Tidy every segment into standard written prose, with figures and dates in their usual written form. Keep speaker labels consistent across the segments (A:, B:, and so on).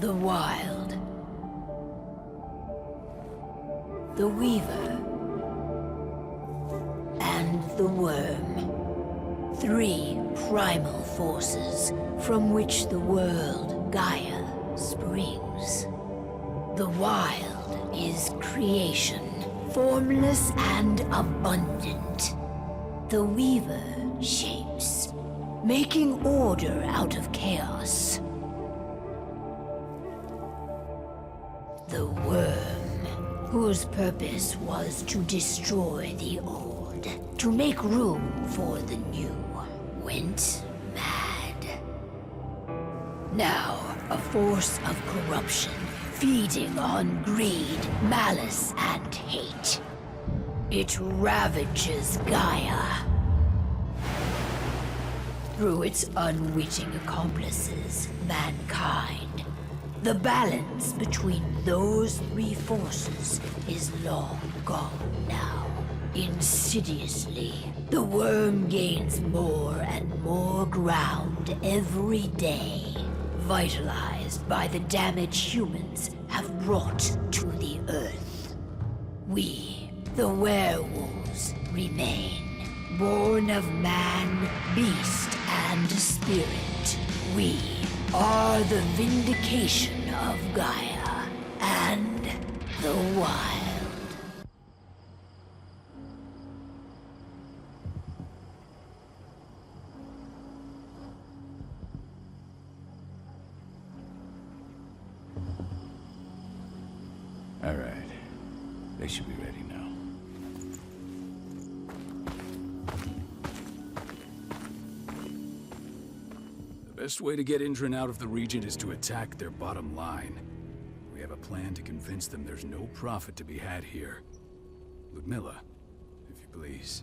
A: The Wild. The Weaver. And the Worm. 3 primal forces from which the world, Gaia, springs. The Wild is creation, formless and abundant. The Weaver shapes, making order out of chaos. The Worm, whose purpose was to destroy the old, to make room for the new, went mad. Now, a force of corruption, feeding on greed, malice, and hate. It ravages Gaia. Through its unwitting accomplices, mankind, the balance between those 3 forces is long gone now. Insidiously, the Worm gains more and more ground every day, vitalized by the damage humans have brought to the Earth. We, the werewolves, remain, born of man, beast, and spirit. We are the vindication of Gaia and the Wild.
B: All right. They should be ready now.
C: The best way to get Indran out of the region is to attack their bottom line. We have a plan to convince them there's no profit to be had here. Ludmilla, if you please.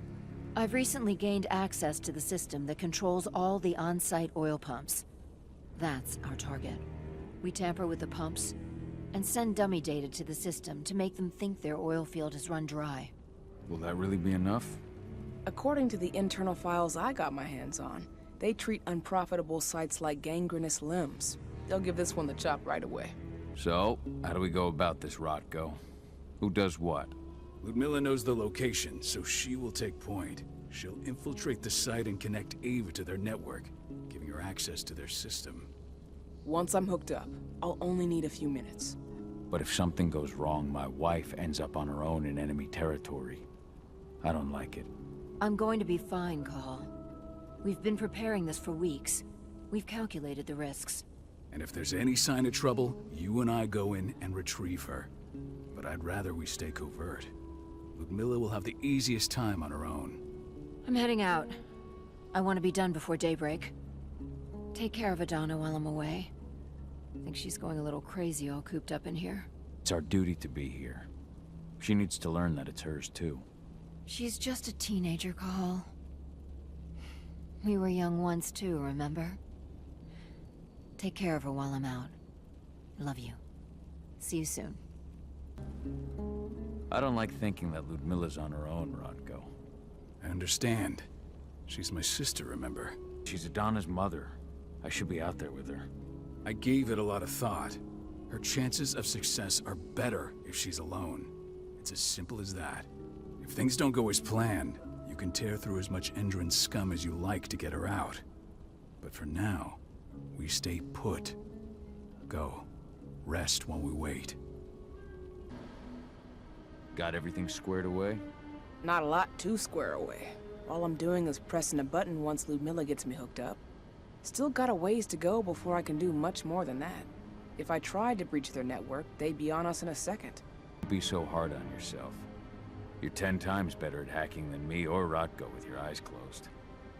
D: I've recently gained access to the system that controls all the on-site oil pumps. That's our target. We tamper with the pumps and send dummy data to the system to make them think their oil field has run dry.
B: Will that really be enough?
E: According to the internal files I got my hands on, they treat unprofitable sites like gangrenous limbs. They'll give this one the chop right away.
B: So, how do we go about this, Rotko? Who does what?
C: Ludmilla knows the location, so she will take point. She'll infiltrate the site and connect Ava to their network, giving her access to their system.
E: Once I'm hooked up, I'll only need a few minutes.
B: But if something goes wrong, my wife ends up on her own in enemy territory. I don't like it.
D: I'm going to be fine, Call. We've been preparing this for weeks. We've calculated the risks.
C: And if there's any sign of trouble, you and I go in and retrieve her. But I'd rather we stay covert. Ludmilla will have the easiest time on her own.
D: I'm heading out. I want to be done before daybreak. Take care of Adana while I'm away. I think she's going a little crazy all cooped up in here.
B: It's our duty to be here. She needs to learn that it's hers too.
D: She's just a teenager, Call. We were young once too, remember? Take care of her while I'm out. Love you. See you soon.
B: I don't like thinking that Ludmilla's on her own, Rotko.
C: I understand. She's my sister, remember?
B: She's Adana's mother. I should be out there with her.
C: I gave it a lot of thought. Her chances of success are better if she's alone. It's as simple as that. If things don't go as planned, you can tear through as much Endron scum as you like to get her out. But for now, we stay put. Go. Rest while we wait.
B: Got everything squared away?
E: Not a lot to square away. All I'm doing is pressing a button once Ludmilla gets me hooked up. Still got a ways to go before I can do much more than that. If I tried to breach their network, they'd be on us in a second.
B: Don't be so hard on yourself. You're 10 times better at hacking than me or Rotko with your eyes closed.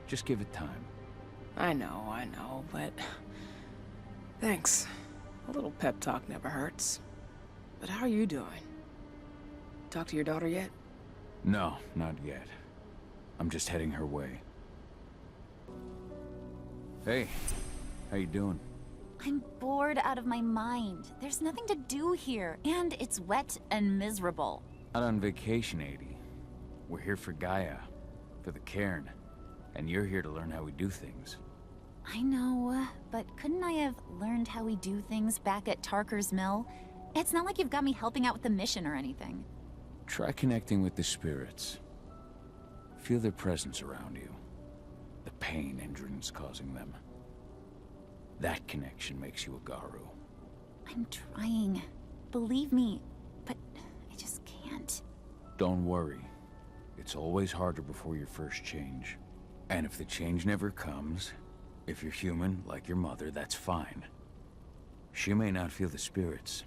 B: Just give it time.
E: I know, but... Thanks. A little pep talk never hurts. But how are you doing? Talk to your daughter yet?
B: No, not yet. I'm just heading her way. Hey, how you doing?
F: I'm bored out of my mind. There's nothing to do here, and it's wet and miserable.
B: Not on vacation, Adie. We're here for Gaia, for the cairn, and you're here to learn how we do things.
F: I know, but couldn't I have learned how we do things back at Tarker's Mill? It's not like you've got me helping out with the mission or anything.
B: Try connecting with the spirits. Feel their presence around you. The pain Endron's causing them. That connection makes you a Garu.
F: I'm trying. Believe me, but I just can't.
B: Don't worry. It's always harder before your first change. And if the change never comes, if you're human, like your mother, that's fine. She may not feel the spirits,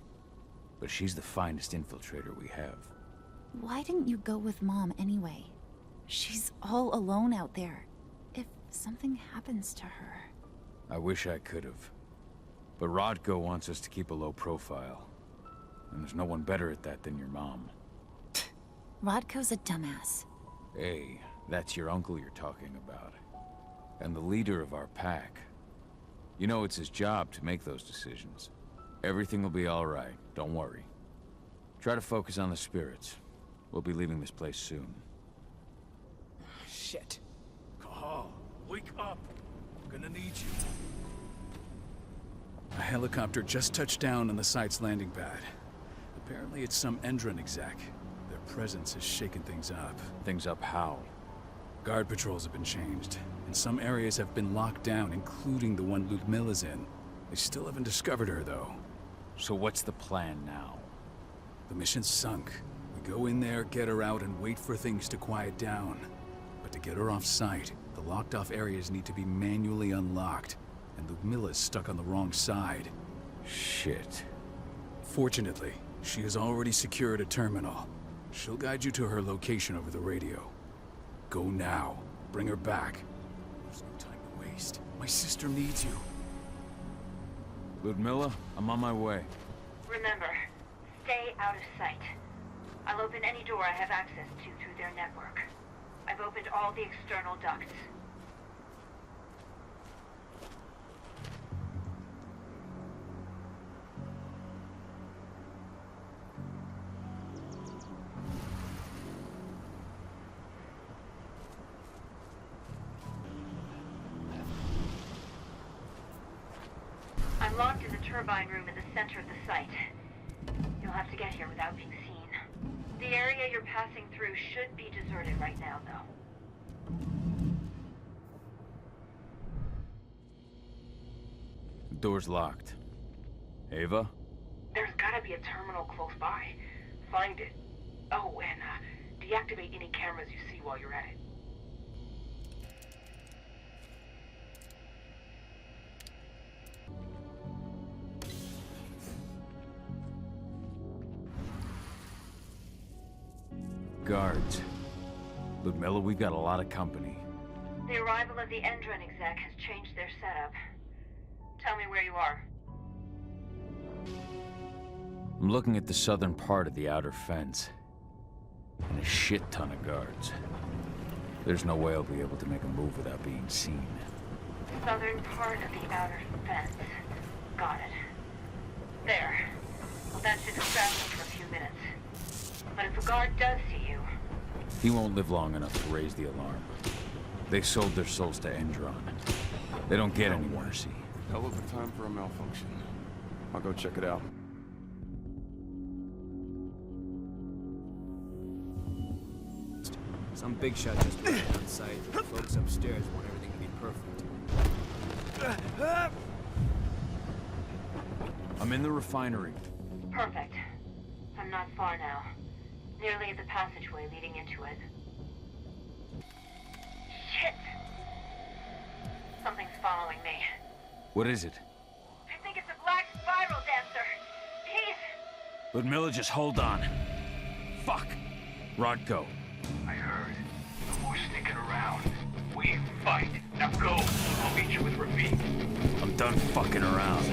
B: but she's the finest infiltrator we have.
F: Why didn't you go with Mom anyway? She's all alone out there. If something happens to her...
B: I wish I could have. But Rodko wants us to keep a low profile. And there's no one better at that than your mom.
F: Rodko's a dumbass.
B: Hey, that's your uncle you're talking about. And the leader of our pack. You know it's his job to make those decisions. Everything will be all right, don't worry. Try to focus on the spirits. We'll be leaving this place soon.
E: Shit.
C: Cahal, wake up! I'm gonna need you. A helicopter just touched down on the site's landing pad. Apparently it's some Endron exec. Their presence has shaken things up.
B: Things up how?
C: Guard patrols have been changed, and some areas have been locked down, including the one Ludmilla's in. They still haven't discovered her, though.
B: So what's the plan now?
C: The mission's sunk. We go in there, get her out, and wait for things to quiet down. But to get her off-site, the locked-off areas need to be manually unlocked, and Ludmilla's stuck on the wrong side.
B: Shit.
C: Fortunately, she has already secured a terminal. She'll guide you to her location over the radio. Go now. Bring her back. There's no time to waste. My sister needs you.
B: Ludmilla, I'm on my way.
A: Remember, stay out of sight. I'll open any door I have access to through their network. I've opened all the external ducts. I'm locked in the turbine room in the center of the site. You'll have to get here without being seen. The area you're passing through should be deserted right now, though.
B: The door's locked. Ava?
E: There's gotta be a terminal close by. Find it. Oh, and deactivate any cameras you see while you're at it.
B: Guards. Ludmilla, we got a lot of company.
A: The arrival of the Endron exec has changed their setup. Tell me where you are.
B: I'm looking at the southern part of the outer fence. And a shit ton of guards. There's no way I'll be able to make a move without being seen.
A: Southern part of the outer fence. Got it. There. Well, that should distract them for a few minutes. But if a guard does see you...
B: He won't live long enough to raise the alarm. They sold their souls to Endron. They don't get any mercy.
G: Hell of a time for a malfunction. I'll go check it out.
H: Some big shot just went on site. The folks upstairs want everything to be perfect.
B: I'm in the refinery.
A: Perfect. I'm not far now. Nearly at the passageway leading into it. Shit! Something's following me.
B: What is it?
A: I think it's a black spiral dancer. He's...
B: Ludmilla, just hold on. Fuck! Rodko.
I: I heard. No more sticking around. We fight. Now go. I'll meet you with Rafik.
B: I'm done fucking around.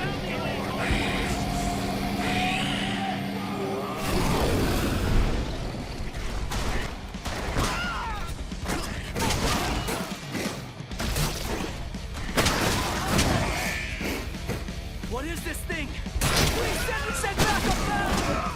H: What is this thing? Please send backup now!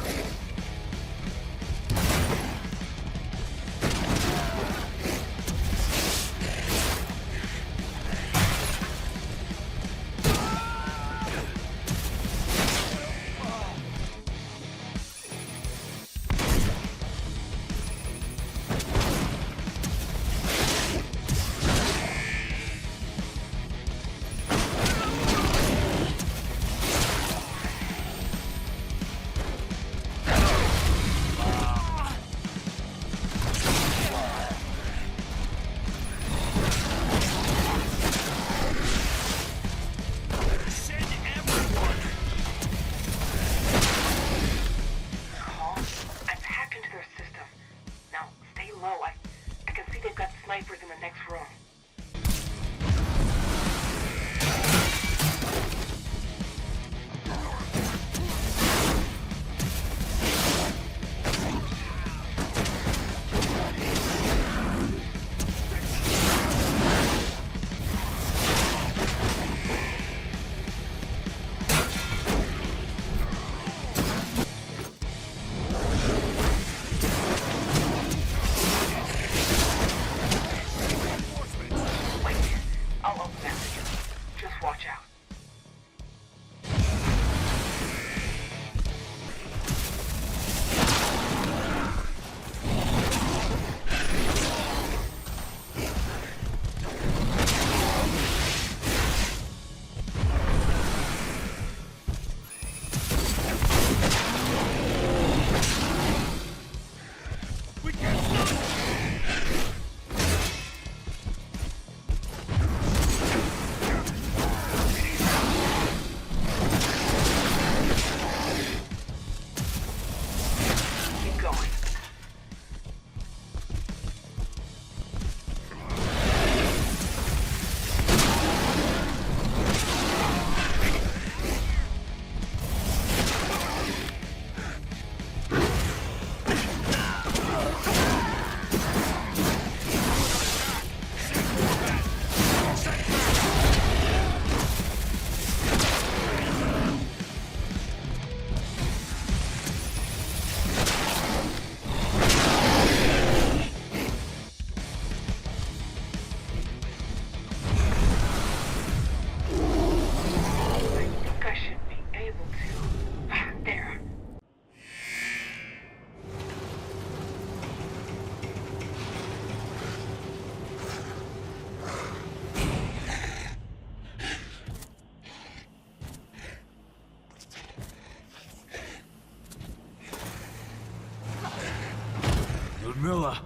C: Milla!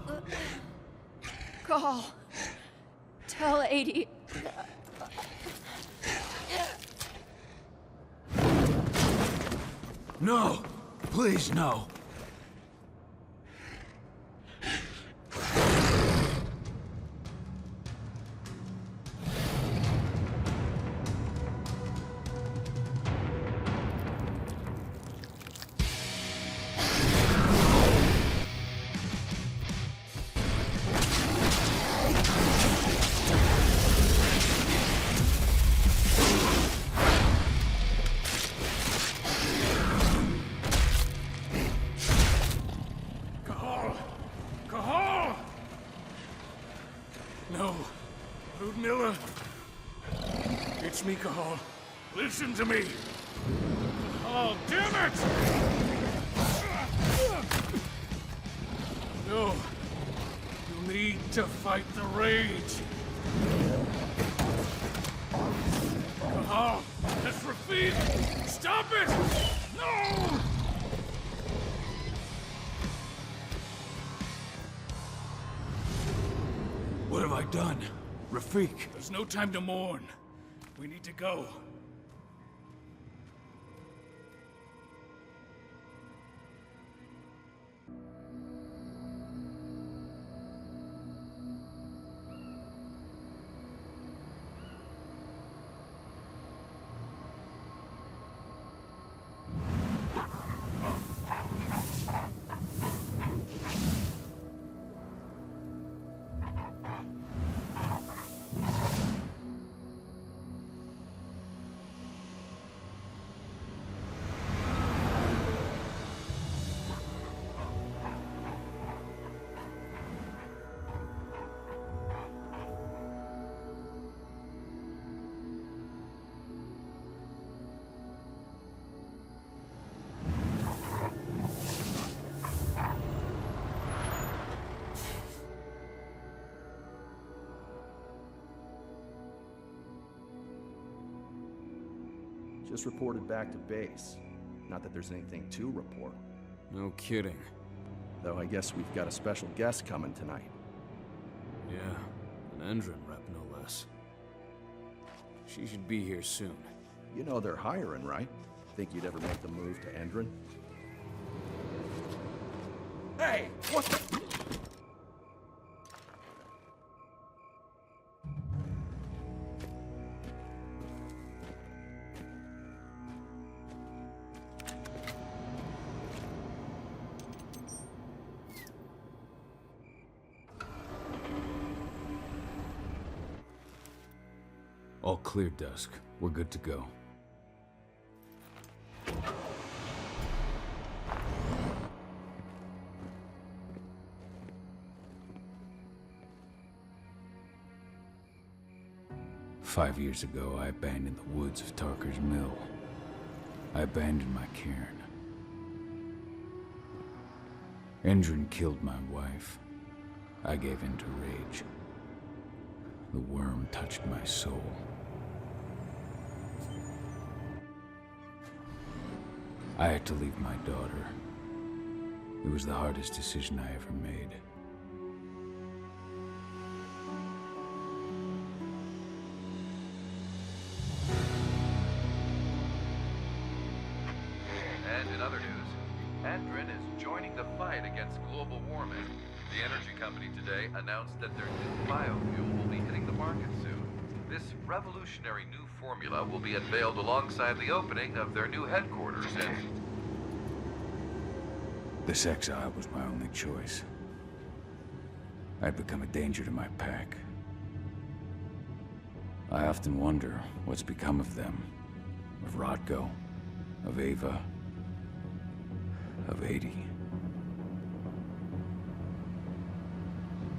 D: Call. Tell 80.
C: No! Please, no! No. Ludmilla. It's me, Cahal. Listen to me. Oh, damn it! No. You need to fight the rage. Cahal, that's Rafid. Stop it! No! What have I done? Rafik. There's no time to mourn. We need to go.
J: Just reported back to base. Not that there's anything to report.
H: No kidding.
J: Though I guess we've got a special guest coming tonight.
H: Yeah, an Endron rep no less. She should be here soon.
J: You know they're hiring, right? Think you'd ever make the move to Endron? Hey! What the...
B: All clear, Dusk. We're good to go. Five years ago, I abandoned the woods of Tarker's Mill. I abandoned my cairn. Endron killed my wife. I gave in to rage. The worm touched my soul. I had to leave my daughter. It was the hardest decision I ever made.
K: And in other news, Endron is joining the fight against global warming. The energy company today announced that their new biofuel will be hitting the market soon. This revolutionary new formula will be unveiled alongside the opening of their new headquarters in...
B: This exile was my only choice. I'd become a danger to my pack. I often wonder what's become of them. Of Rodko, of Ava, of 80.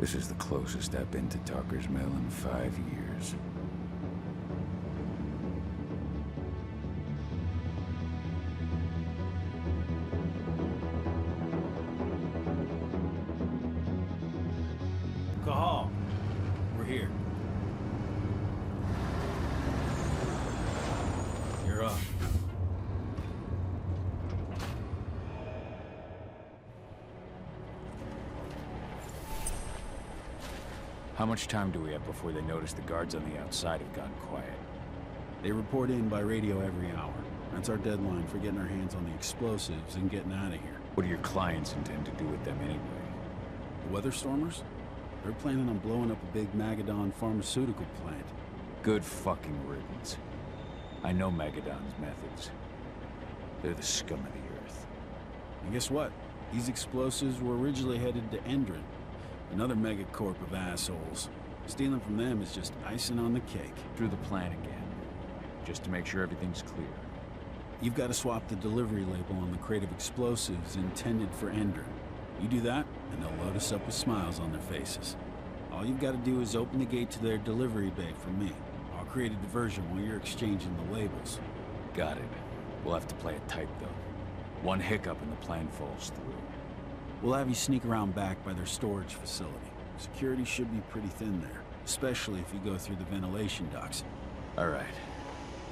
B: This is the closest I've been to Tarker's Mill in 5 years.
H: Cahal, we're here. You're up.
B: How much time do we have before they notice the guards on the outside have gone quiet?
C: They report in by radio every hour. That's our deadline for getting our hands on the explosives and getting out of here.
B: What do your clients intend to do with them anyway?
C: The Weatherstormers? They're planning on blowing up a big Magadon pharmaceutical plant.
B: Good fucking riddance. I know Magadon's methods. They're the scum of the earth.
C: And guess what? These explosives were originally headed to Endron, another megacorp of assholes. Stealing from them is just icing on the cake.
B: Through the plan again, just to make sure everything's clear.
C: You've got to swap the delivery label on the crate of explosives intended for Endron. You do that, and they'll load us up with smiles on their faces. All you've got to do is open the gate to their delivery bay for me. I'll create a diversion while you're exchanging the labels.
B: Got it. We'll have to play it tight, though. One hiccup and the plan falls through.
C: We'll have you sneak around back by their storage facility. Security should be pretty thin there, especially if you go through the ventilation ducts.
B: All right.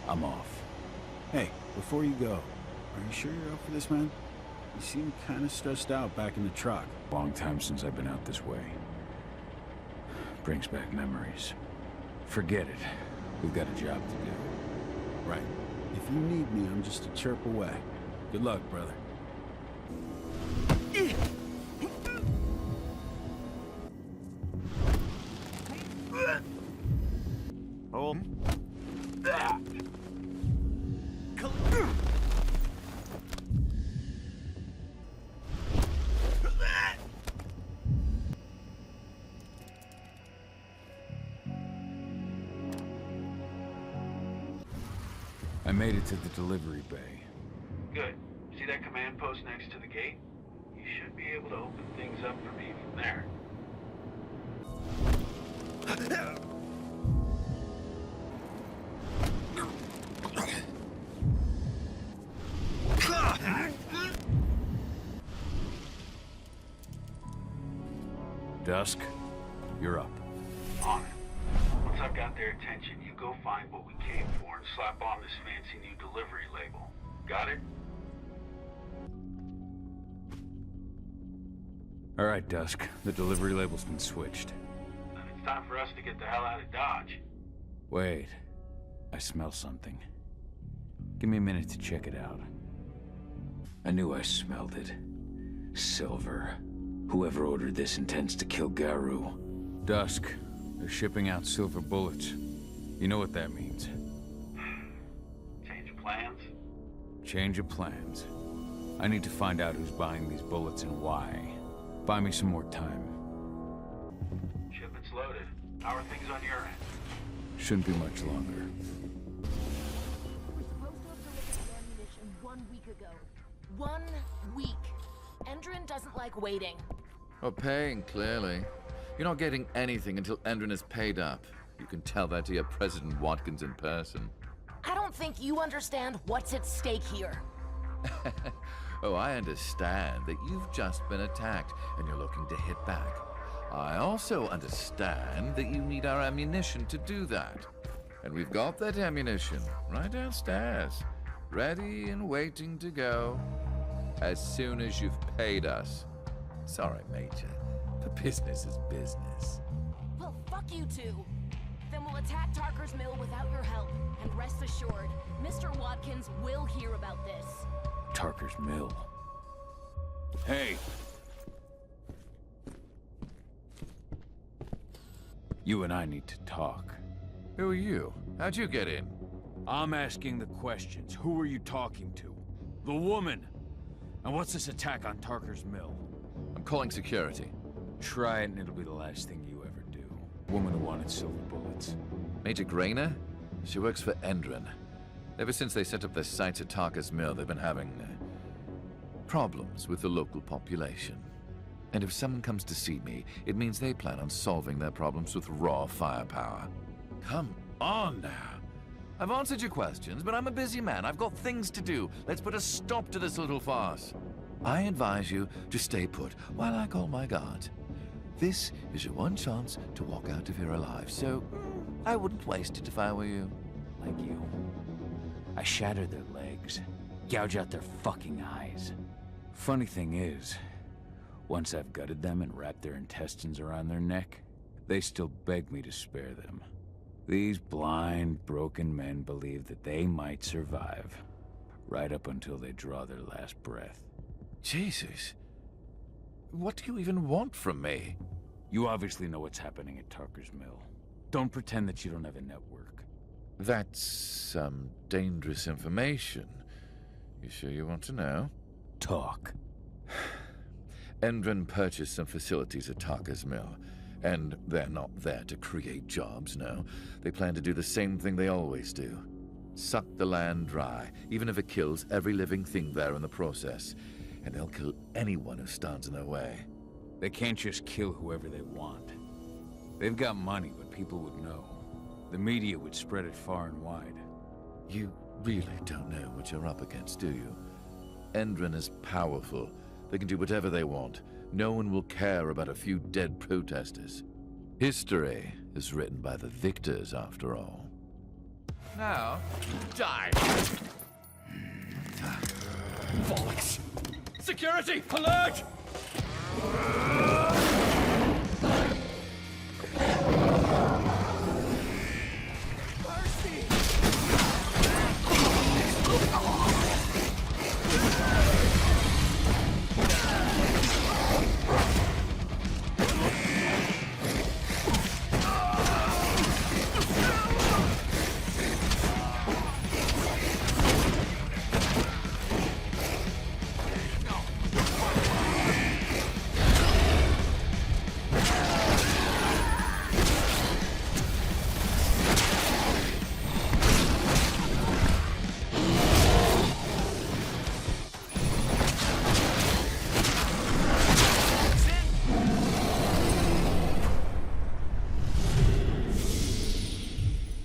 B: I'm off.
C: Hey, before you go, are you sure you're up for this, man? You seem kind of stressed out back in the truck.
B: Long time since I've been out this way. Brings back memories. Forget it. We've got a job to do.
C: Right. If you need me, I'm just a chirp away. Good luck, brother.
I: Hold.
B: I made it to the delivery bay.
I: Good. See that command post next to the gate? You should be able to open things up for me from there.
B: Dusk, you're up.
I: On it. Once I've got their attention, you go find what we came for and slap on this fancy new delivery label. Got it?
B: All right, Dusk. The delivery label's been switched.
I: Then it's time for us to get the hell out of Dodge.
B: Wait. I smell something. Give me a minute to check it out. I knew I smelled it. Silver. Whoever ordered this intends to kill Garu. Dusk. They're shipping out silver bullets. You know what that means.
I: Change of plans?
B: Change of plans. I need to find out who's buying these bullets and why. Buy me some more time.
I: Shipment's loaded. How are things on your end?
B: Shouldn't be much longer.
L: We were supposed to have delivered the ammunition 1 week ago. 1 week. Endron doesn't like waiting.
K: Oh, paying, clearly. You're not getting anything until Endron is paid up. You can tell that to your President Watkins in person.
L: I don't think you understand what's at stake here.
K: Oh, I understand that you've just been attacked and you're looking to hit back. I also understand that you need our ammunition to do that. And we've got that ammunition right downstairs, ready and waiting to go as soon as you've paid us. Sorry, Major, but business is business.
L: Well, fuck you two. Then we'll attack Tarker's Mill without your help. And rest assured, Mr. Watkins will hear about this.
B: Tarker's Mill. Hey! You and I need to talk.
K: Who are you? How'd you get in?
B: I'm asking the questions. Who are you talking to? The woman! And what's this attack on Tarker's Mill?
K: I'm calling security.
B: Try it and it'll be the last thing you ever do. Woman who wanted silver bullets.
K: Major Grainer? She works for Endron. Ever since they set up their sights at Tarker's Mill, they've been having problems with the local population. And if someone comes to see me, it means they plan on solving their problems with raw firepower. Come on now. I've answered your questions, but I'm a busy man. I've got things to do. Let's put a stop to this little farce. I advise you to stay put while I call my guard. This is your one chance to walk out of here alive, so I wouldn't waste it if I were you.
B: Like you. I shatter their legs, gouge out their fucking eyes. Funny thing is, once I've gutted them and wrapped their intestines around their neck, They still beg me to spare them. These blind, broken men believe that they might survive, right up until they draw their last breath.
M: Jesus. What do you even want from me?
B: You obviously know what's happening at Tarker's Mill. Don't pretend that you don't have a network.
M: That's some dangerous information. You sure you want to know?
B: Talk.
M: Endron purchased some facilities at Tarker's Mill, and they're not there to create jobs, no. They plan to do the same thing they always do. Suck the land dry, even if it kills every living thing there in the process. And they'll kill anyone who stands in their way.
B: They can't just kill whoever they want. They've got money, but people would know. The media would spread it far and wide.
M: You really don't know what you're up against, do you? Endron is powerful. They can do whatever they want. No one will care about a few dead protesters. History is written by the victors, after all.
K: Now, die!
H: Bollocks! Security! Alert!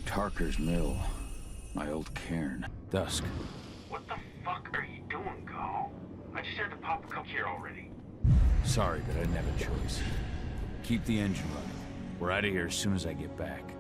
B: Tarker's Mill. My old cairn. Dusk.
I: What the fuck are you doing, Go? I just had to pop a cup here already.
B: Sorry, but I didn't have a choice. Keep the engine running. We're out of here as soon as I get back.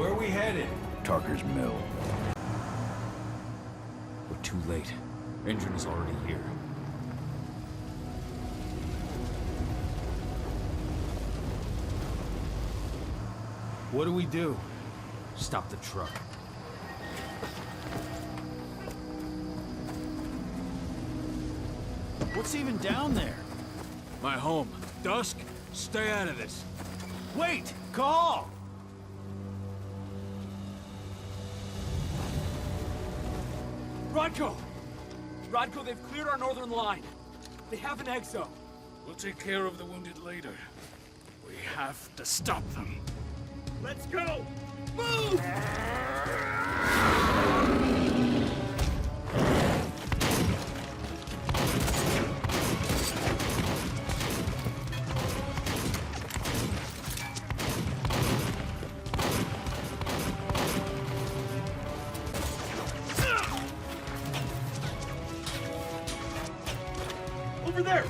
B: Where are we headed?
C: Tarker's Mill.
B: We're too late. Engine is already here.
H: What do we do? Stop the truck. What's even down there?
C: My home. Dusk, stay out of this.
H: Wait! Call!
N: Rodko! Rodko, they've cleared our northern line. They have an exo.
C: We'll take care of the wounded later. We have to stop them.
N: Let's go! Move! Over there!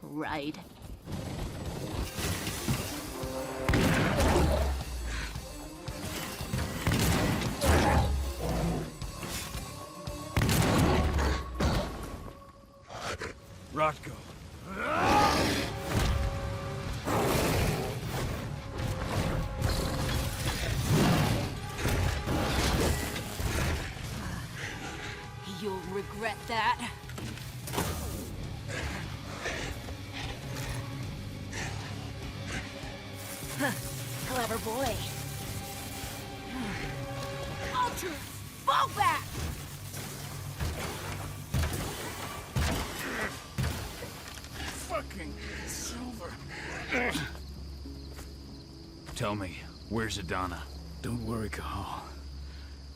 L: Right.
C: Rodko.
L: You'll regret that. Clever boy. Ultra, fall back!
C: Fucking Silver. Tell me, where's Adana? Don't worry, Cahal.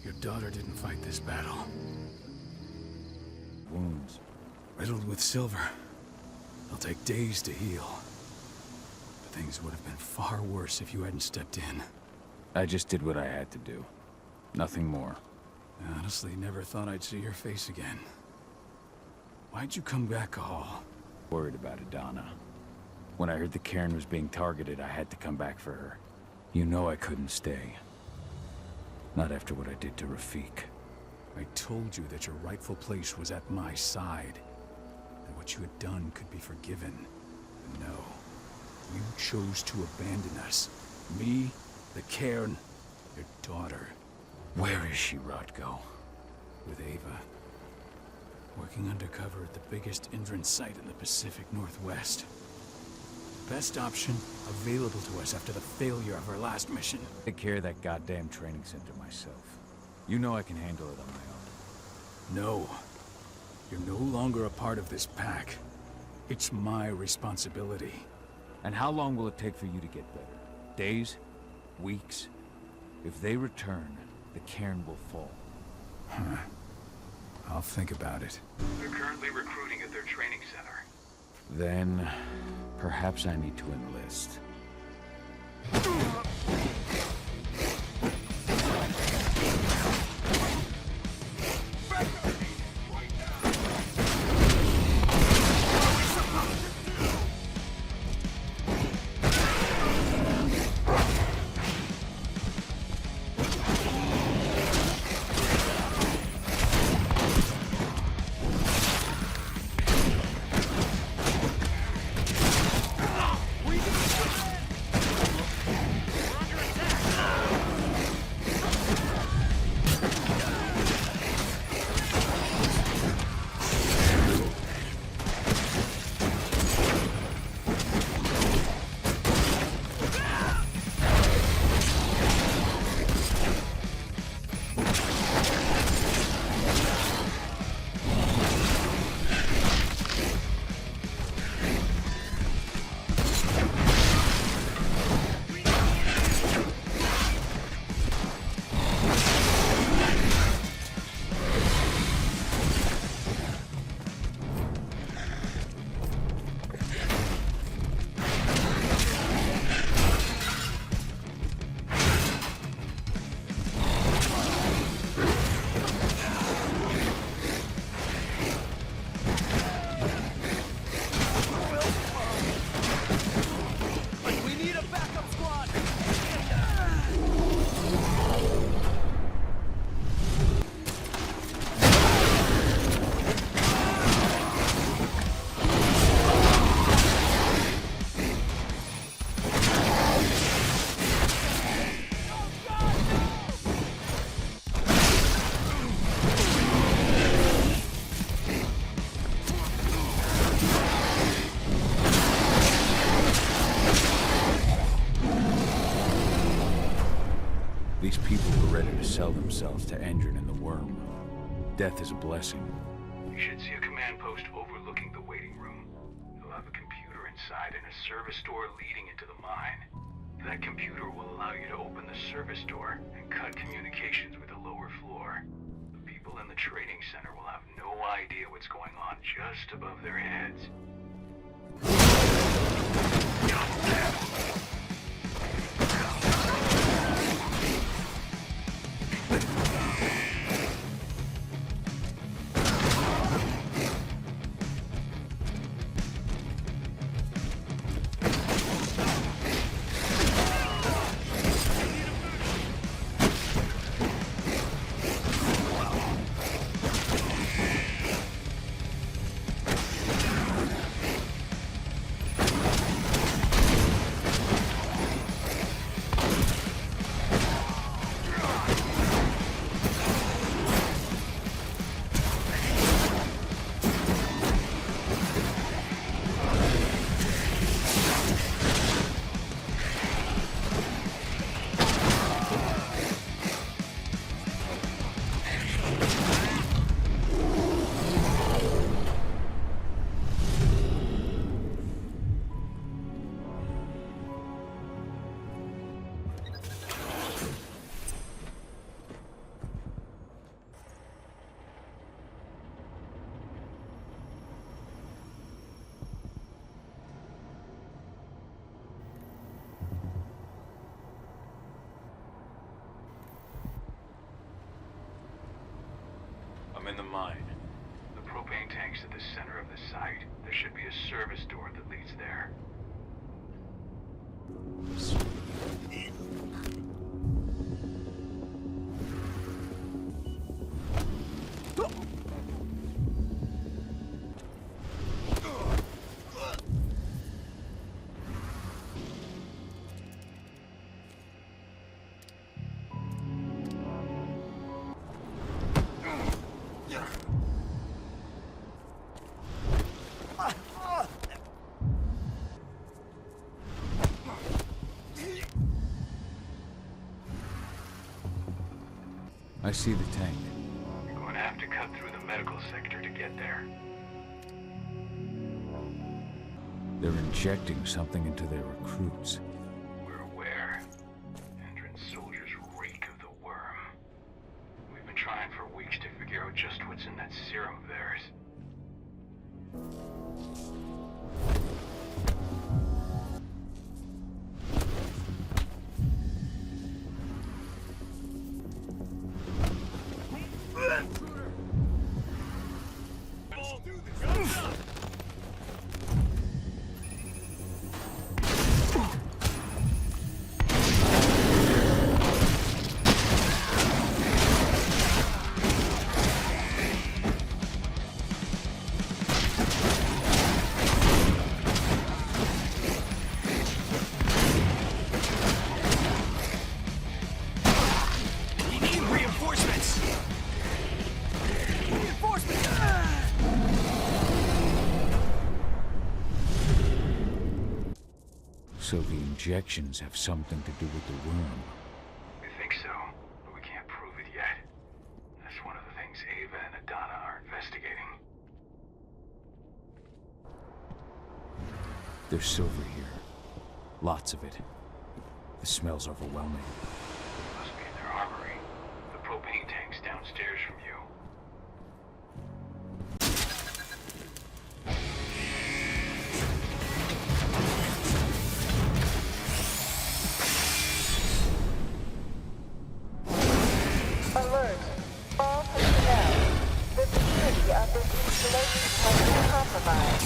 C: Your daughter didn't fight this battle.
B: Wounds.
C: Riddled with silver. They'll take days to heal. But things would have been far worse if you hadn't stepped in.
B: I just did what I had to do. Nothing more.
C: I honestly never thought I'd see your face again. Why'd you come back, Cahal?
B: Worried about Adana. When I heard the cairn was being targeted, I had to come back for her. You know I couldn't stay. Not after what I did to Rafik.
C: I told you that your rightful place was at my side. And what you had done could be forgiven. But no. You chose to abandon us. Me, the cairn, your daughter.
B: Where is she, Rodko?
C: With Ava. Working undercover at the biggest Indran site in the Pacific Northwest. Best option available to us after the failure of our last mission.
B: Take care of that goddamn training center myself. You know I can handle it on my own.
C: No. You're no longer a part of this pack. It's my responsibility.
B: And how long will it take for you to get better? Days? Weeks? If they return, the cairn will fall.
C: Huh. I'll think about it.
I: They're currently recruiting at their training center.
B: Then, perhaps I need to enlist. These people were ready to sell themselves to Endron and the Worm. Death is a blessing.
I: You should see a command post overlooking the waiting room. You'll have a computer inside and a service door leading into the mine. That computer will allow you to open the service door and cut communications with the lower floor. The people in the trading center will have no idea what's going on just above their heads. I'm in the mine. The propane tank's at the center of the site. There should be a service door that leads there.
B: I see the tank.
I: You're going to have to cut through the medical sector to get there.
B: They're injecting something into their recruits.
I: We're aware. Endron soldiers reek of the worm. We've been trying for weeks to figure out just what's in that serum of theirs.
B: So the injections have something to do with the worm.
I: We think so, but we can't prove it yet. That's one of the things Ava and Adana are investigating.
B: There's silver here. Lots of it. The smell's overwhelming.
I: Must be in their armory. The propane tank's downstairs from you.
O: Alert. All personnel. The security of this installation has been compromised.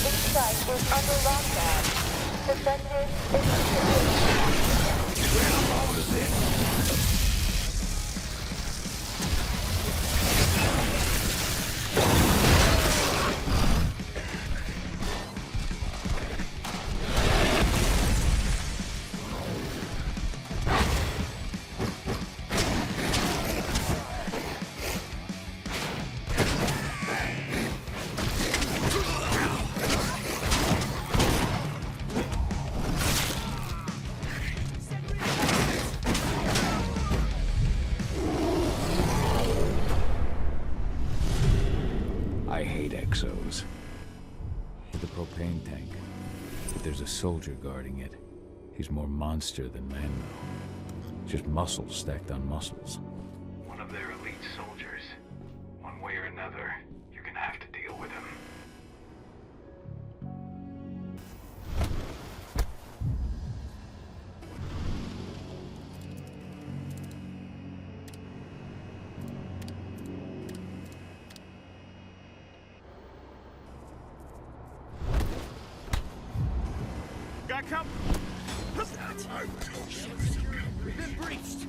O: This site is under lockdown. Defenders evacuated.
B: I hate exos. The propane tank. But there's a soldier guarding it. He's more monster than man, though. Just muscles stacked on muscles.
I: One of their elite soldiers. One way or another, you're gonna have to deal with him.
N: Got come. We've been breached.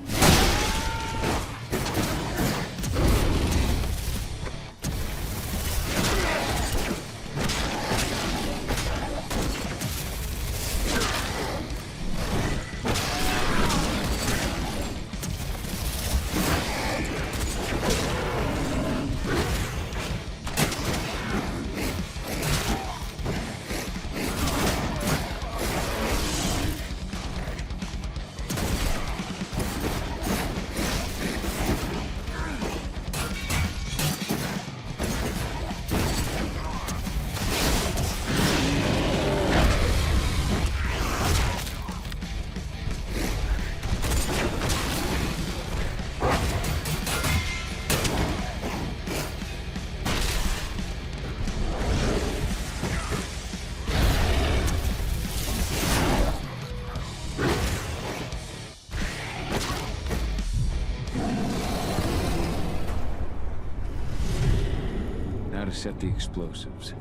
B: Now to set the explosives.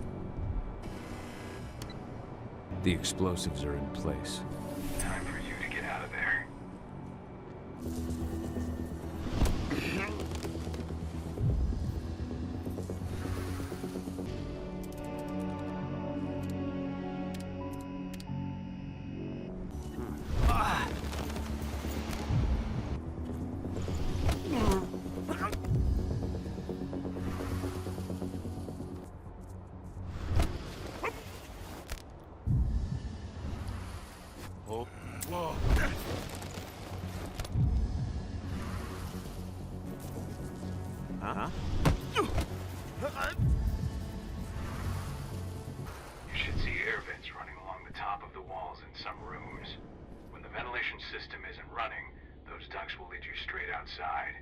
B: The explosives are in place.
I: Time for you to get out of there.
N: Whoa.
I: Huh? You should see air vents running along the top of the walls in some rooms. When the ventilation system isn't running, those ducts will lead you straight outside.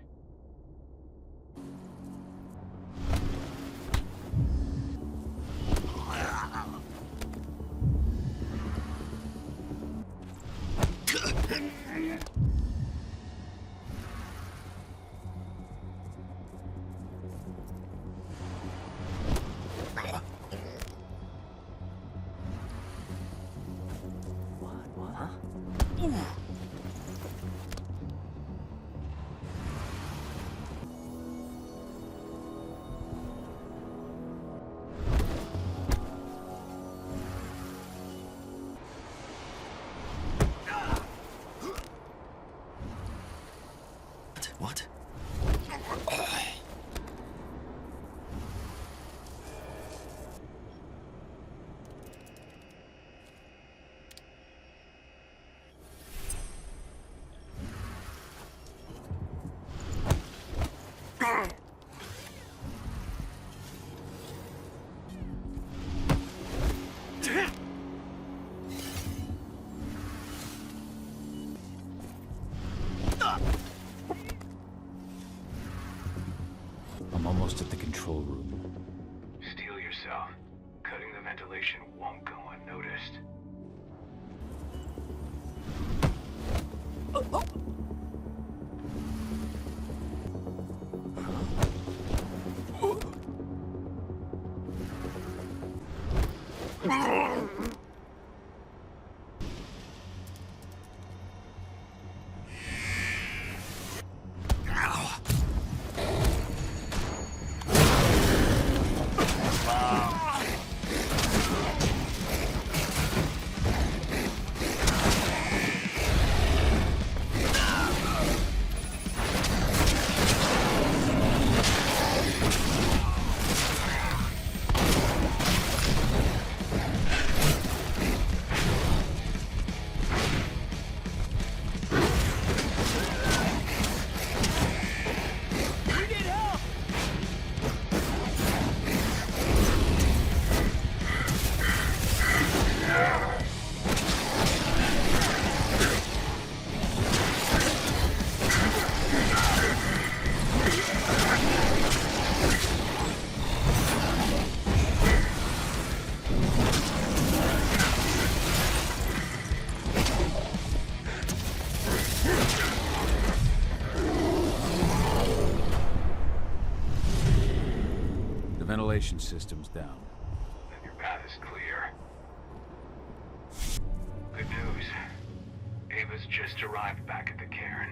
P: What?
B: I'm almost at the control room.
I: Steel yourself. Cutting the ventilation won't go unnoticed.
B: Ventilation system's down.
I: Then your path is clear. Good news. Ava's just arrived back at the cairn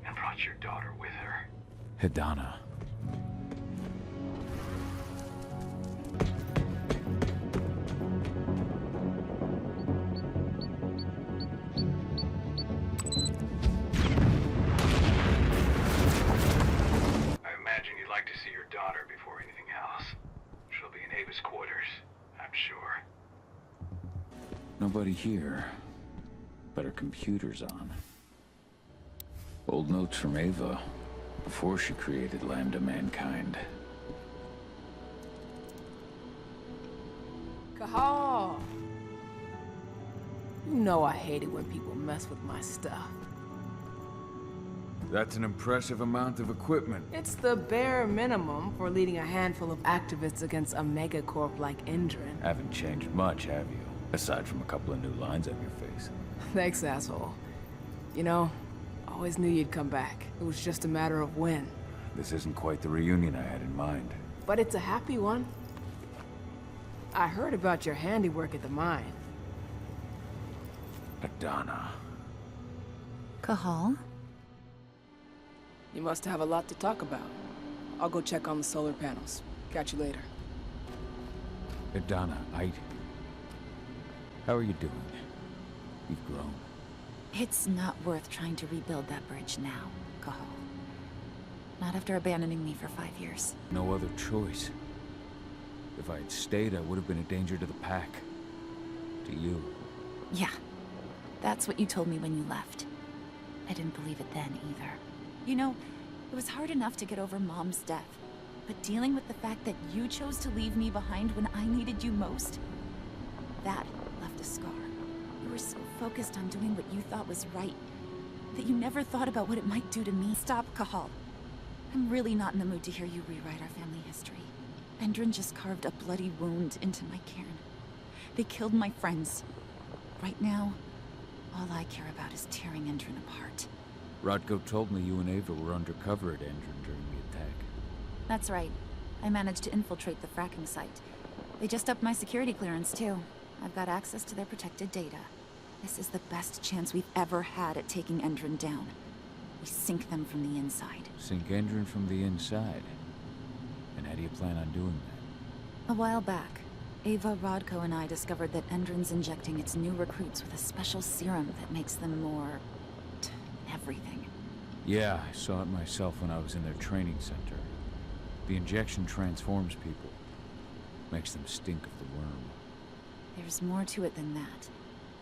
I: and brought your daughter with her.
B: Hidana.
I: I imagine you'd like to see your daughter before anything else. She'll be in Ava's quarters, I'm sure.
B: Nobody here. But her computer's on. Old notes from Ava, before she created Lambda Mankind.
E: Cahal! You know I hate it when people mess with my stuff.
B: That's an impressive amount of equipment.
E: It's the bare minimum for leading a handful of activists against a megacorp like Endrin.
B: Haven't changed much, have you? Aside from a couple of new lines on your face.
E: Thanks, asshole. You know, I always knew you'd come back. It was just a matter of when.
B: This isn't quite the reunion I had in mind.
E: But it's a happy one. I heard about your handiwork at the mine.
B: Hidana.
F: Cahal?
E: You must have a lot to talk about. I'll go check on the solar panels. Catch you later.
B: Hidana, how are you doing? You've grown.
F: It's not worth trying to rebuild that bridge now, Cahal. Not after abandoning me for 5 years.
B: No other choice. If I had stayed, I would have been a danger to the pack. To you.
F: Yeah. That's what you told me when you left. I didn't believe it then, either. You know, it was hard enough to get over Mom's death. But dealing with the fact that you chose to leave me behind when I needed you most, that left a scar. You were so focused on doing what you thought was right, that you never thought about what it might do to me. Stop, Cahal. I'm really not in the mood to hear you rewrite our family history. Endrin just carved a bloody wound into my cairn. They killed my friends. Right now, all I care about is tearing Endrin apart.
B: Rodko told me you and Ava were undercover at Endrin during the attack.
F: That's right. I managed to infiltrate the fracking site. They just upped my security clearance, too. I've got access to their protected data. This is the best chance we've ever had at taking Endrin down. We sink them from the inside.
B: Sink Endrin from the inside? And how do you plan on doing that?
F: A while back, Ava, Rodko, and I discovered that Endrin's injecting its new recruits with a special serum that makes them more... everything.
B: Yeah, I saw it myself when I was in their training center. The injection transforms people. Makes them stink of the worm.
F: There's more to it than that.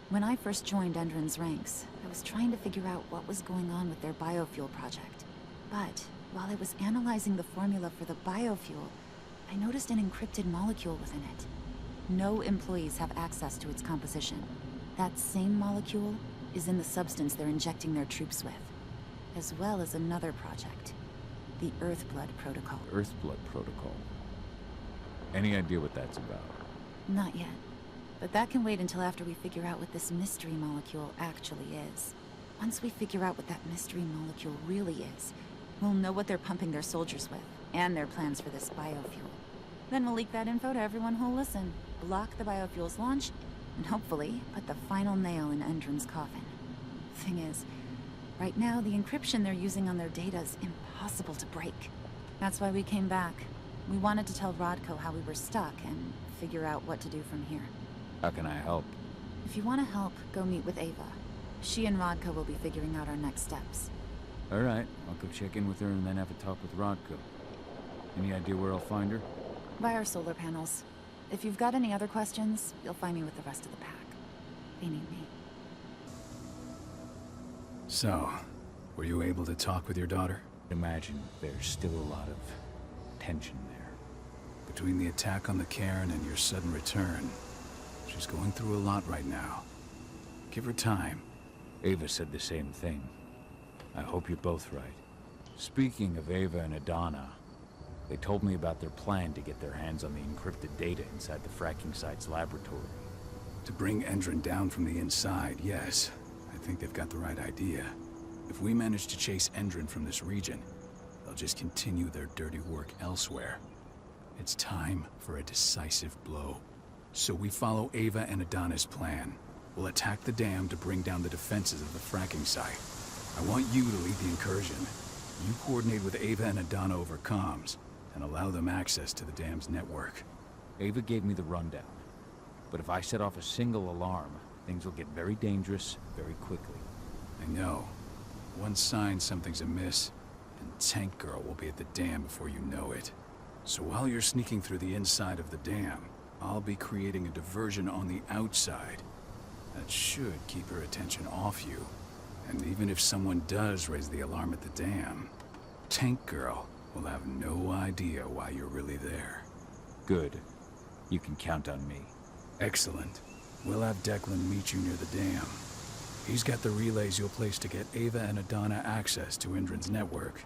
F: When I first joined Endrin's ranks, I was trying to figure out what was going on with their biofuel project. But while I was analyzing the formula for the biofuel, I noticed an encrypted molecule within it. No employees have access to its composition. That same molecule is in the substance they're injecting their troops with, as well as another project, the Earthblood Protocol.
B: Earthblood Protocol? Any idea what that's about?
F: Not yet. But that can wait until after we figure out what this mystery molecule actually is. Once we figure out what that mystery molecule really is, we'll know what they're pumping their soldiers with, and their plans for this biofuel. Then we'll leak that info to everyone who'll listen, block the biofuel's launch, and hopefully put the final nail in Endrin's coffin. Thing is, right now the encryption they're using on their data is impossible to break. That's why we came back. We wanted to tell Rodko how we were stuck and figure out what to do from here.
B: How can I help?
F: If you want to help, go meet with Ava. She and Rodko will be figuring out our next steps.
B: All right, I'll go check in with her and then have a talk with Rodko. Any idea where I'll find her?
F: By our solar panels. If you've got any other questions, you'll find me with the rest of the pack. They need me.
C: So, were you able to talk with your daughter?
B: Imagine there's still a lot of tension there.
C: Between the attack on the cairn and your sudden return, she's going through a lot right now. Give her time.
B: Ava said the same thing. I hope you're both right. Speaking of Ava and Hidana, they told me about their plan to get their hands on the encrypted data inside the fracking site's laboratory.
C: To bring Endrin down from the inside, yes. I think they've got the right idea. If we manage to chase Endrin from this region, they'll just continue their dirty work elsewhere. It's time for a decisive blow. So we follow Ava and Adana's plan. We'll attack the dam to bring down the defenses of the fracking site. I want you to lead the incursion. You coordinate with Ava and Adana over comms, and allow them access to the dam's network.
B: Ava gave me the rundown. But if I set off a single alarm, things will get very dangerous very quickly.
C: I know. One sign something's amiss, and Tank Girl will be at the dam before you know it. So while you're sneaking through the inside of the dam, I'll be creating a diversion on the outside. That should keep her attention off you. And even if someone does raise the alarm at the dam, Tank Girl will have no idea why you're really there.
B: Good. You can count on me.
C: Excellent. We'll have Declan meet you near the dam. He's got the relays you'll place to get Ava and Adana access to Indran's network.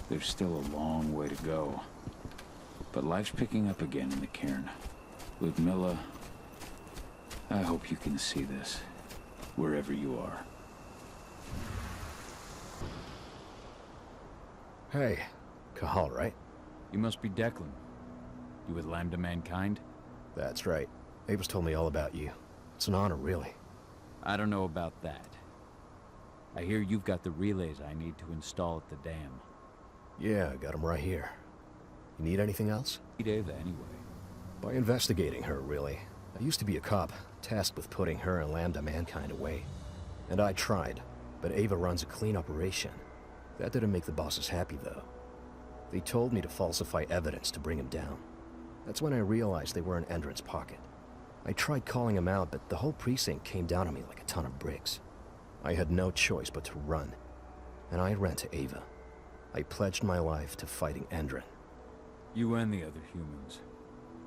B: There's still a long way to go. But life's picking up again in the cairn. Ludmilla, I hope you can see this, wherever you are.
P: Hey, Cahal, right?
B: You must be Declan. You with Lambda Mankind?
P: That's right. Ava's told me all about you. It's an honor, really.
B: I don't know about that. I hear you've got the relays I need to install at the dam.
P: Yeah, I got them right here. You need anything else?
B: Need Ava anyway.
P: By investigating her, really. I used to be a cop, tasked with putting her and Lambda Mankind away. And I tried, but Ava runs a clean operation. That didn't make the bosses happy, though. They told me to falsify evidence to bring him down. That's when I realized they were in Endron's pocket. I tried calling him out, but the whole precinct came down on me like a ton of bricks. I had no choice but to run. And I ran to Ava. I pledged my life to fighting Endron.
B: You and the other humans.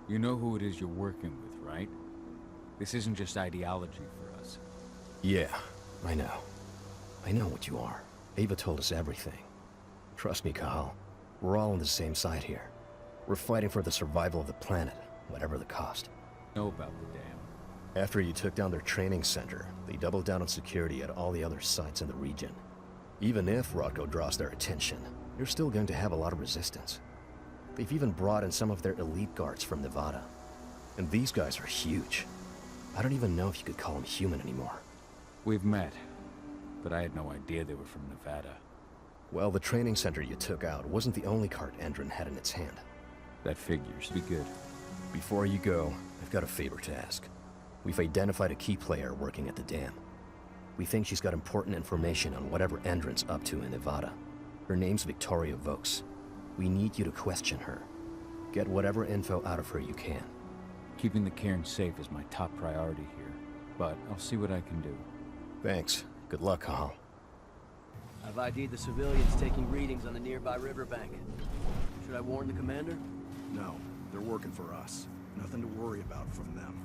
B: You know who it is you're working with, right? This isn't just ideology for us.
P: Yeah, I know. I know what you are. Ava told us everything. Trust me, Cahal. We're all on the same side here. We're fighting for the survival of the planet, whatever the cost.
B: Know about the dam.
P: After you took down their training center, they doubled down on security at all the other sites in the region. Even if Rodko draws their attention, you're still going to have a lot of resistance. They've even brought in some of their elite guards from Nevada. And these guys are huge. I don't even know if you could call them human anymore.
B: We've met, but I had no idea they were from Nevada.
P: Well, the training center you took out wasn't the only card Endron had in its hand.
B: That figures. Be good.
P: Before you go, I've got a favor to ask. We've identified a key player working at the dam. We think she's got important information on whatever Endron's up to in Nevada. Her name's Victoria Vokes. We need you to question her. Get whatever info out of her you can.
B: Keeping the cairn safe is my top priority here, but I'll see what I can do.
P: Thanks. Good luck, Cahal.
H: I've ID'd the civilians taking readings on the nearby riverbank. Should I warn the commander?
J: No, they're working for us. Nothing to worry about from them.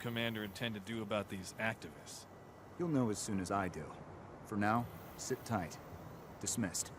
Q: Commander intend to do about these activists?
R: You'll know as soon as I do. For now, sit tight. Dismissed.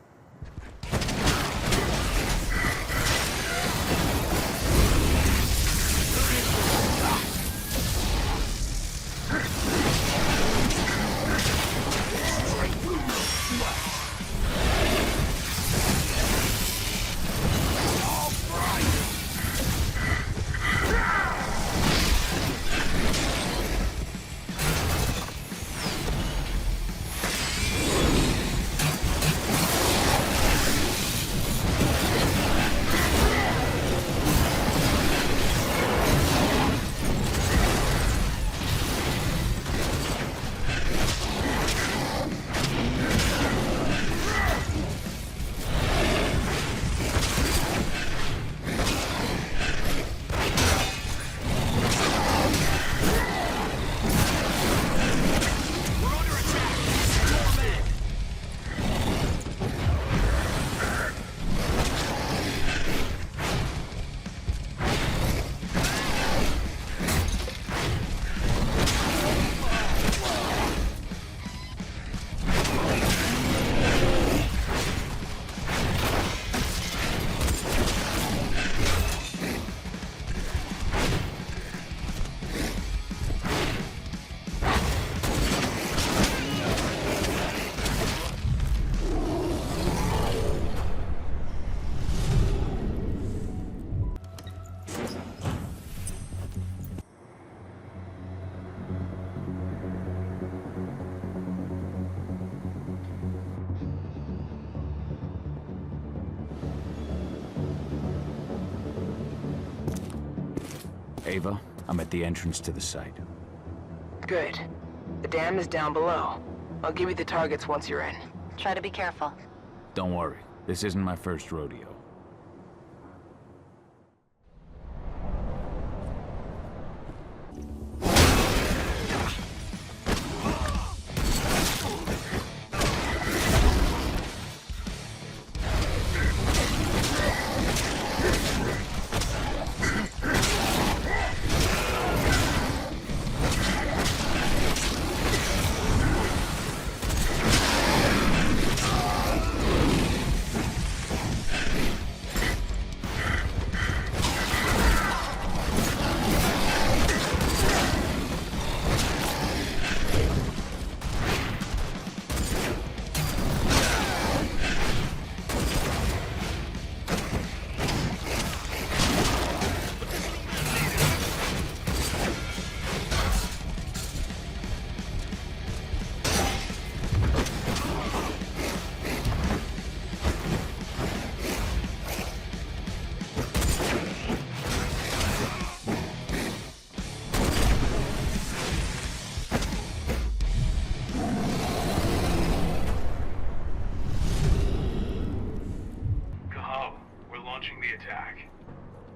B: Ava, I'm at the entrance to the site.
E: Good. The dam is down below. I'll give you the targets once you're in.
A: Try to be careful.
B: Don't worry, this isn't my first rodeo.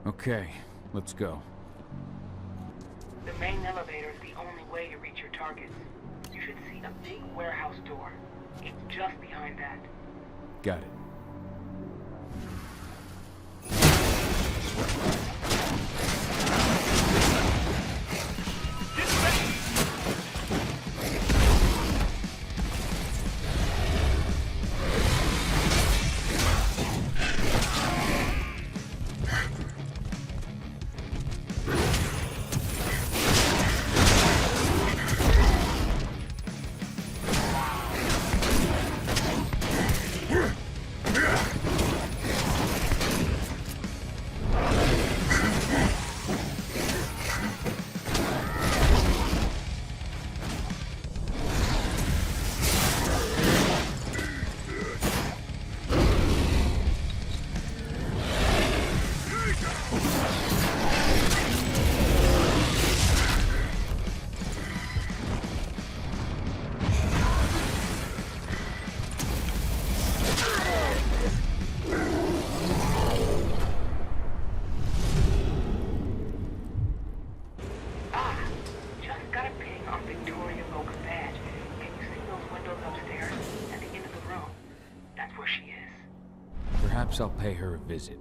B: Okay, let's go.
E: The main elevator is the only way to reach your targets. You should see a big warehouse door. It's just behind that.
B: Got it. Perhaps I'll pay her a visit.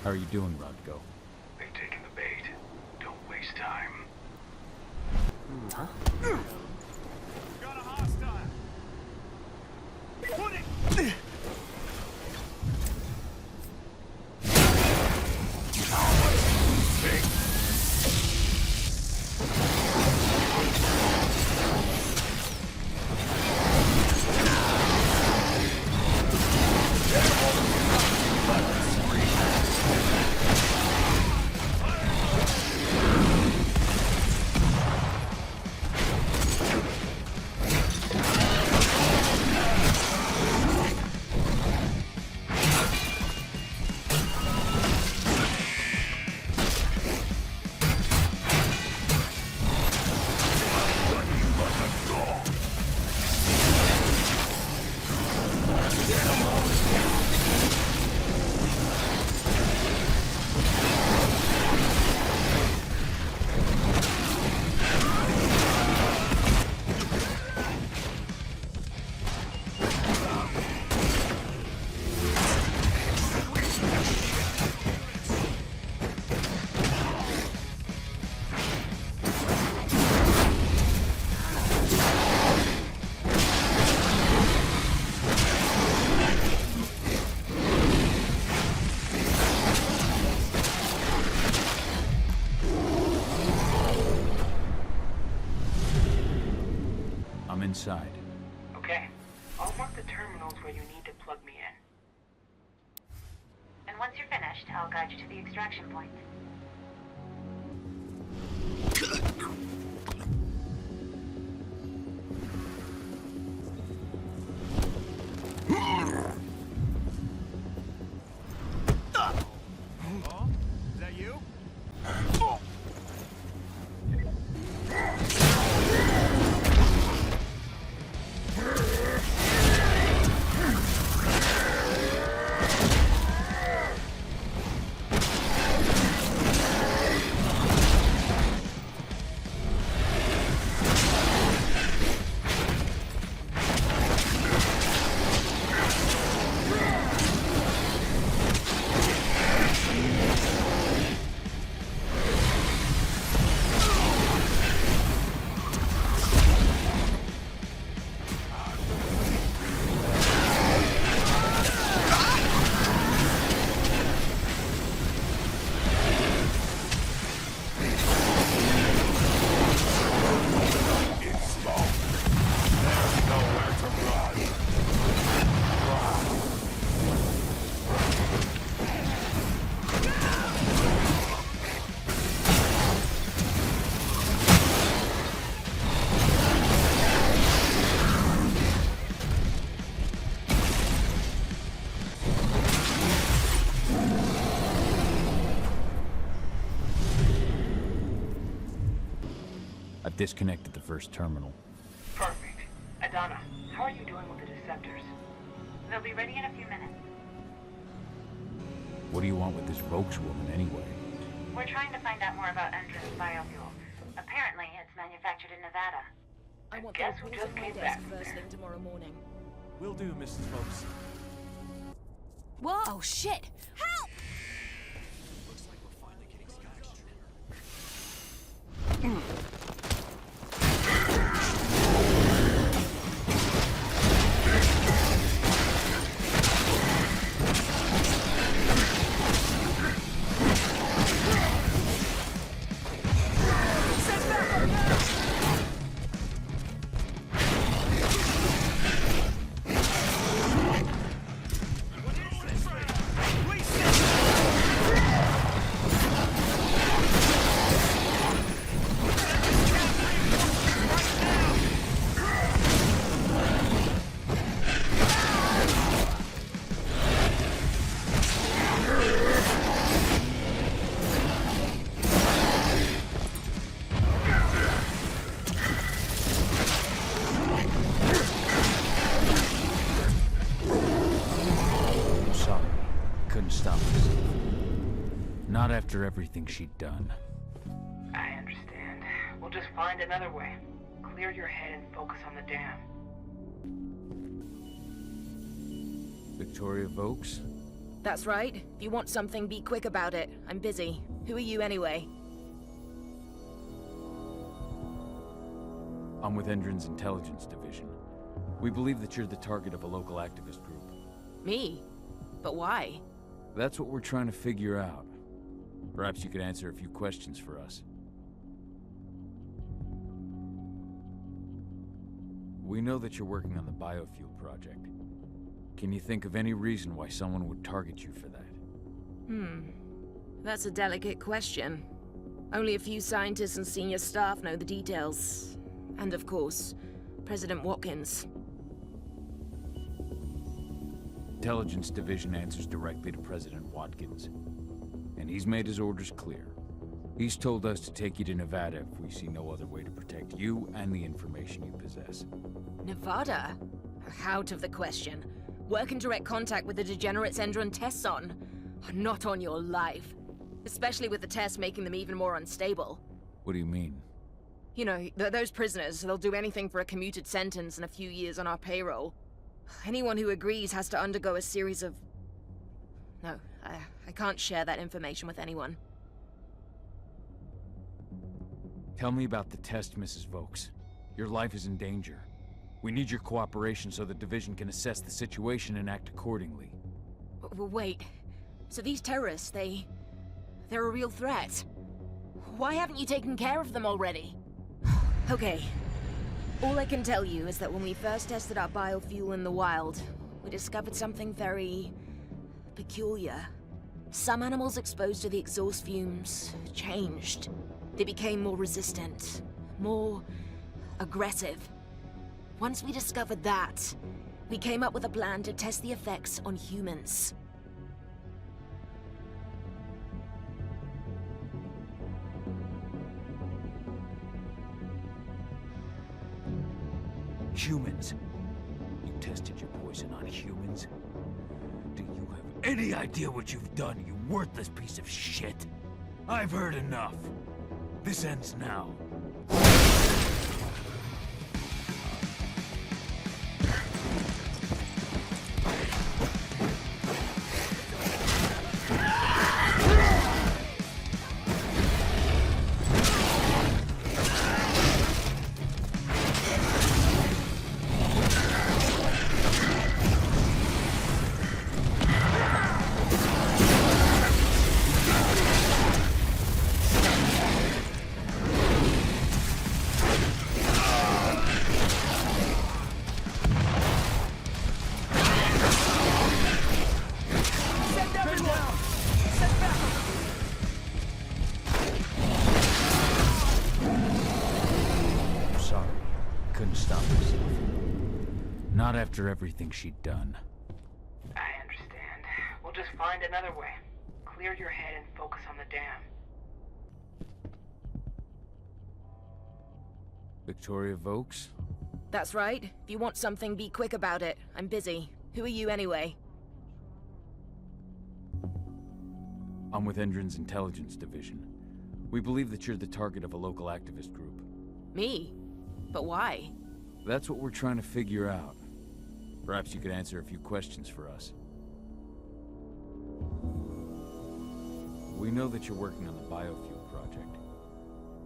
B: How are you doing, Rodko?
I: They've taken the bait. Don't waste time.
H: Huh?
N: Got a hostile. Put it!
B: inside.
A: Okay. I'll mark the terminals where you need to plug me in. And once you're finished, I'll guide you to the extraction point.
R: Is that you?
B: I've disconnected the first terminal.
A: Perfect. Adana, how are you doing with the Deceptors? They'll be ready in a few minutes.
B: What do you want with this Vokes woman anyway?
A: We're trying to find out more about Endrin's biofuel. Apparently, it's manufactured in Nevada.
L: I want
A: Guess
L: those
A: who
L: rules
A: just
L: on my
A: came
L: desk
A: back?
L: first thing tomorrow morning.
Q: Will do, Mrs. Folks.
F: Whoa, shit! Help!
Q: Looks like we're finally getting scratched.
B: Not after everything she'd done.
A: I understand. We'll just find another way. Clear your head and focus on the dam.
B: Victoria Vokes?
L: That's right. If you want something, be quick about it. I'm busy. Who are you anyway?
B: I'm with Endrin's intelligence division. We believe that you're the target of a local activist group.
L: Me? But why?
B: That's what we're trying to figure out. Perhaps you could answer a few questions for us. We know that you're working on the biofuel project. Can you think of any reason why someone would target you for that?
L: That's a delicate question. Only a few scientists and senior staff know the details. And of course, President Watkins.
B: Intelligence Division answers directly to President Watkins. And he's made his orders clear. He's told us to take you to Nevada if we see no other way to protect you and the information you possess.
L: Nevada? Out of the question. Work in direct contact with the degenerates Endrin tests on. Not on your life. Especially with the tests making them even more unstable.
B: What do you mean?
L: You know, those prisoners, they'll do anything for a commuted sentence and a few years on our payroll. Anyone who agrees has to undergo a series of... No, I can't share that information with anyone.
B: Tell me about the test, Mrs. Vokes. Your life is in danger. We need your cooperation so the Division can assess the situation and act accordingly.
L: Wait. So these terrorists, they're a real threat. Why haven't you taken care of them already? Okay. All I can tell you is that when we first tested our biofuel in the wild, we discovered something very peculiar. Some animals exposed to the exhaust fumes changed. They became more resistant, more aggressive. Once we discovered that, we came up with a plan to test the effects on humans.
B: Humans? You tested your poison on humans? Do you have any idea what you've done, you worthless piece of shit? I've heard enough. This ends now. Not after everything she'd done.
A: I understand. We'll just find another way. Clear your head and focus on the dam.
B: Victoria Vokes?
L: That's right. If you want something, be quick about it. I'm busy. Who are you anyway?
B: I'm with Endron's intelligence division. We believe that you're the target of a local activist group.
L: Me? But why?
B: That's what we're trying to figure out. Perhaps you could answer a few questions for us. We know that you're working on the biofuel project.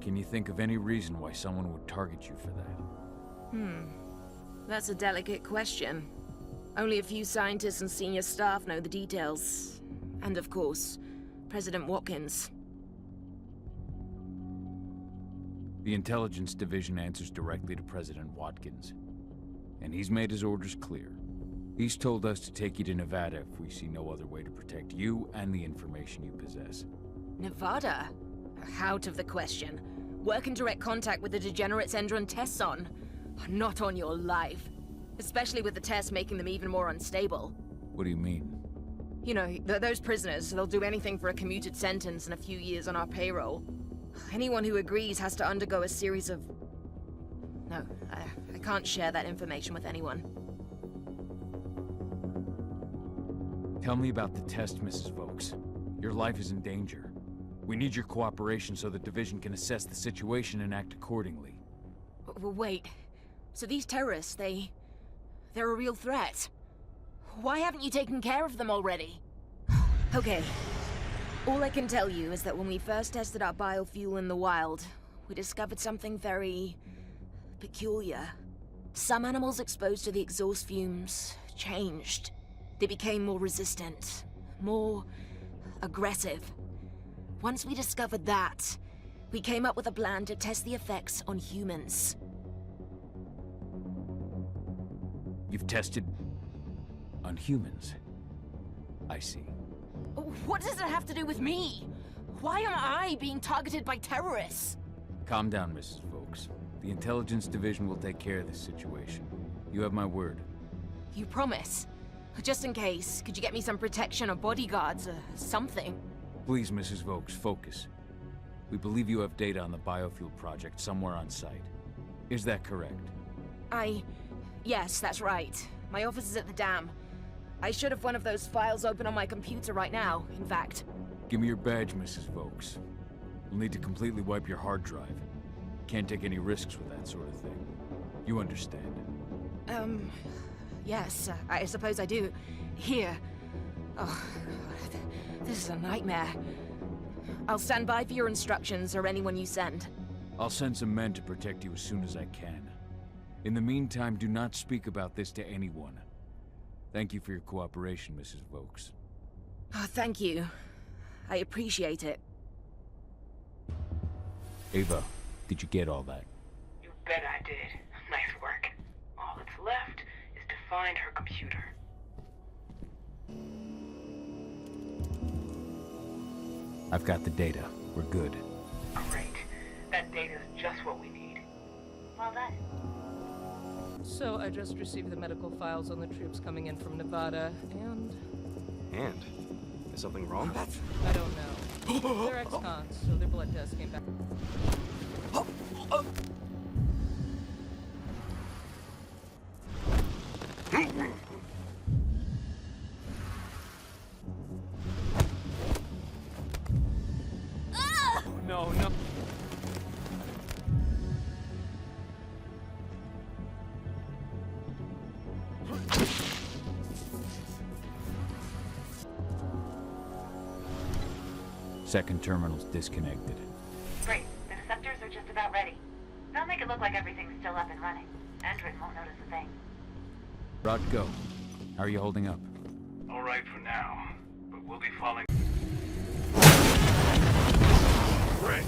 B: Can you think of any reason why someone would target you for that?
L: That's a delicate question. Only a few scientists and senior staff know the details. And of course, President Watkins.
B: The intelligence division answers directly to President Watkins. And he's made his orders clear. He's told us to take you to Nevada if we see no other way to protect you and the information you possess.
L: Nevada? Out of the question. Work in direct contact with the degenerates Endron tests on. Not on your life. Especially with the tests making them even more unstable.
B: What do you mean?
L: You know, those prisoners, they'll do anything for a commuted sentence and a few years on our payroll. Anyone who agrees has to undergo a series of... No, I can't share that information with anyone.
B: Tell me about the test, Mrs. Vokes. Your life is in danger. We need your cooperation so the division can assess the situation and act accordingly.
L: Wait. So these terrorists, they're a real threat. Why haven't you taken care of them already? Okay. All I can tell you is that when we first tested our biofuel in the wild, we discovered something very peculiar. Some animals exposed to the exhaust fumes changed. They became more resistant, more aggressive. Once we discovered that, we came up with a plan to test the effects on humans.
B: You've tested on humans? I see.
L: What does it have to do with me? Why am I being targeted by terrorists?
B: Calm down, Mrs. Vokes. The intelligence division will take care of this situation. You have my word.
L: You promise? Just in case, could you get me some protection or bodyguards or something?
B: Please, Mrs. Vokes, focus. We believe you have data on the biofuel project somewhere on site. Is that correct?
L: Yes, that's right. My office is at the dam. I should have one of those files open on my computer right now, in fact.
B: Give me your badge, Mrs. Vokes. We'll need to completely wipe your hard drive. Can't take any risks with that sort of thing. You understand?
L: Yes, I suppose I do. Here. Oh, God. This is a nightmare. I'll stand by for your instructions or anyone you send.
B: I'll send some men to protect you as soon as I can. In the meantime, do not speak about this to anyone. Thank you for your cooperation, Mrs. Vokes.
L: Oh, thank you. I appreciate it.
B: Ava, did you get all that?
A: You bet I did. Nice find her computer.
B: I've got the data. We're good.
A: Great. That data's just what we need. Well done.
S: So I just received the medical files on the troops coming in from Nevada, and...
J: And? Is something wrong?
S: I don't know. They're ex-cons, so their blood test came back.
N: No, no.
B: Second terminal's disconnected.
A: Great. The deceptors are just about ready. They'll make it look like everything's still up and running. Endrin won't notice a thing.
B: Rod, go. How are you holding up?
I: All right for now, but we'll be falling. Right.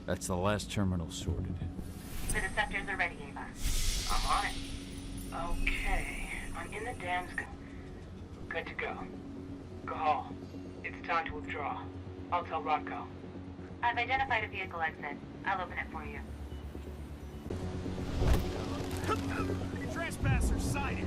B: That's the last terminal sorted.
A: The deceptors are ready, Ava. I'm on it. Okay. I'm in the dams. Good to go. Gahal, it's time to withdraw. I'll tell Rodko. I've identified a vehicle exit. I'll open it for you.
N: Trespasser sighted.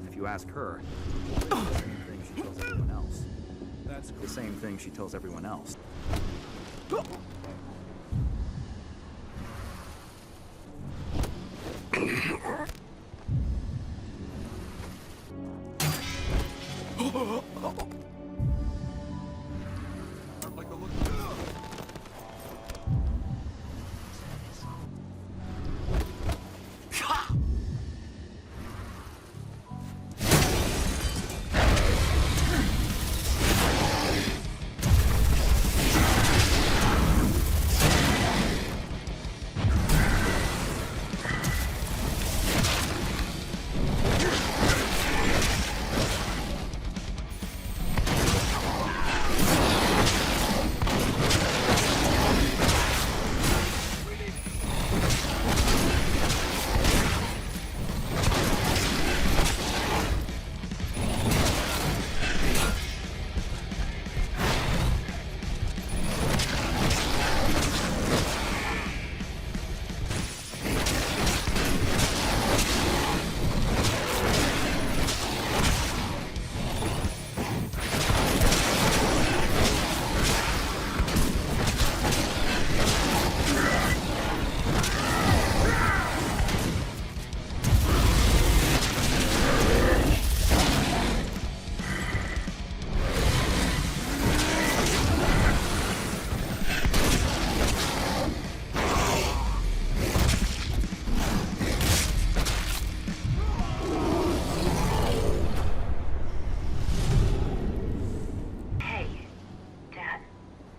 J: If you ask her, she tells everyone
R: The same thing she tells everyone else.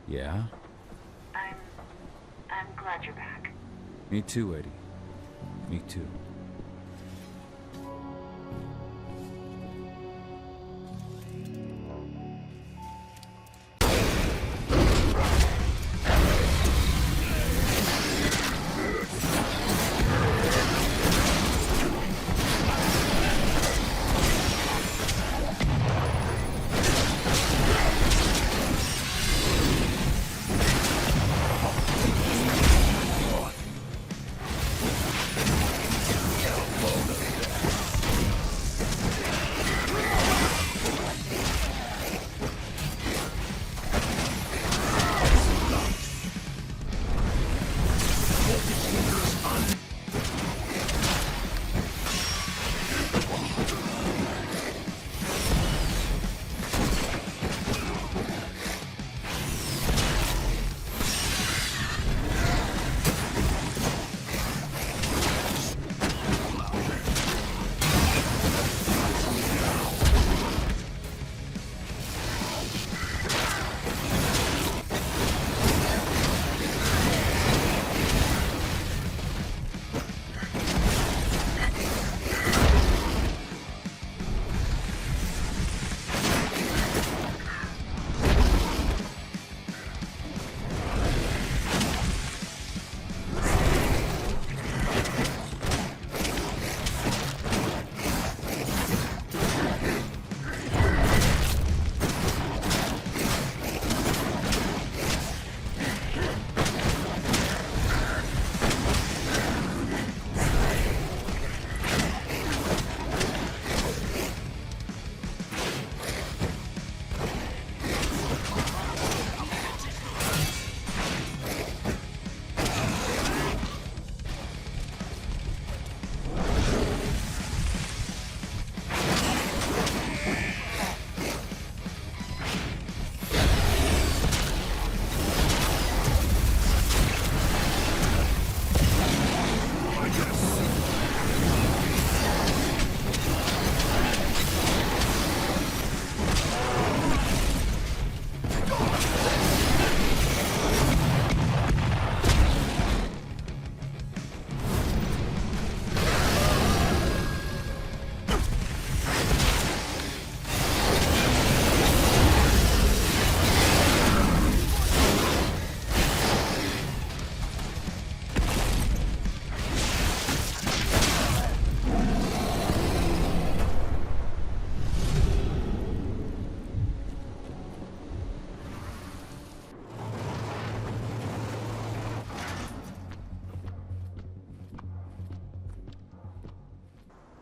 B: Yeah?
A: I'm glad you're back.
B: Me too, Eddie. Me too.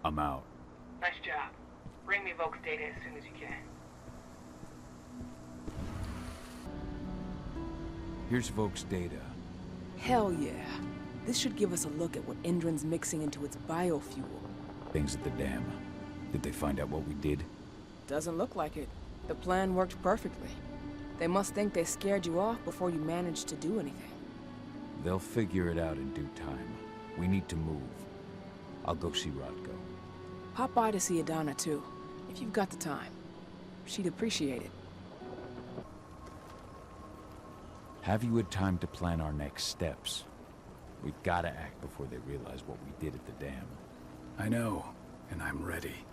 B: I'm out.
T: Nice job. Bring me Volk's data as soon as you can.
B: Here's Voke's data.
E: Hell yeah. This should give us a look at what Indran's mixing into its biofuel.
B: Things at the dam. Did they find out what we did?
E: Doesn't look like it. The plan worked perfectly. They must think they scared you off before you managed to do anything.
B: They'll figure it out in due time. We need to move. I'll go see Rodko.
E: Pop by to see Adana too, if you've got the time. She'd appreciate it.
B: Have you had time to plan our next steps? We've gotta act before they realize what we did at the dam.
C: I know, and I'm ready.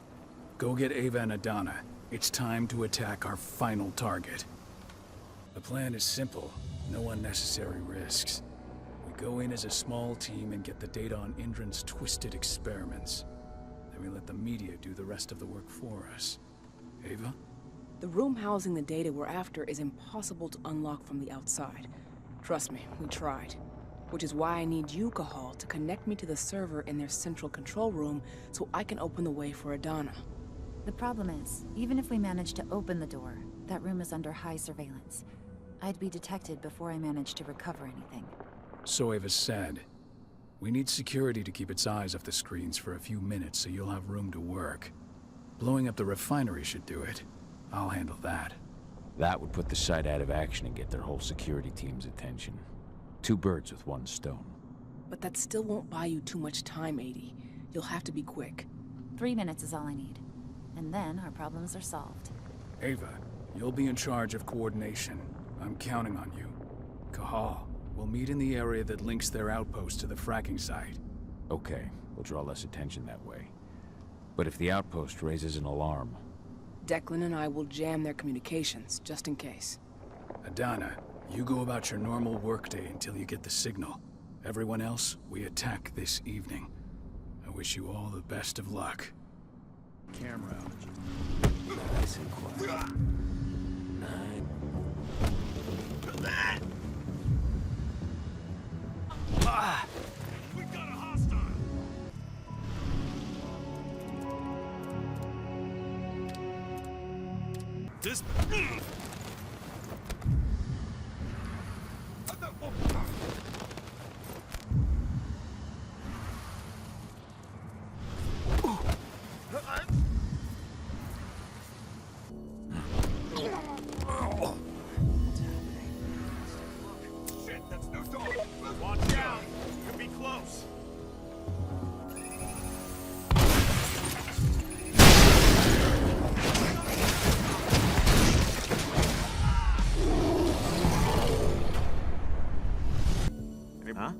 C: Go get Ava and Adana. It's time to attack our final target. The plan is simple. No unnecessary risks. We go in as a small team and get the data on Indran's twisted experiments. Then we let the media do the rest of the work for us. Ava?
E: The room housing the data we're after is impossible to unlock from the outside. Trust me, we tried. Which is why I need you, Cahal, to connect me to the server in their central control room so I can open the way for Adana.
F: The problem is, even if we manage to open the door, that room is under high surveillance. I'd be detected before I managed to recover anything.
C: So Ava said. We need security to keep its eyes off the screens for a few minutes so you'll have room to work. Blowing up the refinery should do it. I'll handle that.
B: That would put the site out of action and get their whole security team's attention. 2 birds with 1 stone.
E: But that still won't buy you too much time, 80. You'll have to be quick.
F: 3 minutes is all I need. And then our problems are solved.
C: Ava, you'll be in charge of coordination. I'm counting on you. Cahal, we'll meet in the area that links their outpost to the fracking site.
B: Okay, we'll draw less attention that way. But if the outpost raises an alarm...
E: Declan and I will jam their communications, just in case.
C: Adana, you go about your normal workday until you get the signal. Everyone else, we attack this evening. I wish you all the best of luck.
R: Camera out.
B: Nice and quiet. 9.
Q: Ah! We got a hostile! This... Shit, that's no dog! Watch out! Could be close!
R: Huh?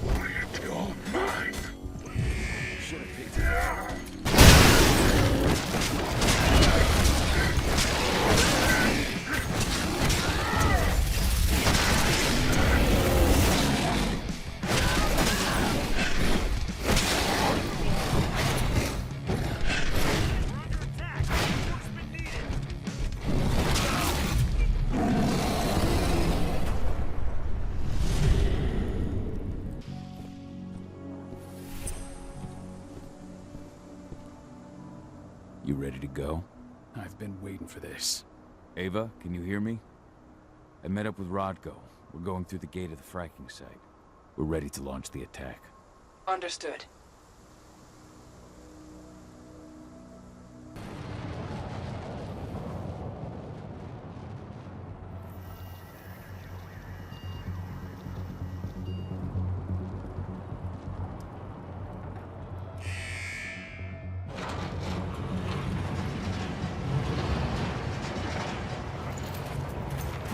Q: Quiet your mind.
R: Should have picked it up.
B: You ready to go?
C: I've been waiting for this.
B: Ava, can you hear me? I met up with Rodko. We're going through the gate of the fracking site. We're ready to launch the attack.
E: Understood.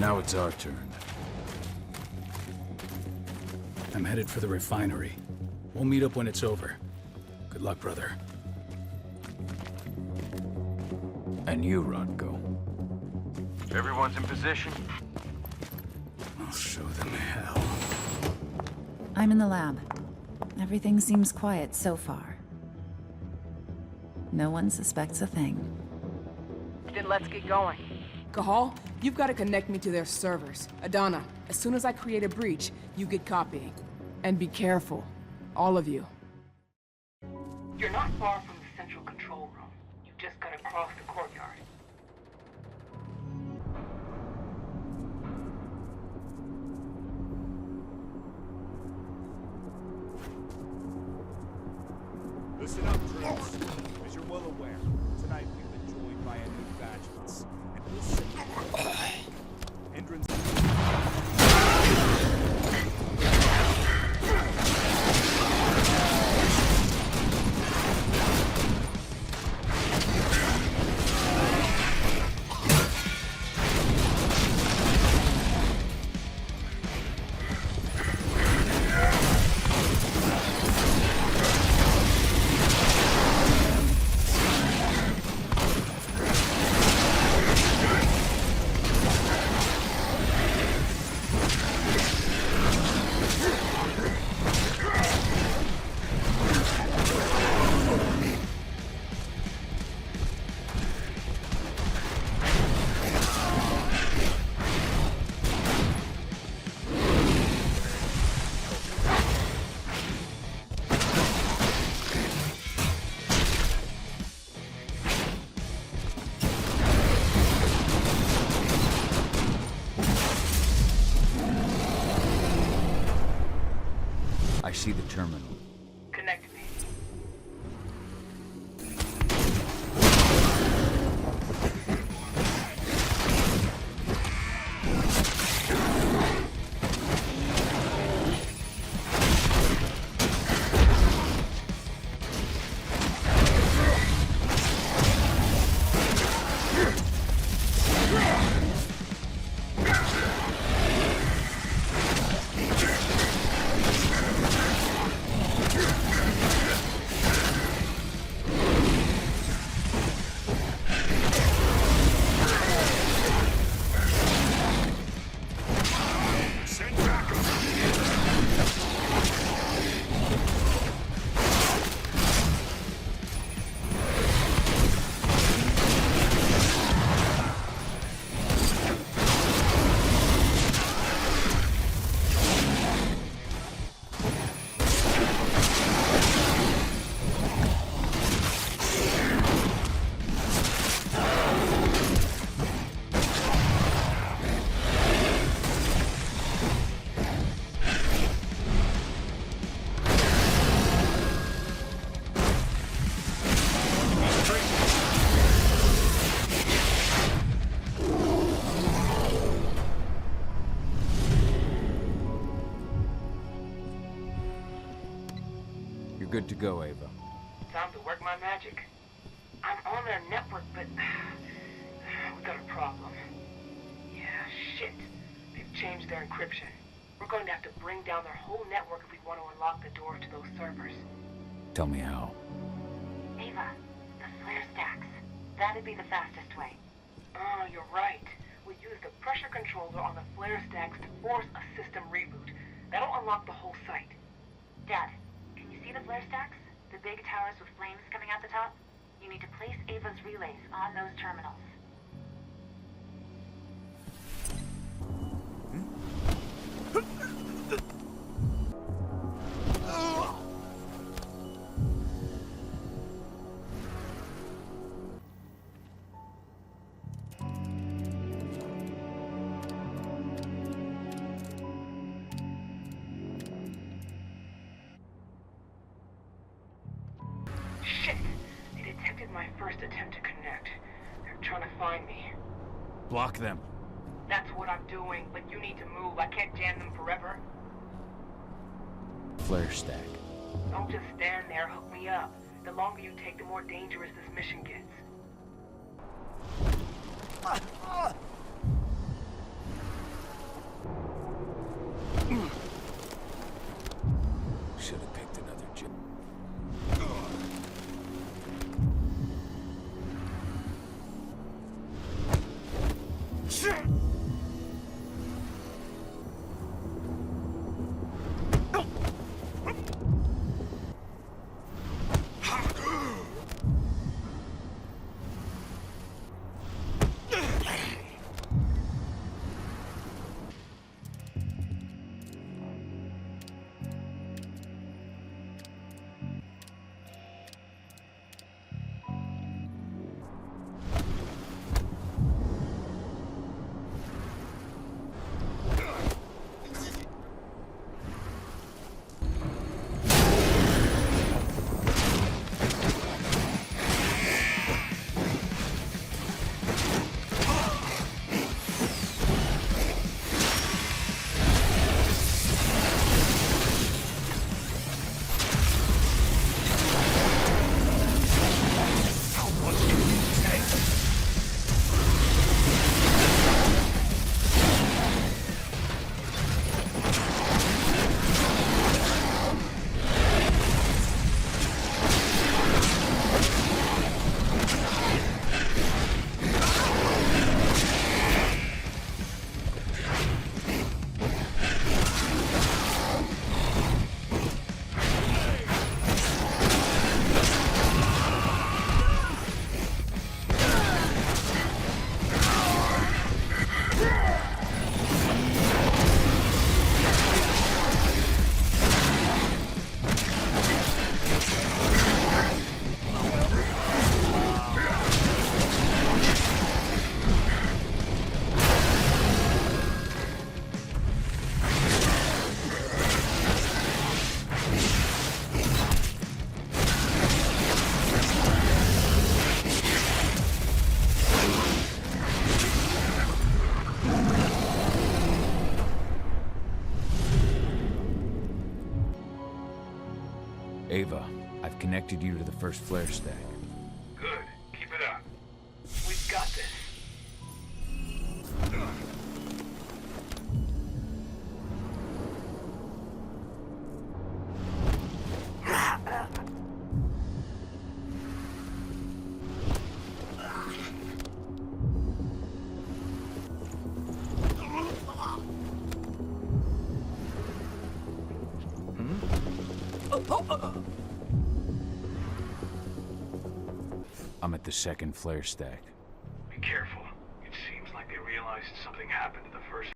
C: Now it's our turn. I'm headed for the refinery. We'll meet up when it's over. Good luck, brother.
B: And you, Rodko.
I: Everyone's in position?
C: I'll show them hell.
F: I'm in the lab. Everything seems quiet so far. No one suspects a thing.
L: Then let's get going.
E: Cahal, you've got to connect me to their servers. Adana, as soon as I create a breach, you get copying. And be careful. All of you.
A: You're not far from the central control room. You've just got to cross the courtyard.
R: tonight we've been joined by a new Vigilance. And we'll see. Entrance.
B: I see the terminal.
A: Connect me.
B: You're good to go, Ava.
A: Time to work my magic. I'm on their network, but we got a problem. Yeah, shit. They've changed their encryption. We're going to have to bring down their whole network if we want to unlock the door to those servers.
B: Tell me how.
A: Ava, the flare stacks. That'd be the fastest way. Oh, you're right. We use the pressure controller on the flare stacks to force a system reboot. That'll unlock the whole site. Dad, can you see the flare stacks? The big towers with flames coming out the top? You need to place Ava's relays on those terminals. Shit! They detected my first attempt to connect. They're trying to find me.
C: Block them.
A: That's what I'm doing, but you need to move. I can't jam them forever.
B: Flare stack.
A: Don't just stand there, hook me up. The longer you take, the more dangerous this mission gets.
B: Should have picked another job. connected you to the first flare stack.
I: Good. Keep it up. We've got this.
B: I'm at the second flare stack.
I: Be careful. It seems like they realized something happened to the first.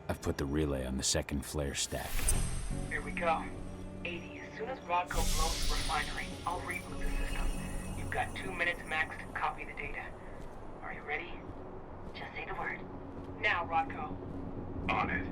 B: I've put the relay on the second flare stack.
I: Here we go. 80. As soon as Rodco blows the refinery, I'll reboot the system. You've got 2 minutes max to copy the data. Are you ready?
A: Just say the word.
I: Now, Rodco. On it.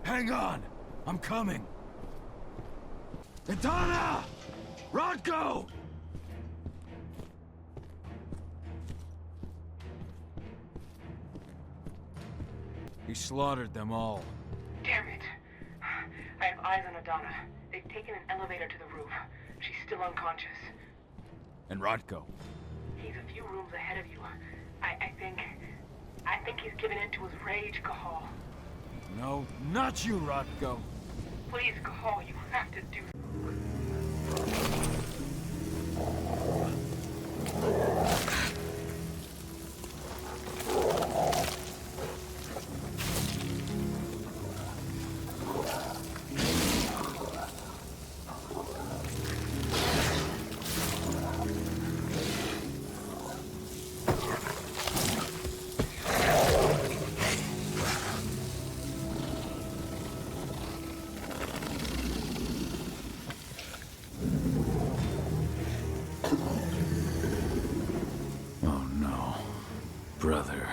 C: Hang on! I'm coming!
B: Adana! Rodko! He slaughtered them all.
T: Damn it. I have eyes on Adana. They've taken an elevator to the roof. She's still unconscious.
B: And Rodko?
T: He's a few rooms ahead of you. I think he's given in to his rage, Cahal.
B: No, not you, Rodko.
T: Please, Cahal, you have to do...
B: Oh no, brother.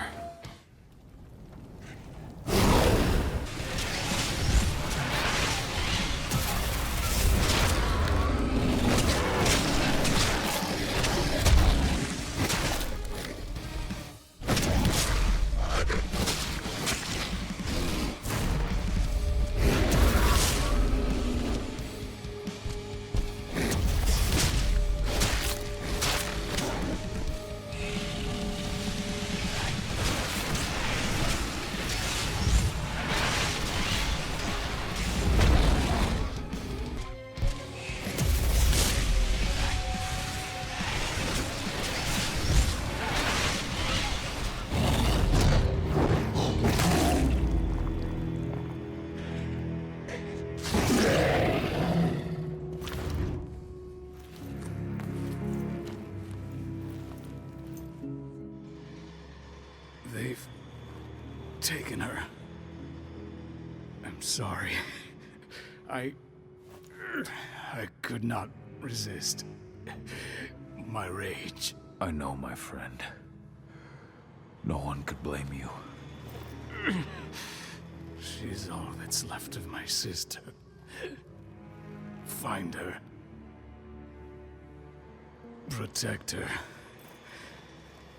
C: They've taken her. I'm sorry. I could not resist my rage.
B: I know, my friend. No one could blame you.
C: She's all that's left of my sister. Find her. Protect her.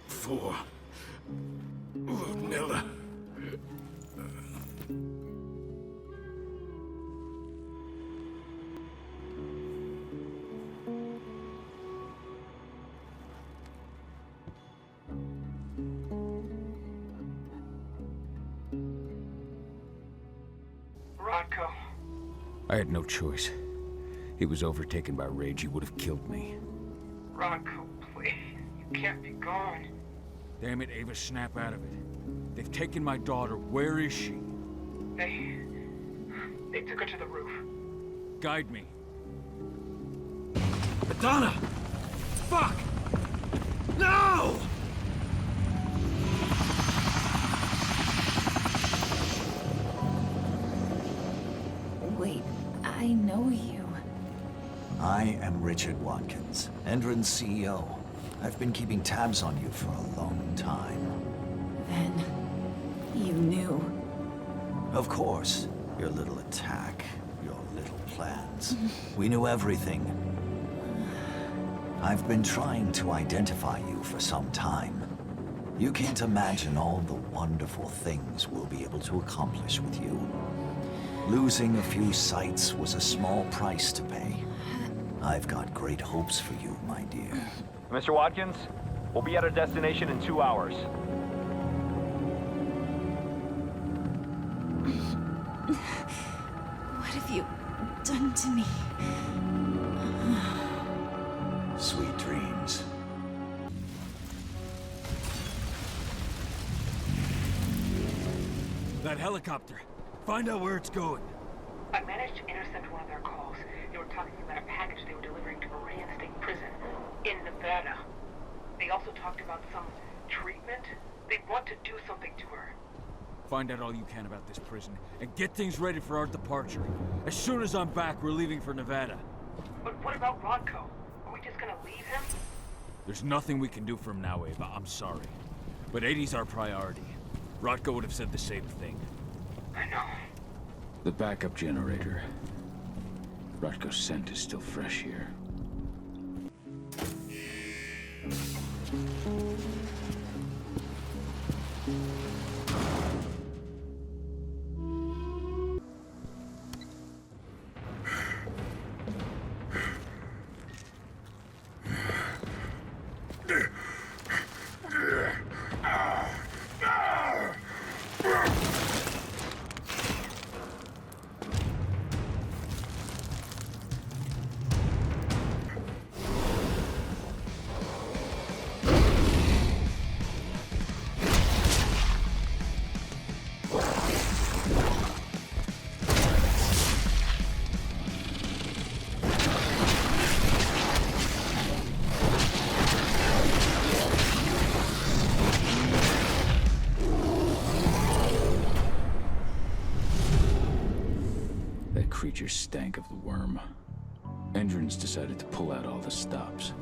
C: For Ludmilla.
T: Rodko.
B: I had no choice. He was overtaken by rage. He would have killed me.
T: Rodko, please. You can't be gone.
B: Damn it, Ava, snap out of it. They've taken my daughter. Where is she?
T: They took her to the roof.
B: Guide me.
Q: Madonna! Fuck! No!
F: Wait, I know you.
U: I am Richard Watkins, Endron's CEO. I've been keeping tabs on you for a long time.
F: Then, you knew.
U: Of course. Your little attack, your little plans. We knew everything. I've been trying to identify you for some time. You can't imagine all the wonderful things we'll be able to accomplish with you. Losing a few sights was a small price to pay. I've got great hopes for you, my dear.
V: Mr. Watkins, we'll be at our destination in 2 hours.
F: What have you done to me?
U: Sweet dreams.
B: That helicopter. Find out where it's going.
T: I managed to intercept one of their calls. They were talking about a package they were delivering to Korean State Prison in Nevada. They also talked about some treatment. They want to do something to her.
B: Find out all you can about this prison, and get things ready for our departure. As soon as I'm back, we're leaving for Nevada.
T: But what about Rodko? Are we just gonna leave him?
B: There's nothing we can do for him now, Ava. I'm sorry. But 80's our priority. Rodko would have said the same thing.
T: I know.
B: The backup generator. Rutko's scent is still fresh here. Creature stank of the worm. Endrins decided to pull out all the stops.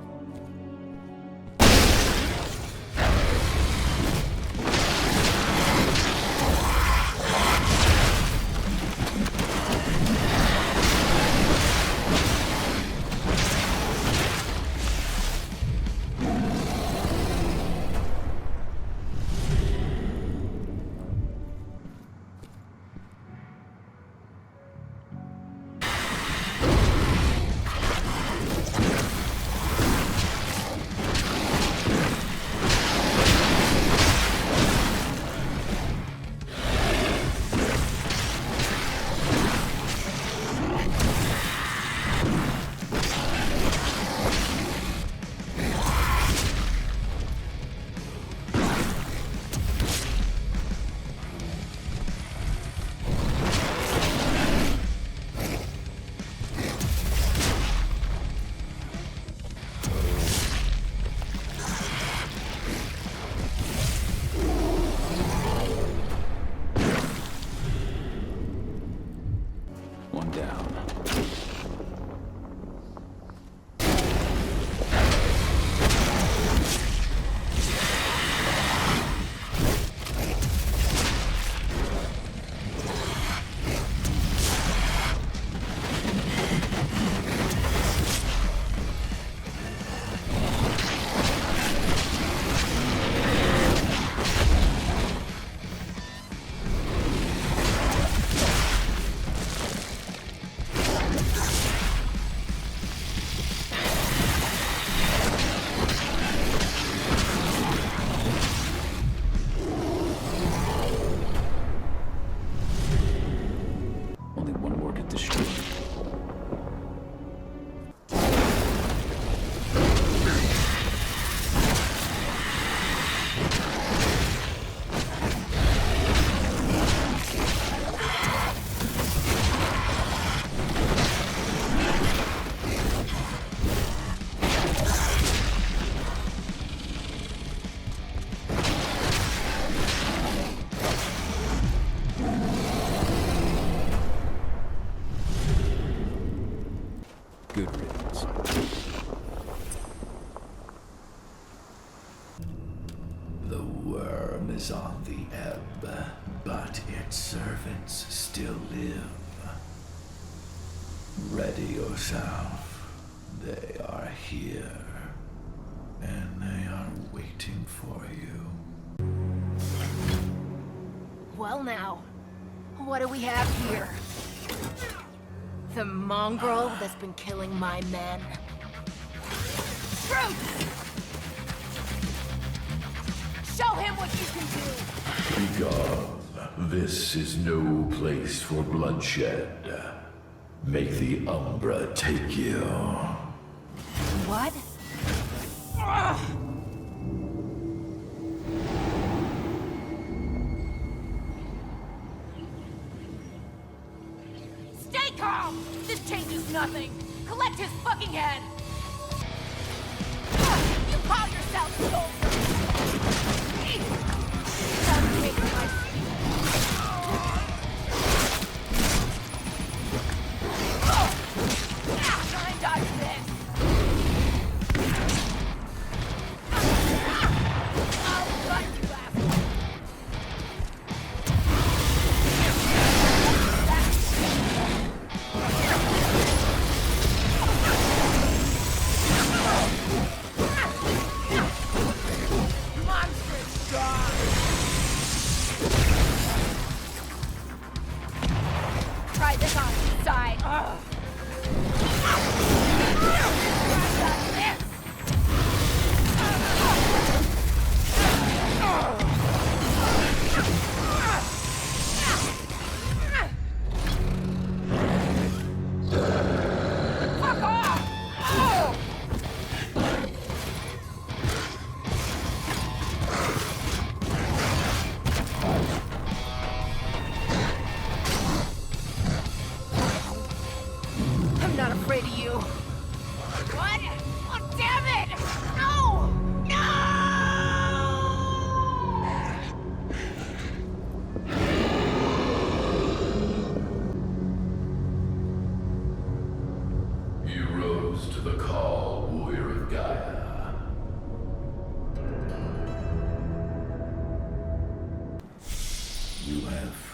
M: is on the ebb, but its servants still live. Ready yourself. They are here, and they are waiting for you.
L: Well now, what do we have here? The mongrel that's been killing my men. Truth! Show him what you can do!
M: Begone. This is no place for bloodshed. Make the Umbra take you.
L: What?
D: Stay calm! This changes nothing! Collect his fucking head! You call yourself soldier! Don't take my try and dodge this! I'll gut you, asshole!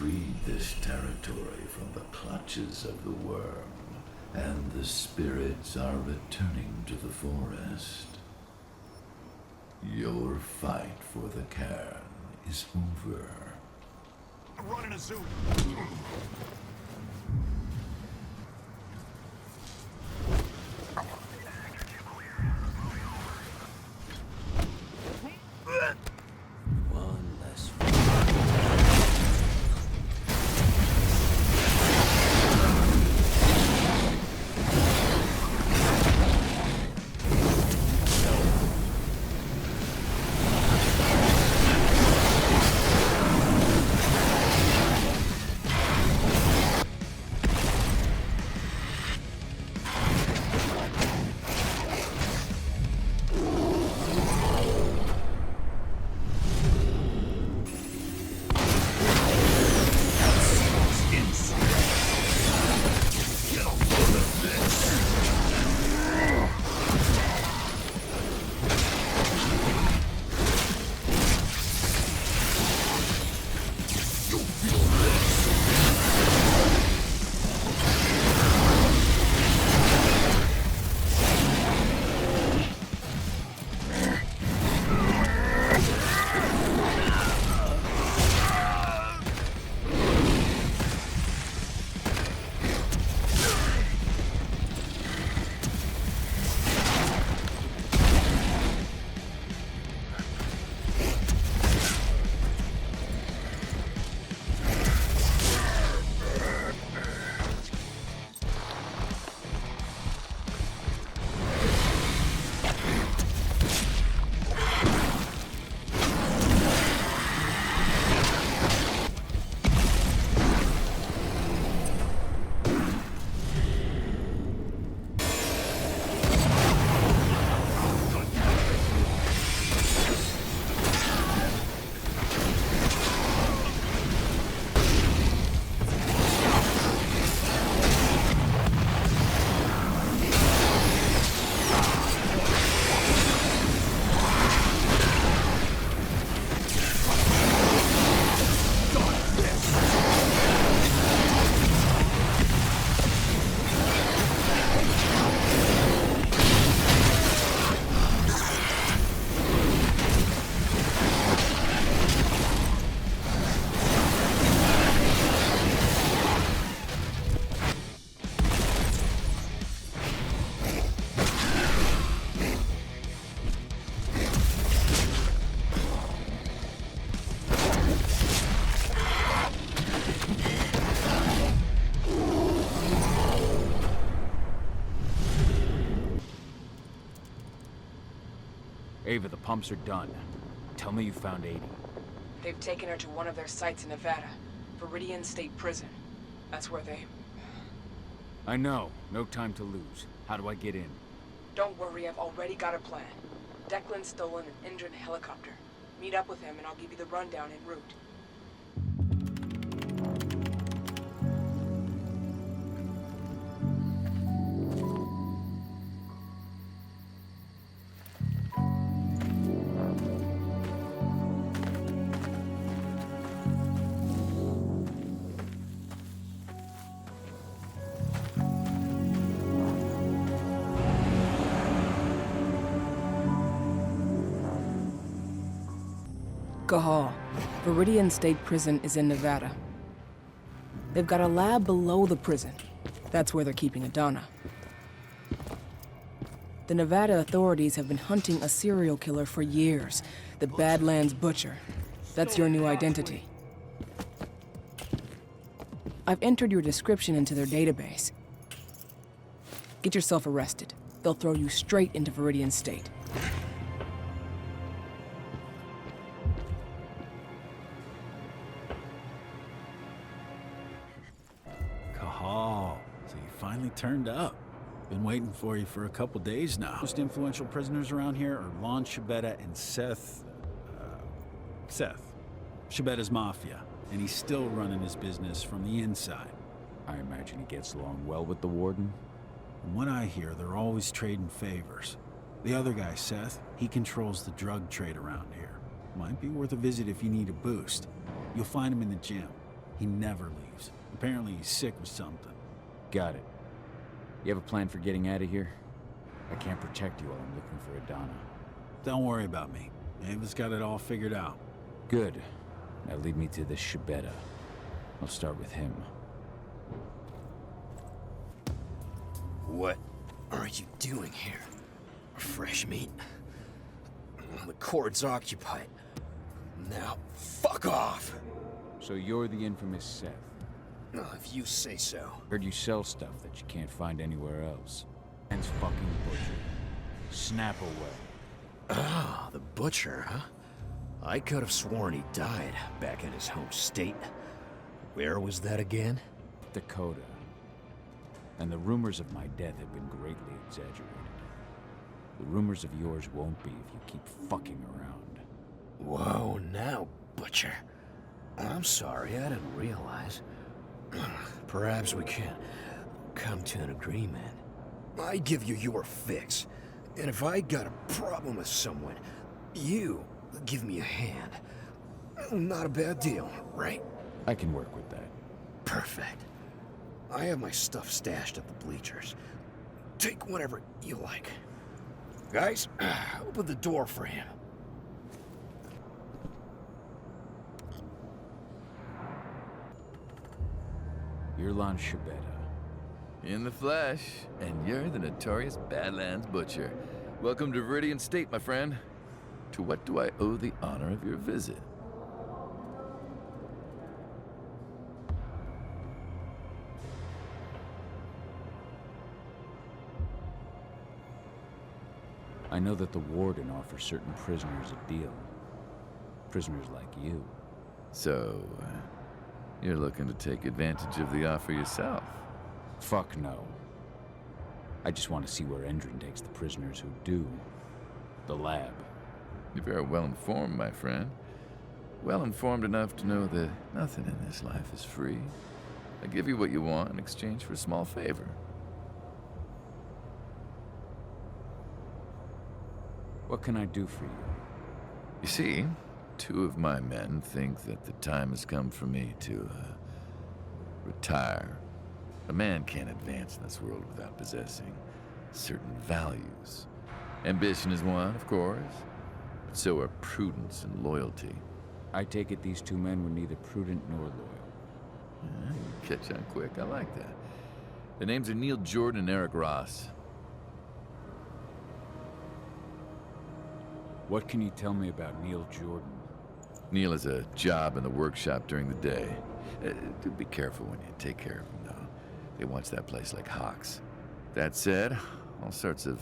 M: freed this territory from the clutches of the worm, and the spirits are returning to the forest. Your fight for the cairn is over.
Q: I'm running a zoo.
H: One less.
C: Ava, the pumps are done. Tell me you found 80.
E: They've taken her to one of their sites in Nevada, Viridian State Prison. That's where they...
C: I know. No time to lose. How do I get in?
E: Don't worry, I've already got a plan. Declan's stolen an Indran helicopter. Meet up with him and I'll give you the rundown en route. Cahal, Viridian State Prison is in Nevada. They've got a lab below the prison. That's where they're keeping Adana. The Nevada authorities have been hunting a serial killer for years. The Badlands Butcher. That's your new identity. I've entered your description into their database. Get yourself arrested. They'll throw you straight into Viridian State.
C: So you finally turned up. Been waiting for you for a couple days now. Most influential prisoners around here are Lon, Shabetta, and Seth. Seth. Shabetta's mafia, and he's still running his business from the inside.
B: I imagine he gets along well with the warden.
C: From what I hear, they're always trading favors. The other guy, Seth, he controls the drug trade around here. Might be worth a visit if you need a boost. You'll find him in the gym.
G: He never leaves. Apparently he's sick with something.
B: Got it. You have a plan for getting out of here? I can't protect you while I'm looking for Adana.
G: Don't worry about me. Ava's got it all figured out.
B: Good. Now lead me to the Shibeta. I'll start with him.
P: What are you doing here? Fresh meat? The cord's occupied. Now, fuck off!
B: So you're the infamous Seth?
P: If you say so.
B: Heard you sell stuff that you can't find anywhere else. Man's fucking butcher. Snap away.
P: Ah, the butcher, huh? I could have sworn he died back in his home state. Where was that again?
B: Dakota. And the rumors of my death have been greatly exaggerated. The rumors of yours won't be if you keep fucking around.
P: Whoa, now, butcher. I'm sorry, I didn't realize. Perhaps we can come to an agreement. I give you your fix, and if I got a problem with someone, you give me a hand. Not a bad deal, right?
B: I can work with that.
P: Perfect. I have my stuff stashed at the bleachers. Take whatever you like. Guys, open the door for him.
B: You're Lon Shibeta.
M: In the flesh, and you're the notorious Badlands Butcher. Welcome to Viridian State, my friend. To what do I owe the honor of your visit?
B: I know that the warden offers certain prisoners a deal. Prisoners like you.
M: So, you're looking to take advantage of the offer yourself?
B: Fuck no. I just want to see where Endron takes the prisoners who do. The lab.
M: You're very well informed, my friend. Well informed enough to know that nothing in this life is free. I give you what you want in exchange for a small favor.
B: What can I do for you?
M: You see, two of my men think that the time has come for me to, retire. A man can't advance in this world without possessing certain values. Ambition is one, of course, but so are prudence and loyalty.
B: I take it these two men were neither prudent nor loyal.
M: Yeah, you catch on quick, I like that. Their names are Neil Jordan and Eric Ross.
B: What can you tell me about Neil Jordan?
M: Neil has a job in the workshop during the day. Do be careful when you take care of him, though. They watch that place like hawks. That said, all sorts of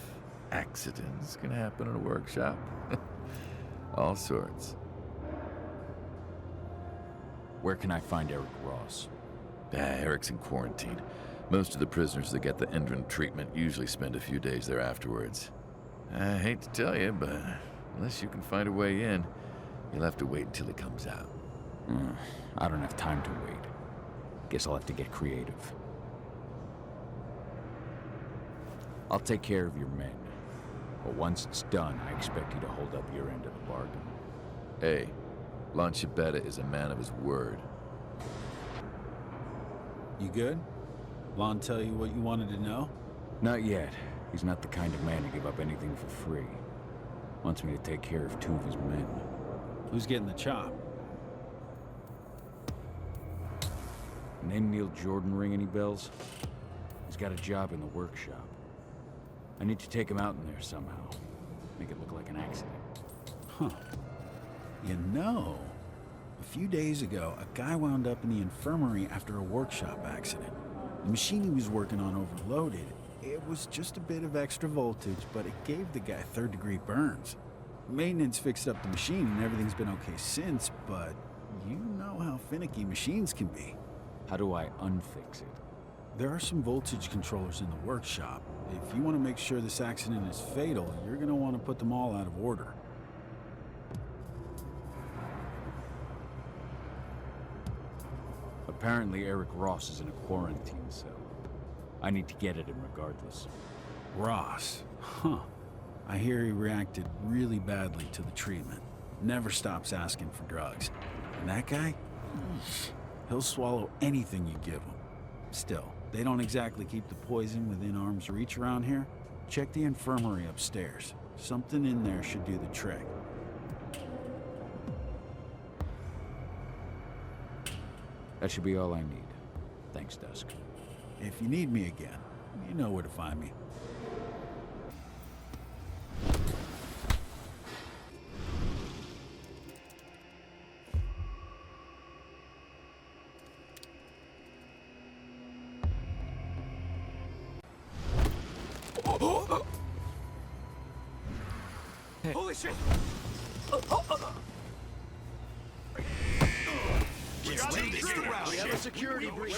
M: accidents can happen in a workshop. All sorts.
B: Where can I find Eric Ross?
M: Eric's in quarantine. Most of the prisoners that get the Endron treatment usually spend a few days there afterwards. I hate to tell you, but unless you can find a way in, you'll have to wait until he comes out.
B: I don't have time to wait. Guess I'll have to get creative. I'll take care of your men. But once it's done, I expect you to hold up your end of the bargain.
M: Hey, Lon Shibeta is a man of his word.
G: You good? Lon tell you what you wanted to know?
B: Not yet. He's not the kind of man to give up anything for free. Wants me to take care of two of his men.
G: Who's getting the chop?
B: Name Neil Jordan ring any bells? He's got a job in the workshop. I need to take him out in there somehow. Make it look like an accident.
G: Huh. You know, a few days ago, a guy wound up in the infirmary after a workshop accident. The machine he was working on overloaded. It was just a bit of extra voltage, but it gave the guy third-degree burns. Maintenance fixed up the machine and everything's been okay since, but you know how finicky machines can be.
B: How do I unfix it?
G: There are some voltage controllers in the workshop. If you want to make sure this accident is fatal, you're going to want to put them all out of order.
B: Apparently Eric Ross is in a quarantine cell. I need to get at him regardless.
G: Ross? Huh. I hear he reacted really badly to the treatment. Never stops asking for drugs. And that guy? He'll swallow anything you give him. Still, they don't exactly keep the poison within arm's reach around here. Check the infirmary upstairs. Something in there should do the trick.
B: That should be all I need. Thanks, Dusk.
G: If you need me again, you know where to find me.
N: Holy shit!
H: We have a security breach.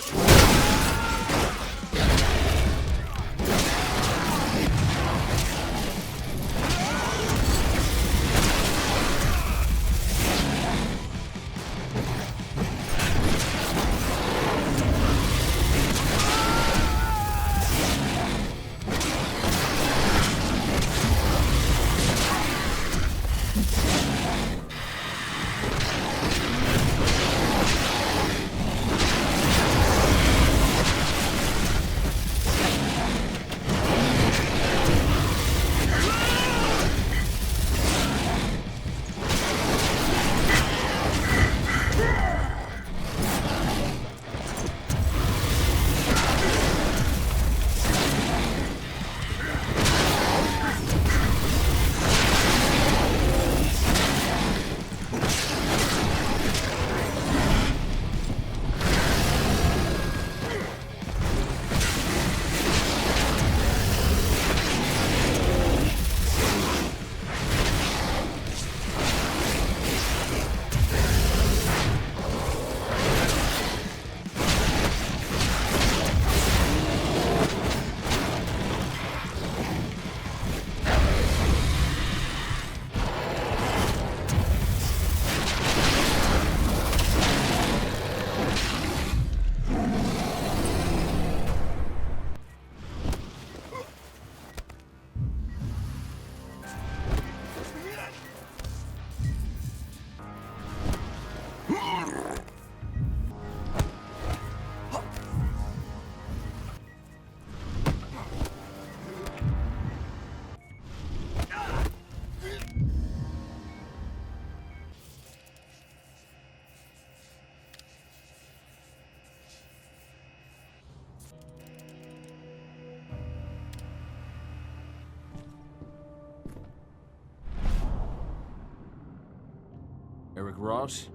B: Eric Ross,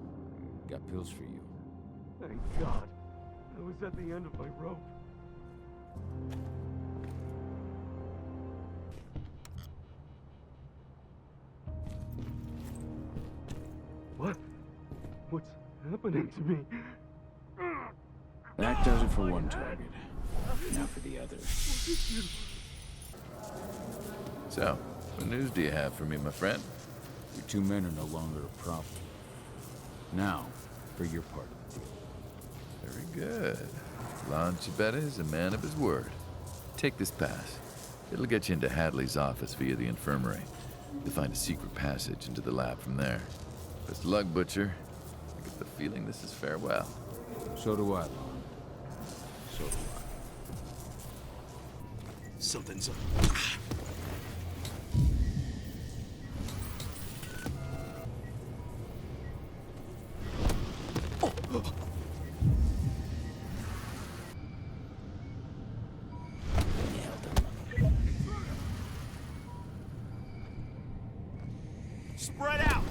B: got pills for you.
N: Thank God. I was at the end of my rope. What? What's happening to me?
B: That does it for one target. Now for the other.
M: So, what news do you have for me, my friend?
B: Your two men are no longer a problem. Now, for your part of the deal.
M: Very good. Lon Chibetta is a man of his word. Take this pass. It'll get you into Hadley's office via the infirmary. You'll find a secret passage into the lab from there. Best of luck, Butcher. I get the feeling this is farewell.
B: So do I, Lon. So do I.
Q: Something's up.
N: Spread out!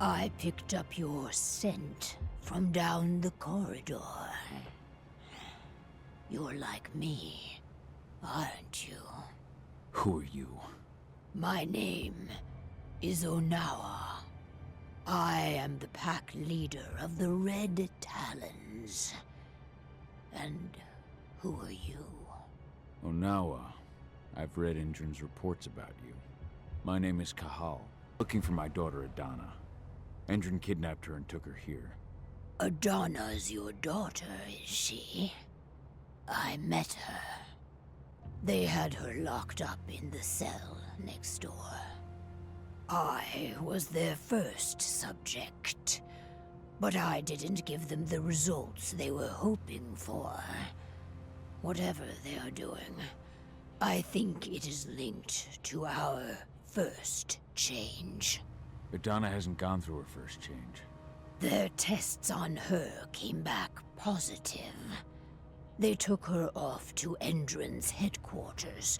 K: I picked up your scent from down the corridor. You're like me, aren't you?
B: Who are you?
K: My name is Onawa. I am the pack leader of the Red Talons. And who are you?
B: Onawa. I've read Indran's reports about you. My name is Kahal, looking for my daughter Adana. Indran kidnapped her and took her here.
K: Adana's your daughter, is she? I met her. They had her locked up in the cell next door. I was their first subject, but I didn't give them the results they were hoping for. Whatever they are doing, I think it is linked to our first change.
B: Adana hasn't gone through her first change.
K: Their tests on her came back positive. They took her off to Endron's headquarters.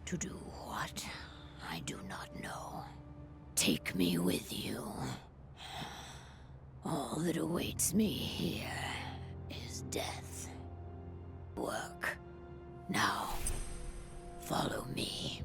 K: To do what? I do not know. Take me with you. All that awaits me here is death. Work. Now, follow me.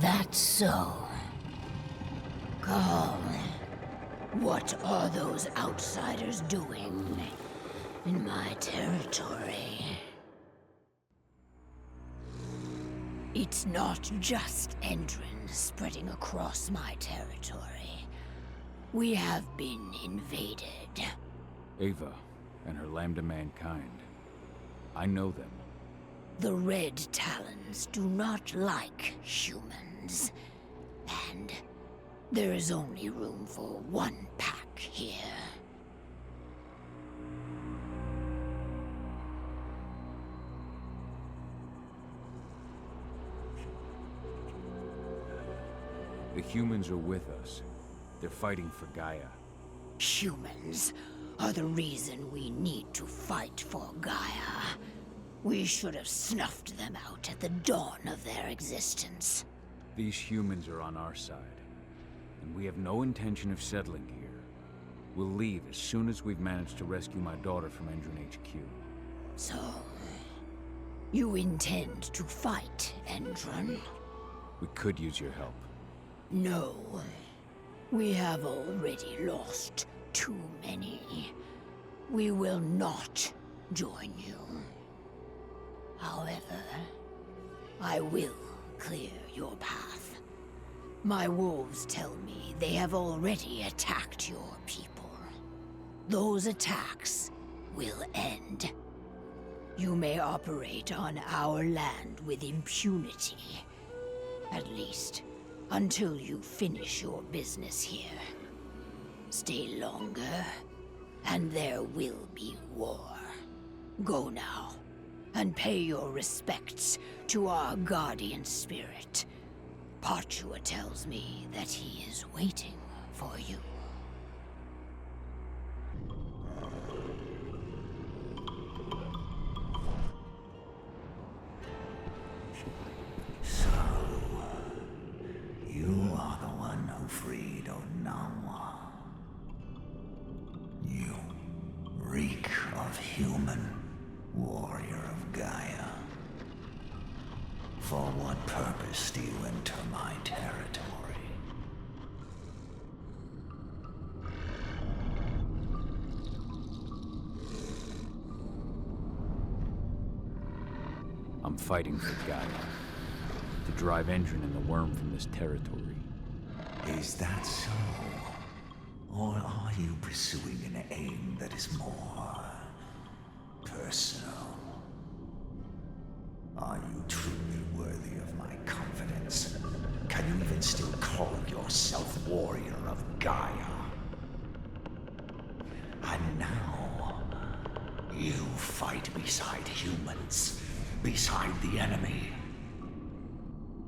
K: that so? Carl, what are those outsiders doing in my territory? It's not just Endrin spreading across my territory. We have been invaded.
B: Ava and her Lambda Mankind. I know them.
K: The Red Talons do not like humans. And there is only room for one pack here.
B: The humans are with us. They're fighting for Gaia.
K: Humans are the reason we need to fight for Gaia. We should have snuffed them out at the dawn of their existence.
B: These humans are on our side, and we have no intention of settling here. We'll leave as soon as we've managed to rescue my daughter from Endrin HQ.
K: So, you intend to fight Endrin?
B: We could use your help.
K: No. We have already lost too many. We will not join you. However, I will clear your path. My wolves tell me they have already attacked your people. Those attacks will end. You may operate on our land with impunity. At least, until you finish your business here. Stay longer, and there will be war. Go now, and pay your respects to our guardian spirit. Parchua tells me that he is waiting for you.
U: So, you are the one who freed Onawa. You reek of human, warrior of Gaia. For what purpose do you enter my territory?
B: I'm fighting for Gaia. To drive Endrin and the worm from this territory.
U: Is that so? Or are you pursuing an aim that is more personal? Are you truly worthy of my confidence? Can you even still call yourself warrior of Gaia? And now, you fight beside humans, beside the enemy.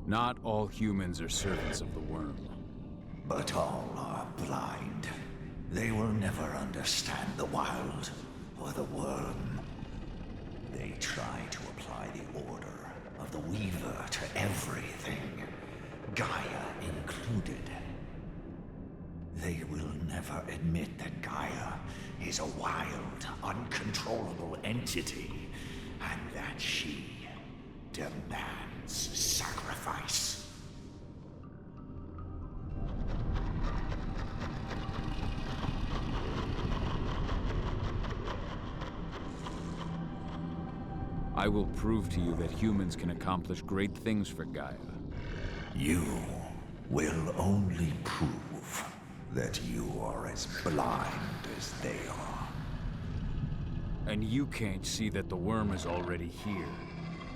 B: Not all humans are servants of the worm.
U: But all are blind. They will never understand the wild or the worm. They try to apply the order of the Weaver to everything, Gaia included. They will never admit that Gaia is a wild, uncontrollable entity, and that she demands sacrifice.
B: I will prove to you that humans can accomplish great things for Gaia.
U: You will only prove that you are as blind as they are.
B: And you can't see that the worm is already here,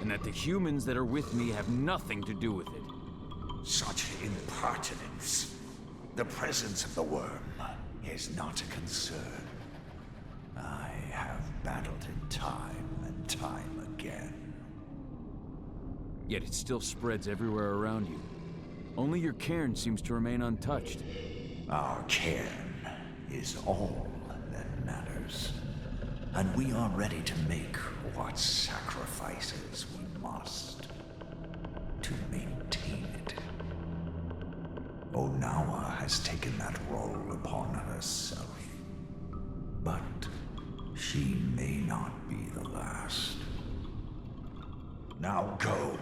B: and that the humans that are with me have nothing to do with it.
U: Such impertinence. The presence of the worm is not a concern. I have battled it time and time again.
B: Yet it still spreads everywhere around you. Only your cairn seems to remain untouched.
U: Our cairn is all that matters. And we are ready to make what sacrifices we must to maintain it. Onawa has taken that role upon herself. But she may not be the last. Now go.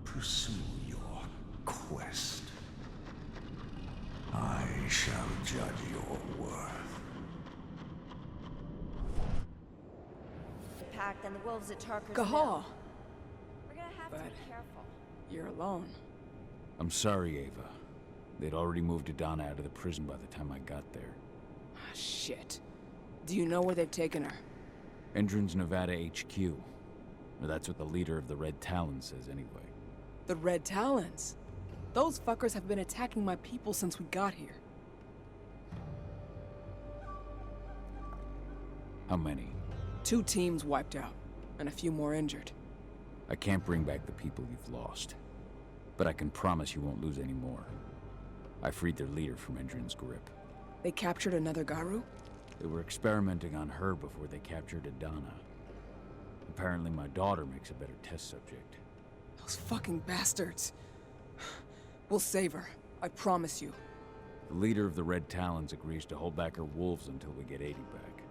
U: Pursue your quest. I shall judge your worth.
O: The pact and the wolves at Tarker's
E: Gaha!
O: Mill. We're gonna have to
E: But
O: be careful.
E: you're alone.
B: I'm sorry, Ava. They'd already moved Adana out of the prison by the time I got there.
E: Ah, shit. Do you know where they've taken her?
B: Endron's Nevada HQ. Or that's what the leader of the Red Talons says anyway.
E: The Red Talons? Those fuckers have been attacking my people since we got here.
B: How many?
E: 2 teams wiped out, and a few more injured.
B: I can't bring back the people you've lost. But I can promise you won't lose any more. I freed their leader from Endron's grip.
E: They captured another Garu?
B: They were experimenting on her before they captured Adana. Apparently my daughter makes a better test subject.
E: Those fucking bastards. We'll save her, I promise you.
B: The leader of the Red Talons agrees to hold back her wolves until we get 80 back.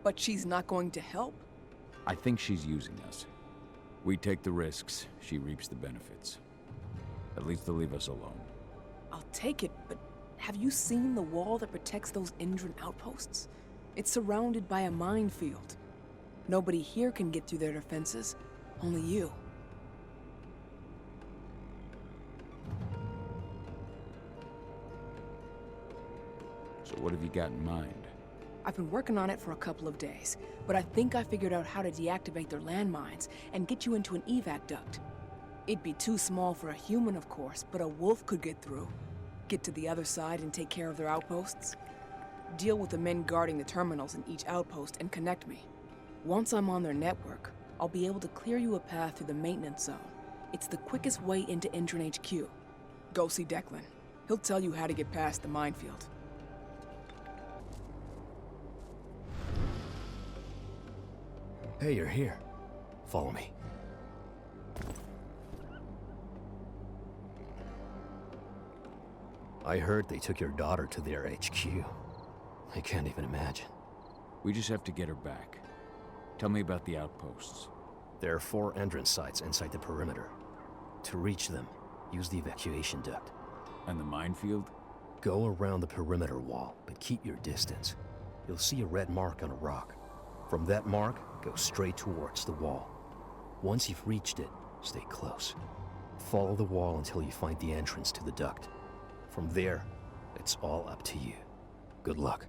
E: But she's not going to help?
B: I think she's using us. We take the risks, she reaps the benefits. At least they'll leave us alone.
E: I'll take it, but have you seen the wall that protects those Endron outposts? It's surrounded by a minefield. Nobody here can get through their defenses, only you.
B: So what have you got in mind?
E: I've been working on it for a couple of days, but I think I figured out how to deactivate their landmines and get you into an evac duct. It'd be too small for a human, of course, but a wolf could get through. Get to the other side and take care of their outposts. Deal with the men guarding the terminals in each outpost and connect me. Once I'm on their network, I'll be able to clear you a path through the maintenance zone. It's the quickest way into Endron HQ. Go see Declan. He'll tell you how to get past the minefield.
P: Hey, you're here. Follow me. I heard they took your daughter to their HQ. I can't even imagine.
B: We just have to get her back. Tell me about the outposts.
P: There are 4 entrance sites inside the perimeter. To reach them, use the evacuation duct.
B: And the minefield?
P: Go around the perimeter wall, but keep your distance. You'll see a red mark on a rock. From that mark, go straight towards the wall. Once you've reached it, stay close. Follow the wall until you find the entrance to the duct. From there, it's all up to you. Good luck.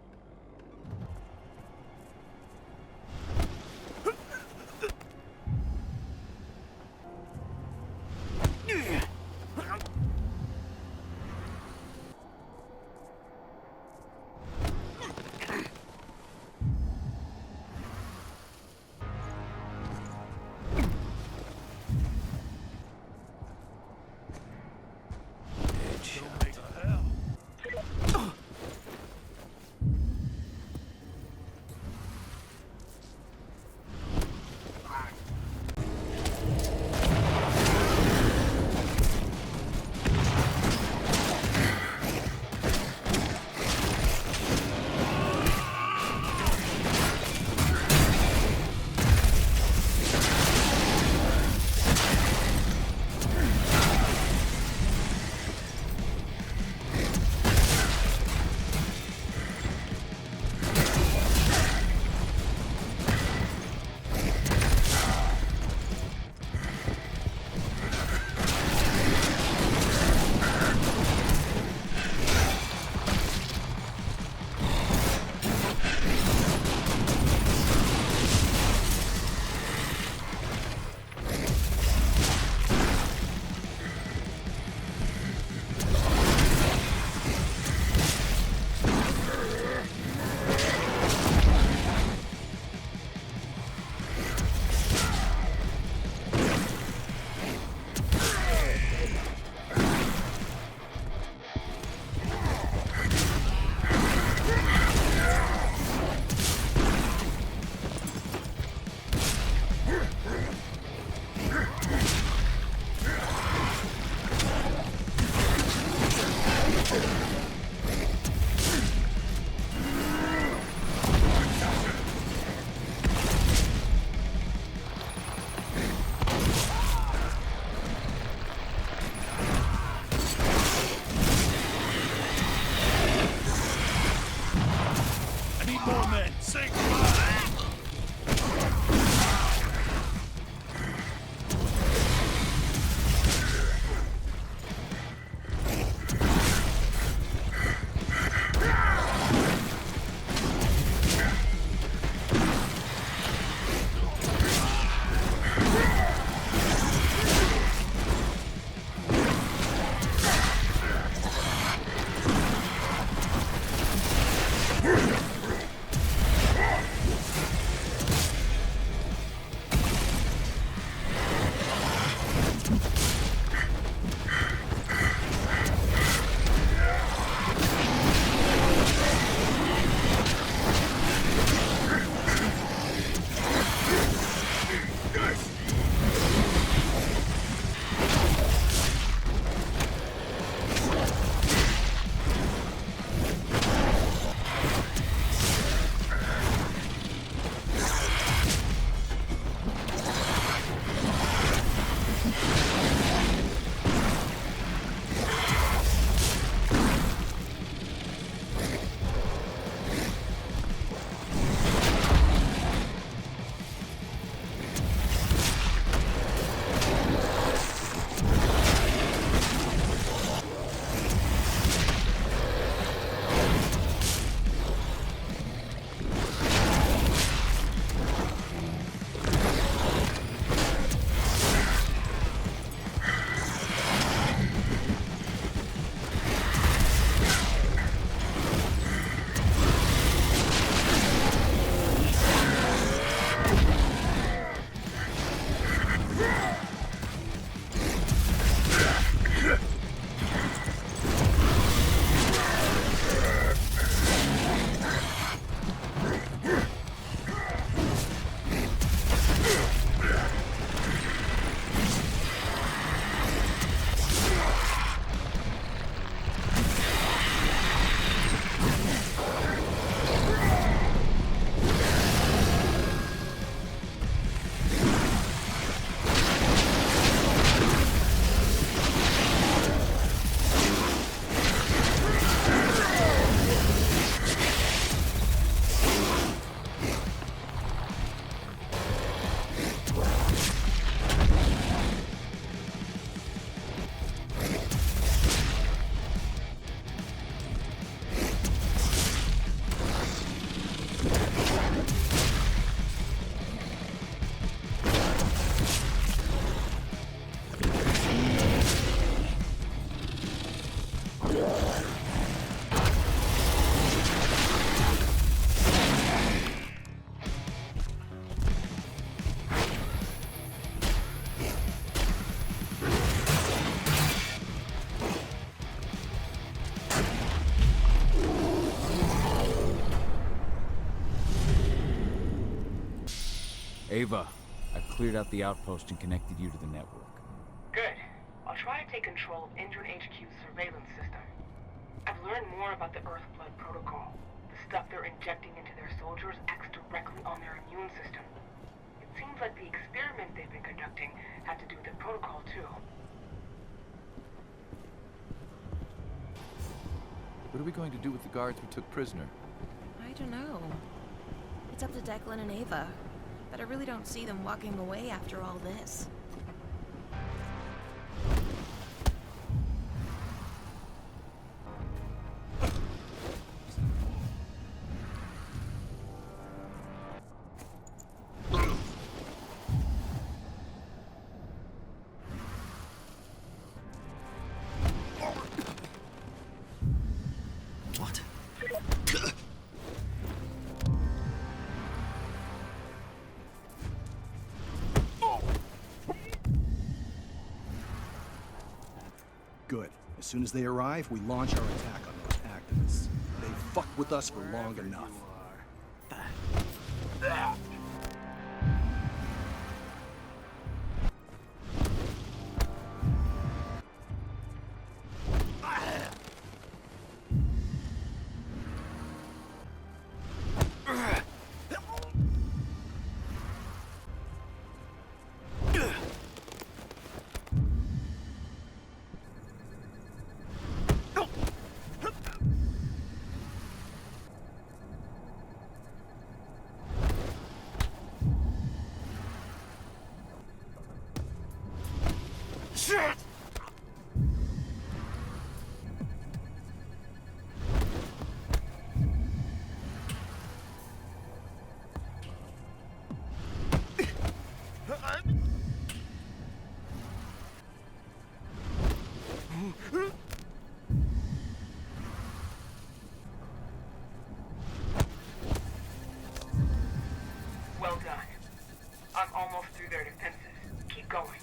Q: Gentlemen, say goodbye!
B: Ava, I've cleared out the outpost and connected you to the network.
T: Good. I'll try and take control of Indran HQ's surveillance system. I've learned more about the Earthblood protocol. The stuff they're injecting into their soldiers acts directly on their immune system. It seems like the experiment they've been conducting had to do with the protocol, too.
M: What are we going to do with the guards we took prisoner?
L: I don't know. It's up to Declan and Ava. But I really don't see them walking away after all this.
U: What?
R: Good. As soon as they arrive, we launch our attack on those activists. They fucked with us for long enough.
T: through their defenses. Keep going.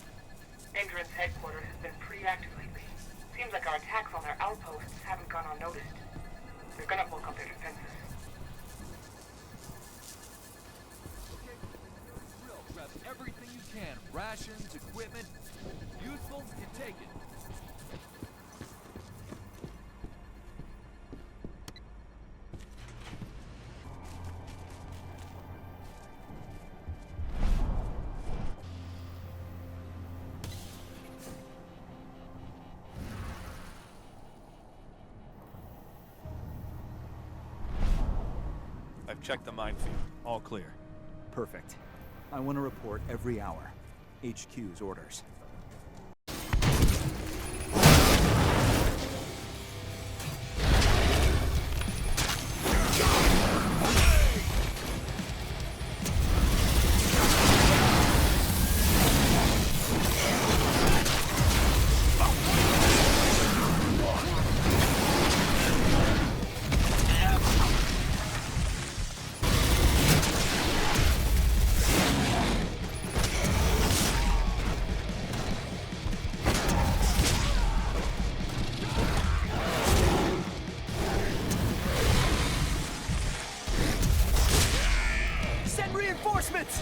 T: Endron's headquarters has been pretty active lately. Seems like our attacks on their outposts haven't gone unnoticed. They're gonna bulk up their defenses.
J: Grab everything you can. Rations, equipment. Useful, you take it.
S: I've checked the minefield. All clear.
W: Perfect. I want to report every hour. HQ's orders.
N: Reinforcements!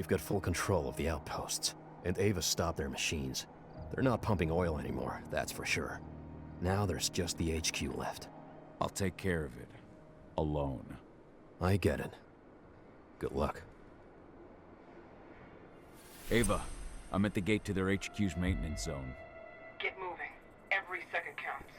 P: We've got full control of the outposts, and Ava stopped their machines. They're not pumping oil anymore, that's for sure. Now there's just the HQ left.
B: I'll take care of it. Alone.
P: I get it. Good luck.
B: Ava, I'm at the gate to their HQ's maintenance zone.
T: Get moving. Every second counts.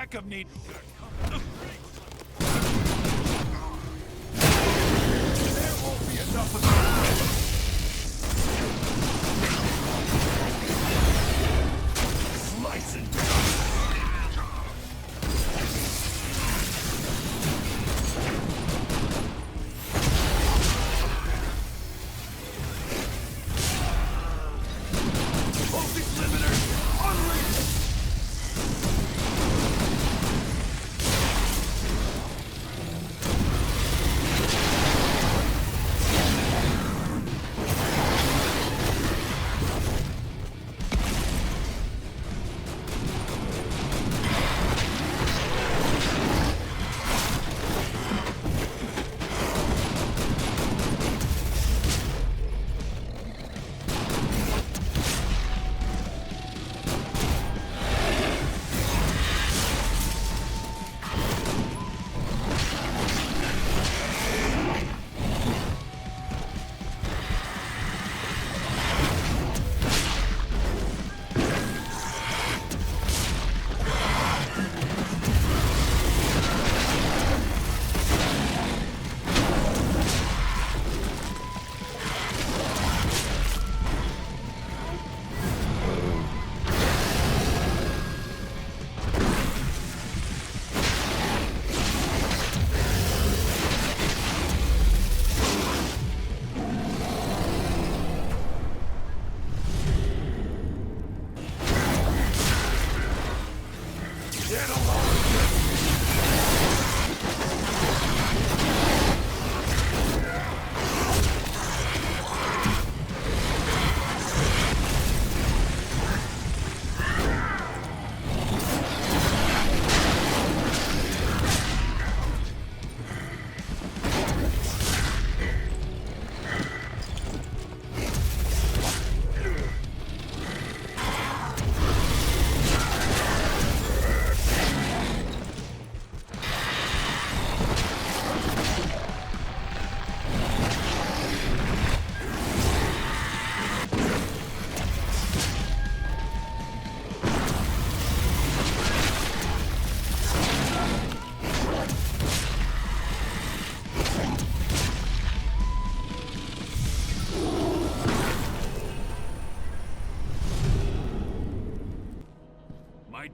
Q: backup need. There won't be enough of them. Slice and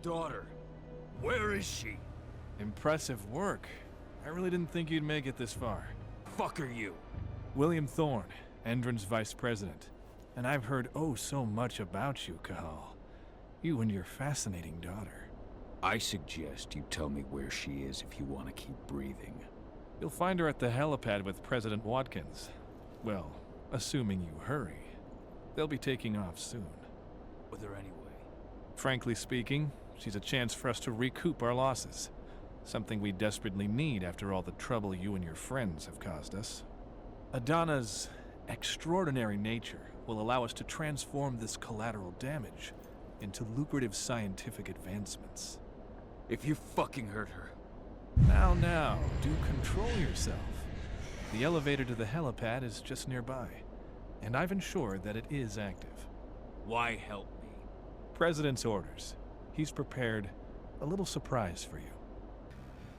Q: daughter. Where is she?
J: Impressive work. I really didn't think you'd make it this far.
Q: Fuck are you?
J: William Thorne, Endron's vice president. And I've heard oh so much about you, Cahal. You and your fascinating daughter.
B: I suggest you tell me where she is if you want to keep breathing.
J: You'll find her at the helipad with President Watkins. Well, assuming you hurry. They'll be taking off soon.
Q: With her anyway.
J: Frankly speaking, she's a chance for us to recoup our losses. Something we desperately need after all the trouble you and your friends have caused us. Adana's extraordinary nature will allow us to transform this collateral damage into lucrative scientific advancements.
B: If you fucking hurt her.
J: Now, do control yourself. The elevator to the helipad is just nearby, and I've ensured that it is active.
B: Why help me?
J: President's orders. He's prepared a little surprise for you.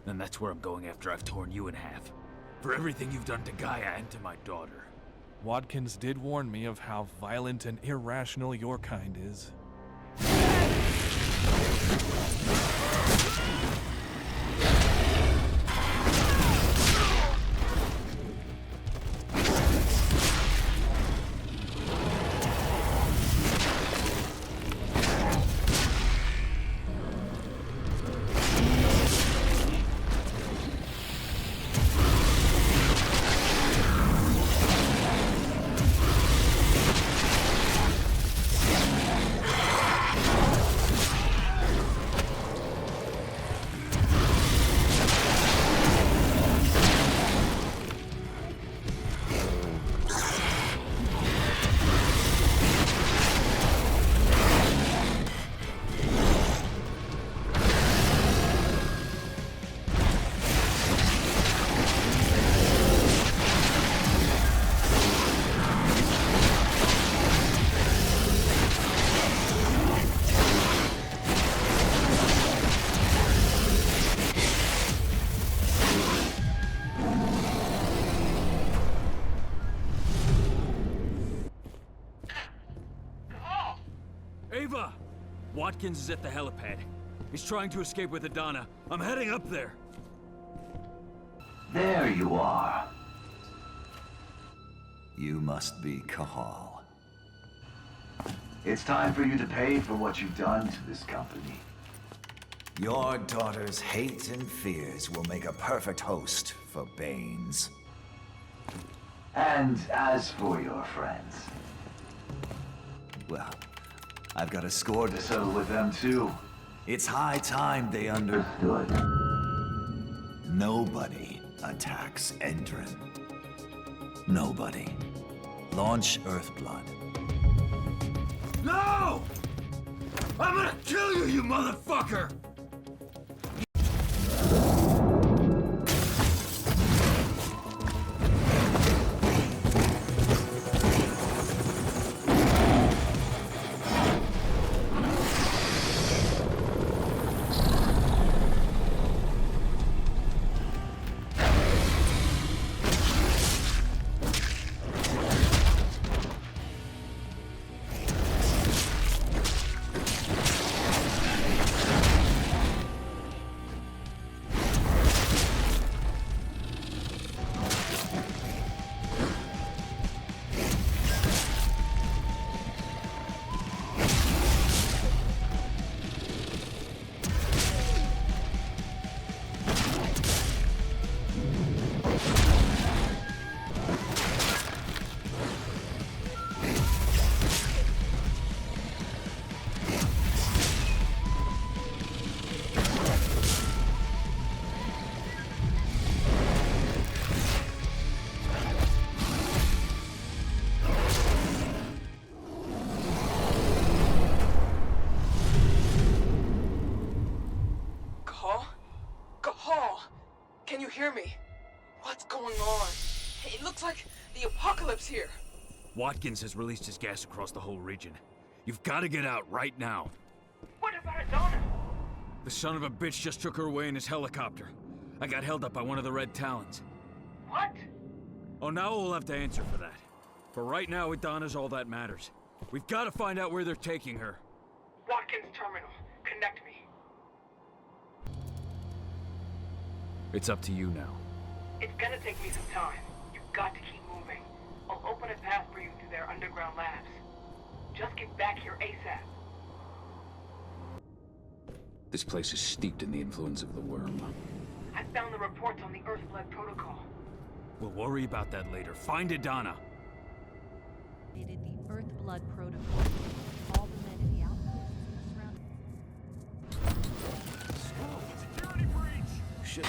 B: Then that's where I'm going after I've torn you in half. For everything you've done to Gaia and to my daughter.
J: Watkins did warn me of how violent and irrational your kind is.
A: Ava! Watkins is at the helipad. He's trying to escape with Adana. I'm heading up there.
U: There you are. You must be Kahal. It's time for you to pay for what you've done to this company. Your daughter's hate and fears will make a perfect host for Banes. And as for your friends, well, I've got a score to settle with them too. It's high time they understood. Nobody attacks Endron. Nobody. Launch Earthblood.
A: No! I'm gonna kill you, you motherfucker!
I: Can you hear me? What's going on? It looks like the apocalypse here.
A: Watkins has released his gas across the whole region. You've got to get out right now.
T: What about Adana?
A: The son of a bitch just took her away in his helicopter. I got held up by one of the Red Talons.
T: What?
A: Oh, now we'll have to answer for that. For right now, Adana's all that matters. We've got to find out where they're taking her.
T: Watkins Terminal. Connect me.
A: It's up to you now.
T: It's gonna take me some time. You've got to keep moving. I'll open a path for you to their underground labs. Just get back here ASAP.
B: This place is steeped in the influence of the worm.
T: I found the reports on the Earthblood protocol.
A: We'll worry about that later. Find Adana.
V: The Earthblood protocol. All the men in the outposts surrounded.
Q: Security breach!
A: Shit.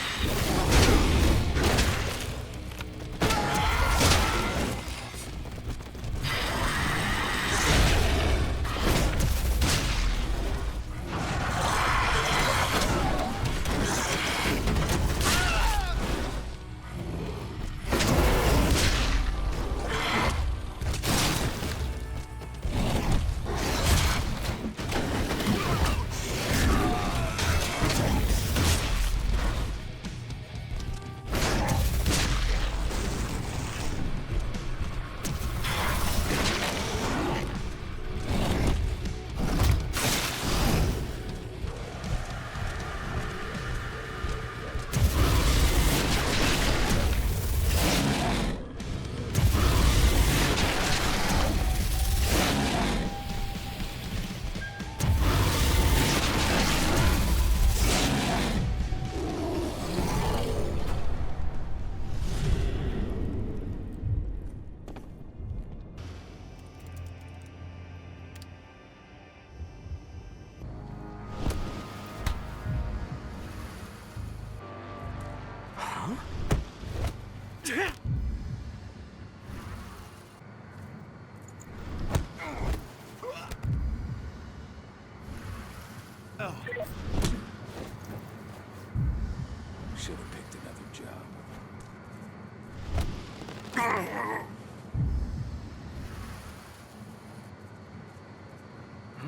A: Should have picked another job.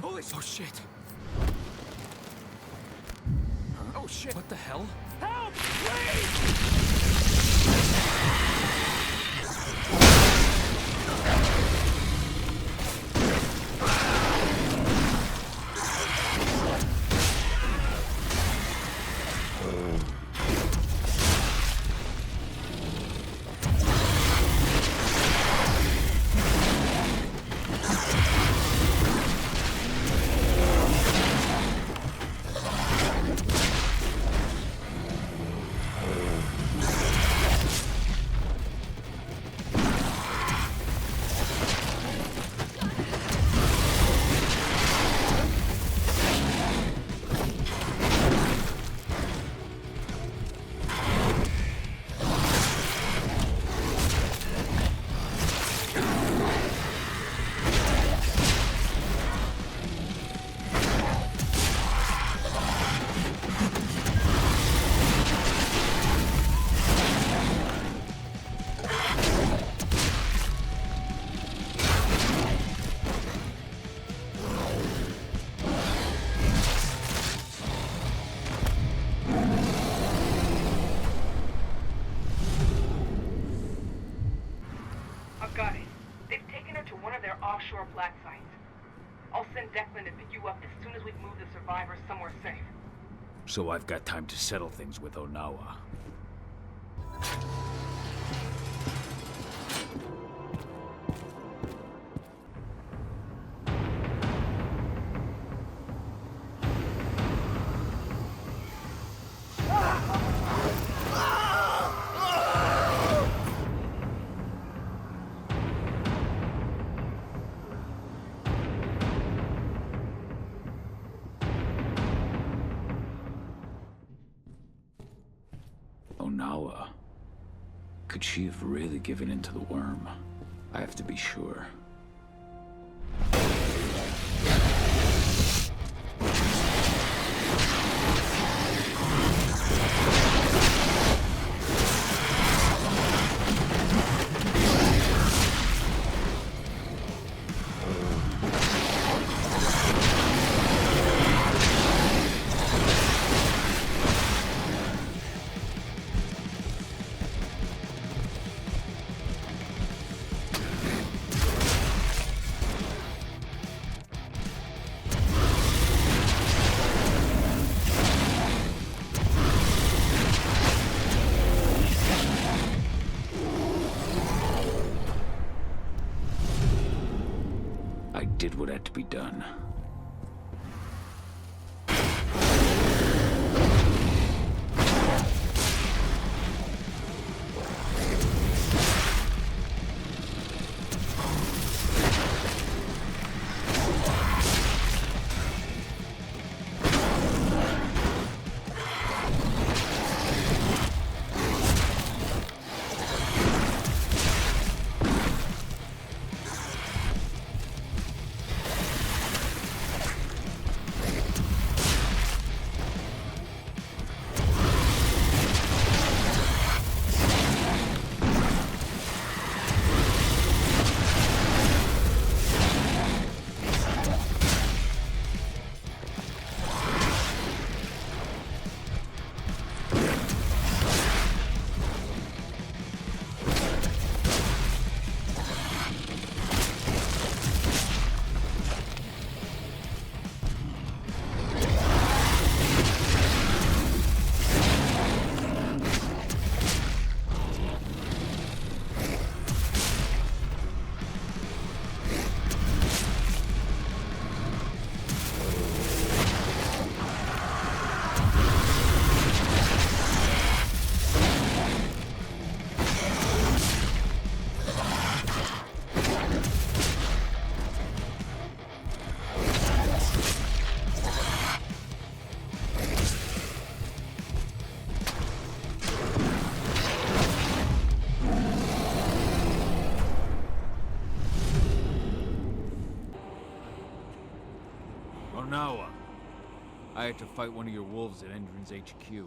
A: Holy oh shit! Oh shit! What the hell?
N: Help! Please!
T: our black sites. I'll send Declan to pick you up as soon as we've moved the survivors somewhere safe.
A: So I've got time to settle things with Onawa. Onawa. Could she have really given in to the worm? I have to be sure. I did what had to be done. Onawa. I had to fight one of your wolves at Endron's HQ.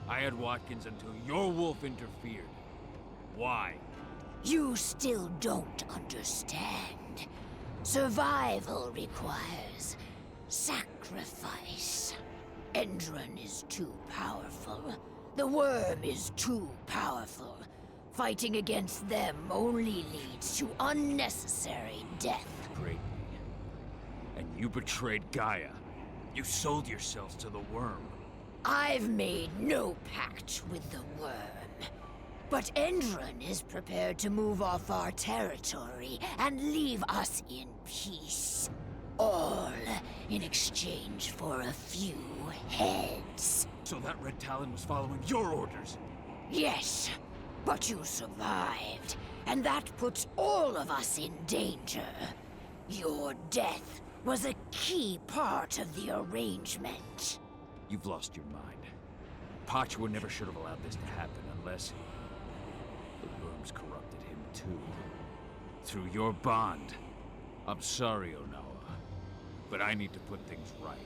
A: I had Watkins until your wolf interfered. Why?
K: You still don't understand. Survival requires sacrifice. Endron is too powerful. The worm is too powerful. Fighting against them only leads to unnecessary death.
A: Betrayed me. And you betrayed Gaia. You sold yourselves to the worm.
K: I've made no pact with the worm. But Endron is prepared to move off our territory and leave us in peace. All in exchange for a few heads.
A: So that Red Talon was following your orders?
K: Yes, but you survived, and that puts all of us in danger. Your death was a key part of the arrangement.
A: You've lost your mind. Pachwa never should have allowed this to happen unless the worms corrupted him too. Through your bond. I'm sorry, Onawa, but I need to put things right.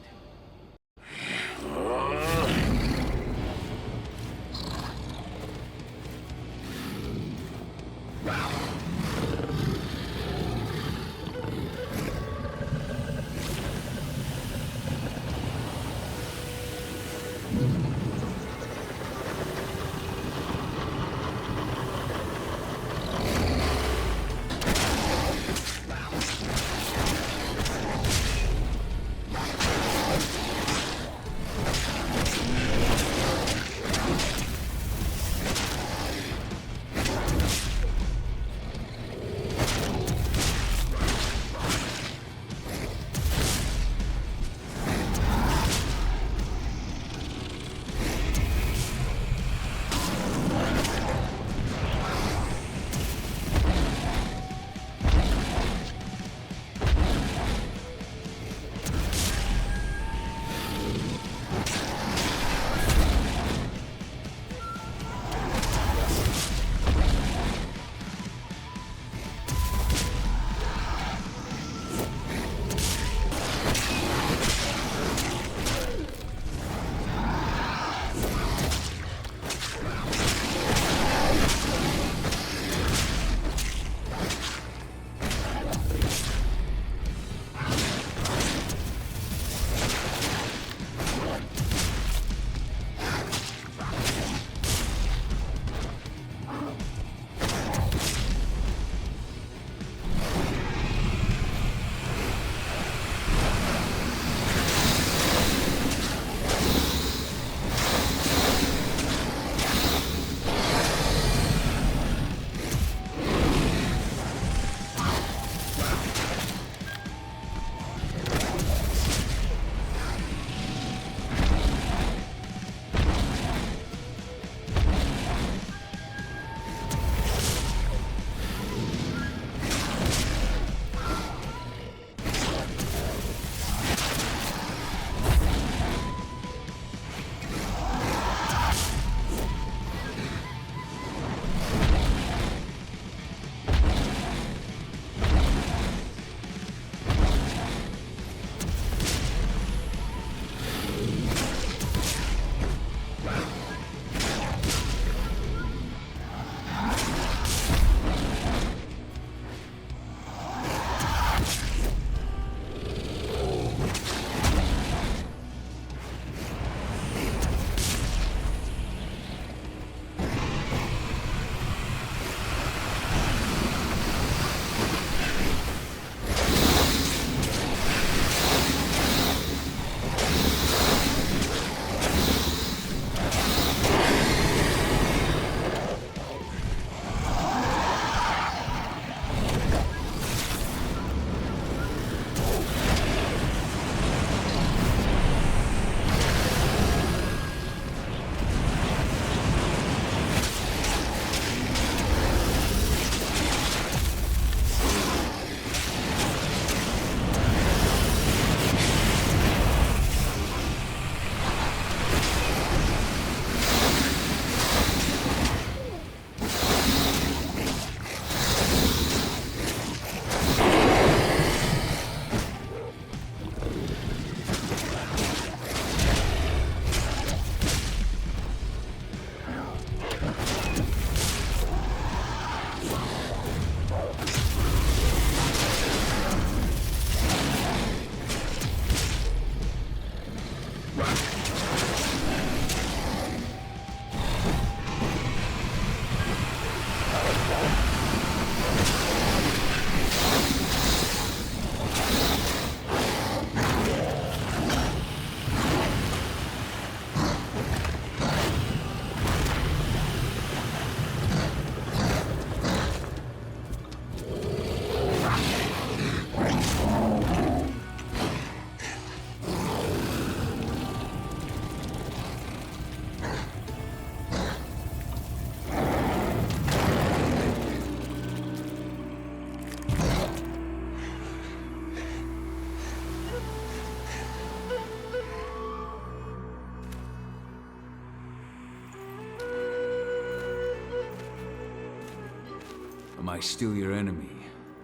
B: Am I still your enemy,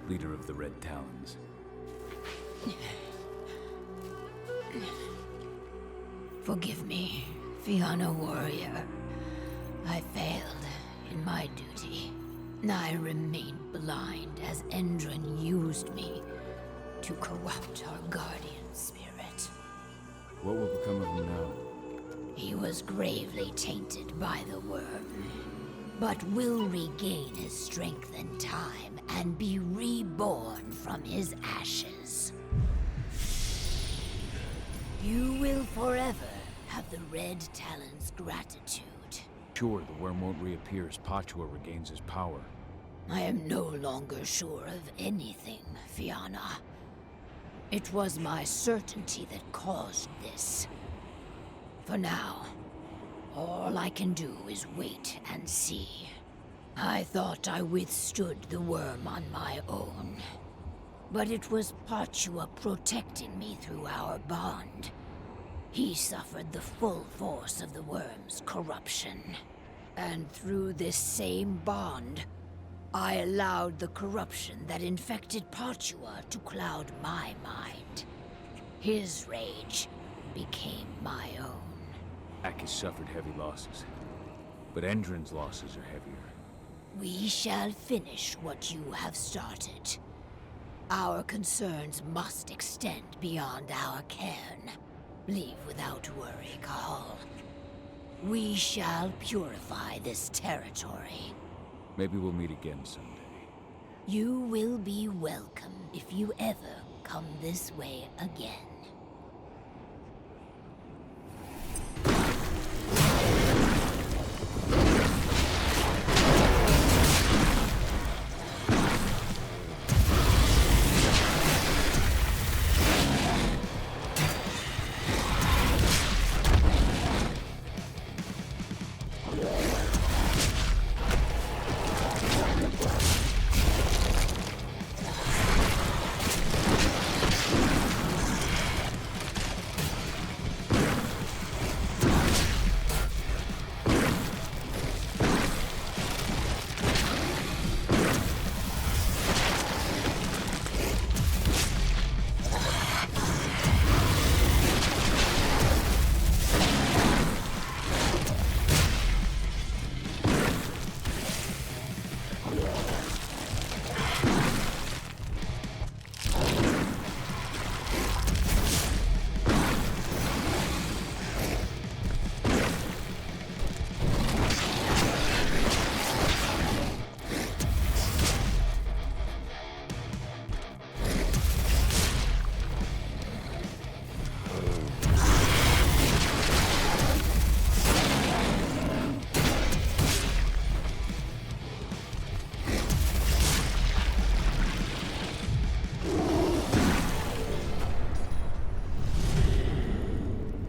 B: leader of the Red Talons?
K: Forgive me, Fianna warrior. I failed in my duty. I remained blind as Endron used me to corrupt our guardian spirit.
B: What will become of him now?
K: He was gravely tainted by the worm, but will regain his strength in time and be reborn from his ashes. You will forever have the Red Talon's gratitude.
B: Sure, the worm won't reappear as Pachua regains his power.
K: I am no longer sure of anything, Fianna. It was my certainty that caused this. For now, all I can do is wait and see. I thought I withstood the worm on my own. But it was Pachua protecting me through our bond. He suffered the full force of the worm's corruption. And through this same bond, I allowed the corruption that infected Pachua to cloud my mind. His rage became my own.
B: Ak has suffered heavy losses, but Endron's losses are heavier.
K: We shall finish what you have started. Our concerns must extend beyond our cairn. Leave without worry, Cahal. We shall purify this territory.
B: Maybe we'll meet again someday.
K: You will be welcome if you ever come this way again.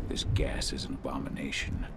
B: This gas is an abomination.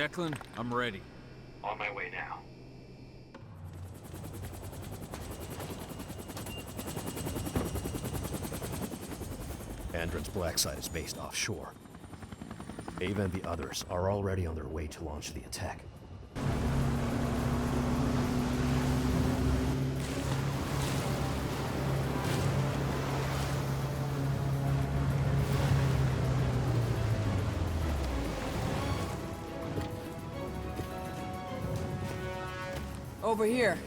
A: Declan, I'm ready.
T: On my way now.
P: Andron's black site is based offshore. Ava and the others are already on their way to launch the attack.
E: Over here.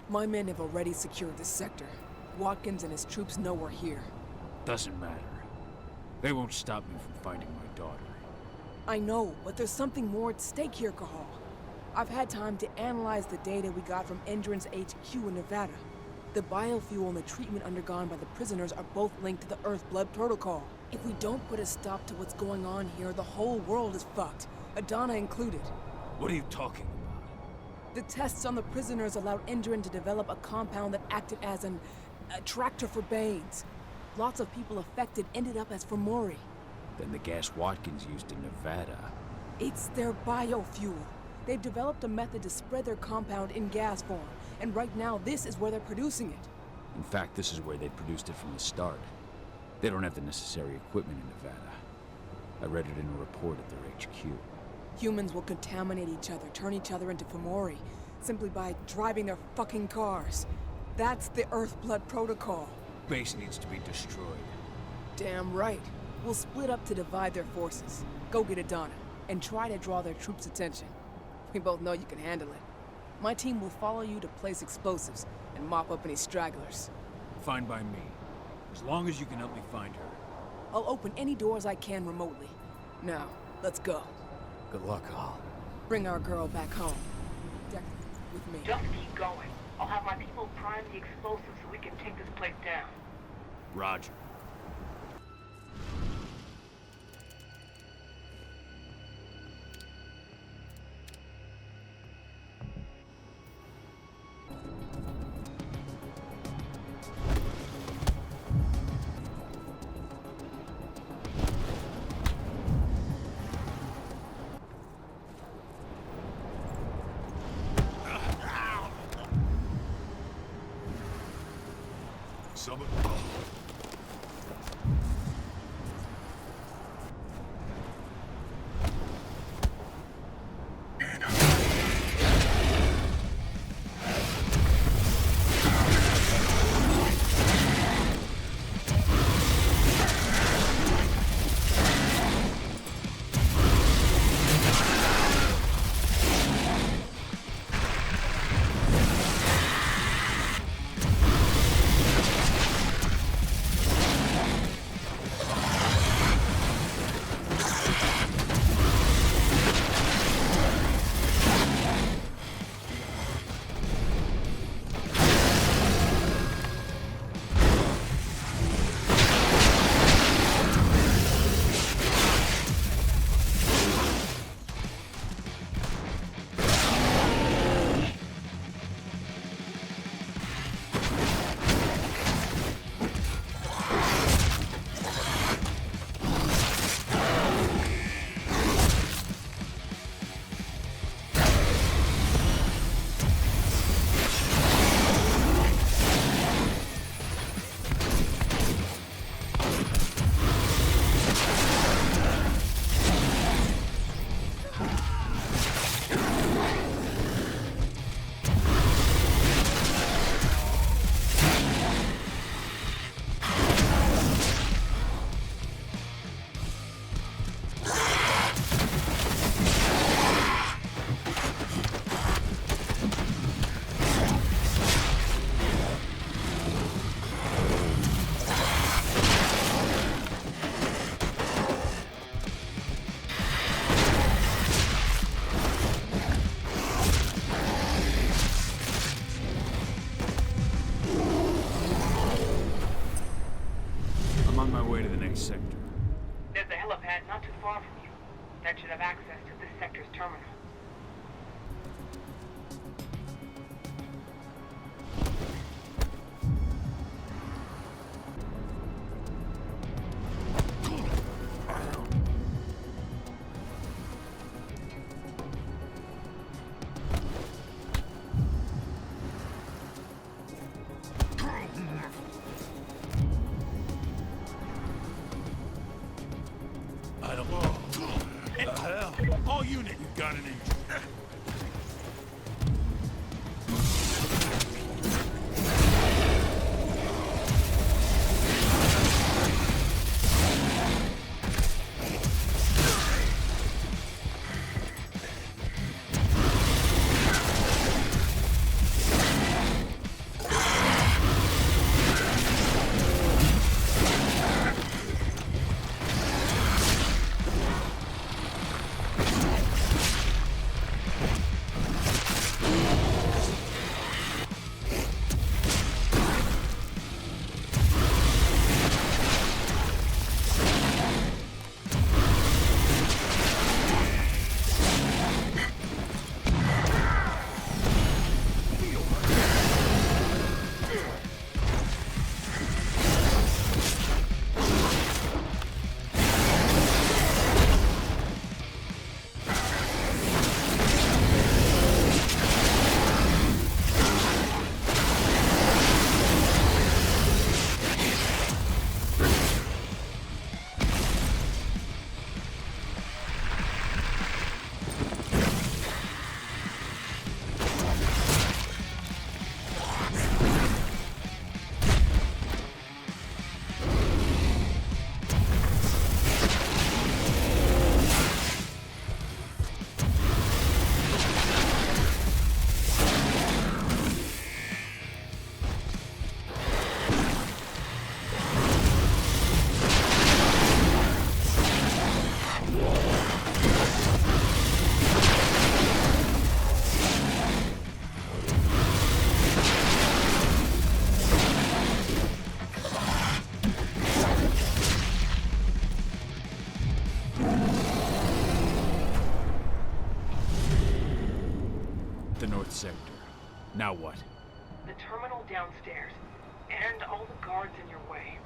E: My men have already secured this sector. Watkins and his troops know we're here.
A: Doesn't matter. They won't stop me from finding my daughter.
E: I know, but there's something more at stake here, Cahal. I've had time to analyze the data we got from Endron's HQ in Nevada. The biofuel and the treatment undergone by the prisoners are both linked to the Earthblood protocol. If we don't put a stop to what's going on here, the whole world is fucked, Adana included.
A: What are you talking about?
E: The tests on the prisoners allowed Endron to develop a compound that acted as an attractor for Banes. Lots of people affected ended up as Fomori.
A: Then the gas Watkins used in Nevada.
E: It's their biofuel. They've developed a method to spread their compound in gas form, and right now this is where they're producing it.
A: In fact, this is where they produced it from the start. They don't have the necessary equipment in Nevada. I read it in a report at their HQ.
E: Humans will contaminate each other, turn each other into Fomori, simply by driving their fucking cars. That's the Earthblood protocol.
A: Base needs to be destroyed.
E: Damn right. We'll split up to divide their forces. Go get Adana, and try to draw their troops' attention. We both know you can handle it. My team will follow you to place explosives and mop up any stragglers.
A: Fine by me. As long as you can help me find her.
E: I'll open any doors I can remotely. Now, let's go.
P: Good luck, Cahal.
E: Bring our girl back home. Declan, with me.
T: Just keep going. I'll have my people prime the explosives so we can take this place down.
A: Roger. Sector.
T: There's a helipad not too far from you. That should have access to this sector's terminal.
Q: unit. We've got an engine.
A: The North Sector. Now what?
T: The terminal downstairs. And all the guards in your way.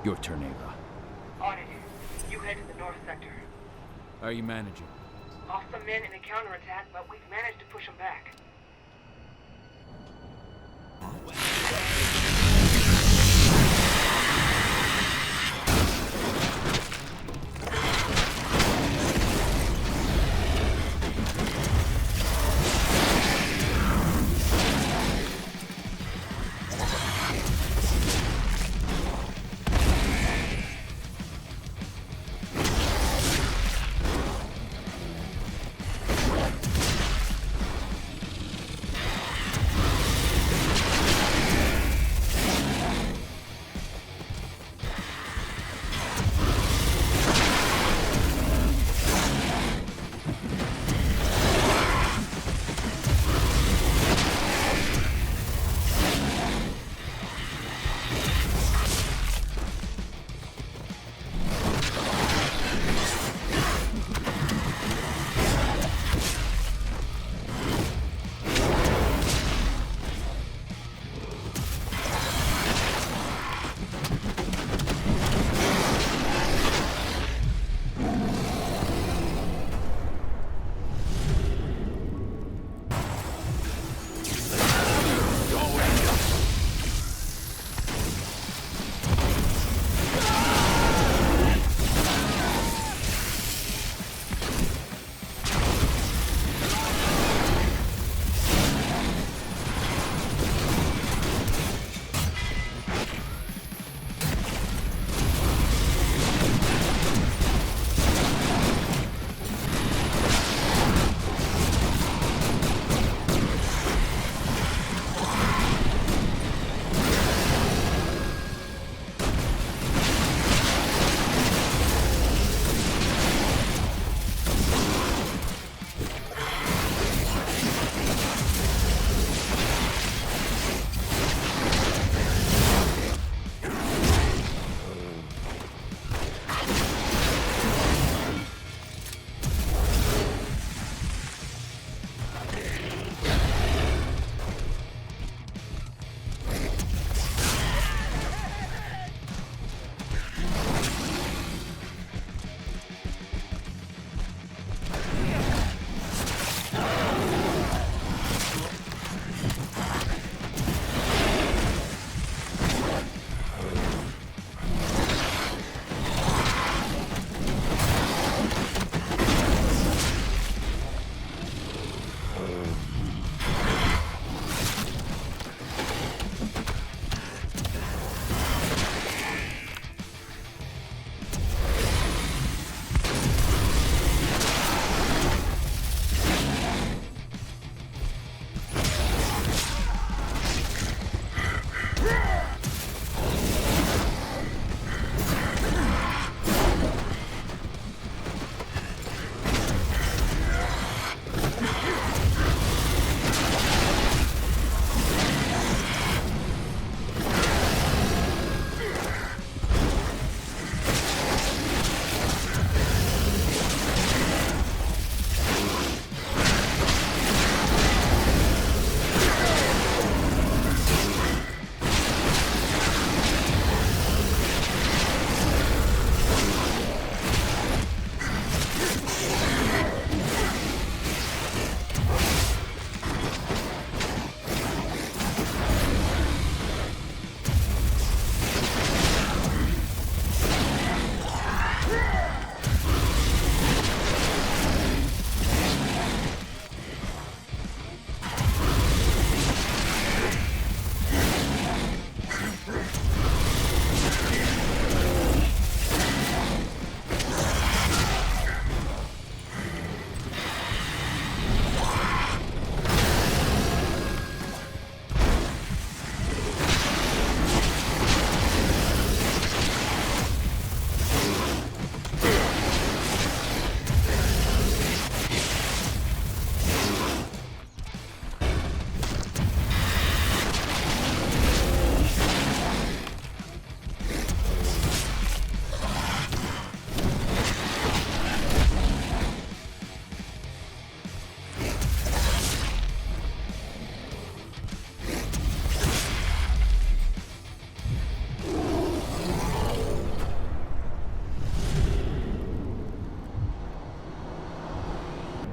A: Your turn, Ava.
T: On it. You head to the north sector.
A: How are you managing?
T: Lost some men in a counterattack, but we've managed to push them back.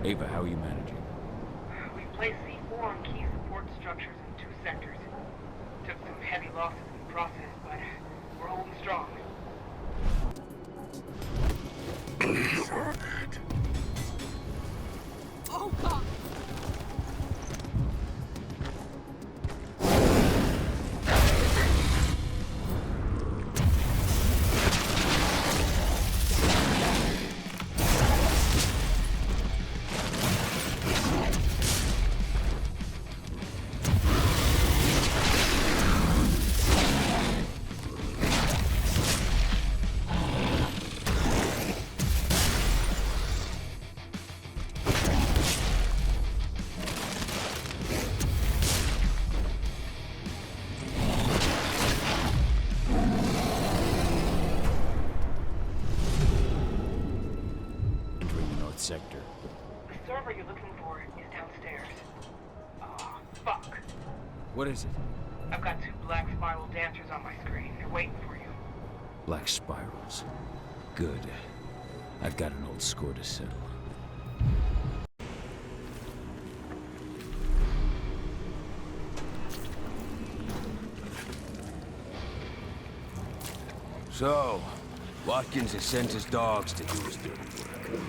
B: Ava, how are you managing?
T: We placed C4 on key support structures in 2 sectors. Took some heavy losses in the process, but we're holding strong.
I: Oh, God!
B: Sector.
T: The server you're looking for is downstairs. Ah, fuck.
B: What is it?
T: I've got 2 black spiral dancers on my screen. They're waiting for you.
B: Black spirals. Good. I've got an old score to settle.
C: So, Watkins has sent his dogs to do his dirty work.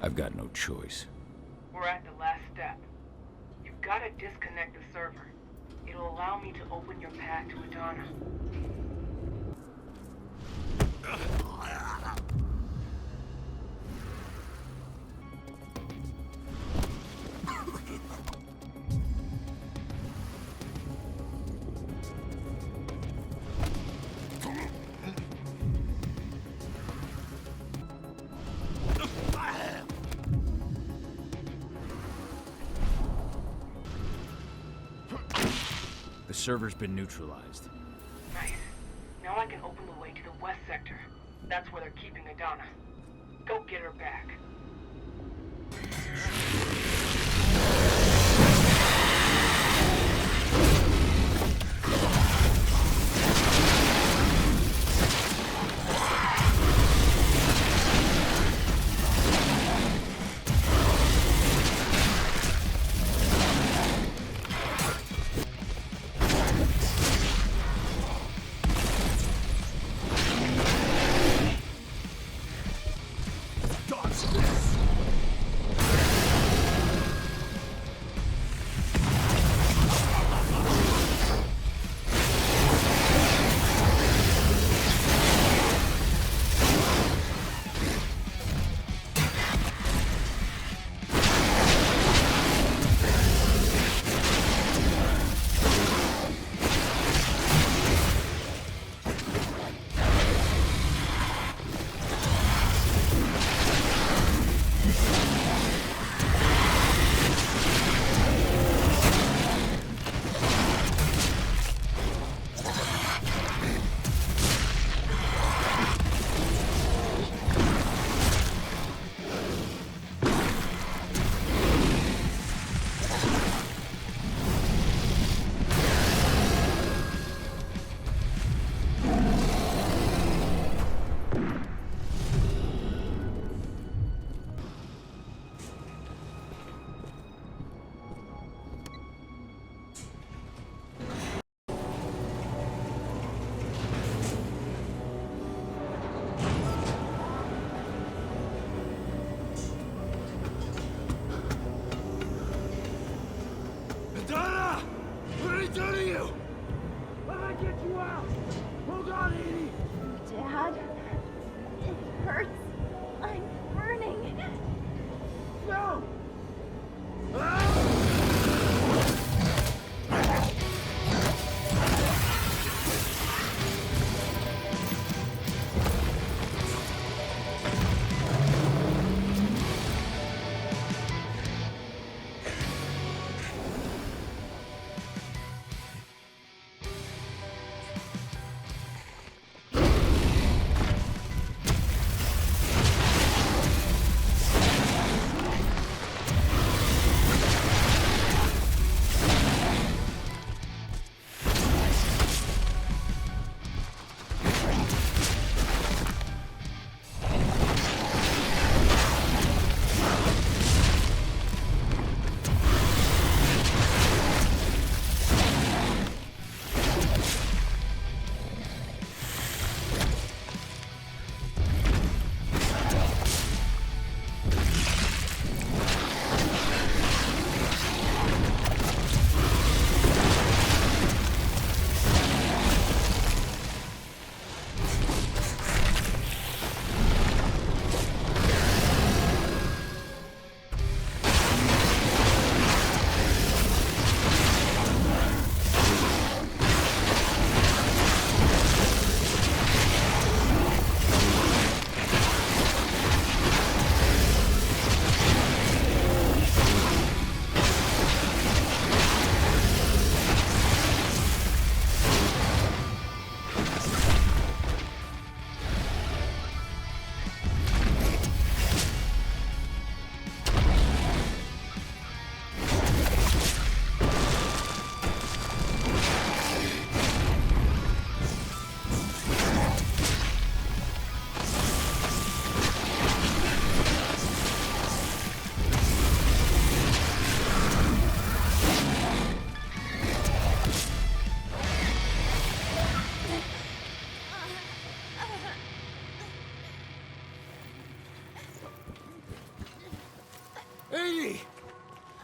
B: I've got no choice.
T: We're at the last step. You've got to disconnect the server. It'll allow me to open your path to Adana.
A: The server's been neutralized.
T: Nice. Now I can open the way to the west sector. That's where they're keeping Adana. Go get her back.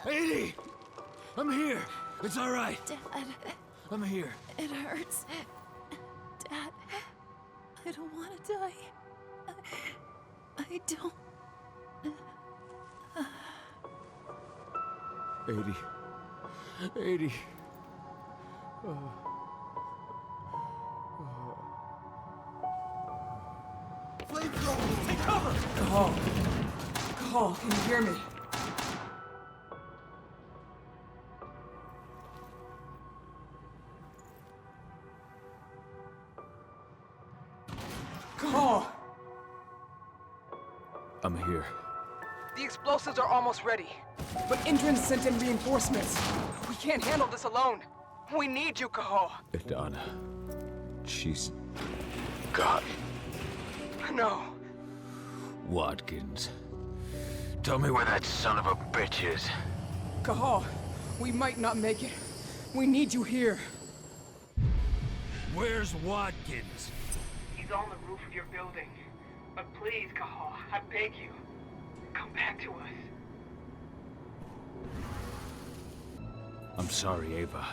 A: 80! I'm here! It's alright!
D: Dad.
A: I'm here.
D: It hurts. Dad, I don't want to die. I don't...
A: 80.
I: Flamethrowers, take cover!
E: Call, can you hear me? Call!
A: I'm here.
I: The explosives are almost ready.
E: But Indran sent in reinforcements.
I: We can't handle this alone. We need you, Cahal.
A: Adana. She's... gone.
I: No.
A: Watkins. Tell me where that son of a bitch is.
E: Cahal, we might not make it. We need you here.
A: Where's Watkins?
T: He's on the roof of your building. But please, Cahal, I beg you, come back to us.
A: I'm sorry, Ava.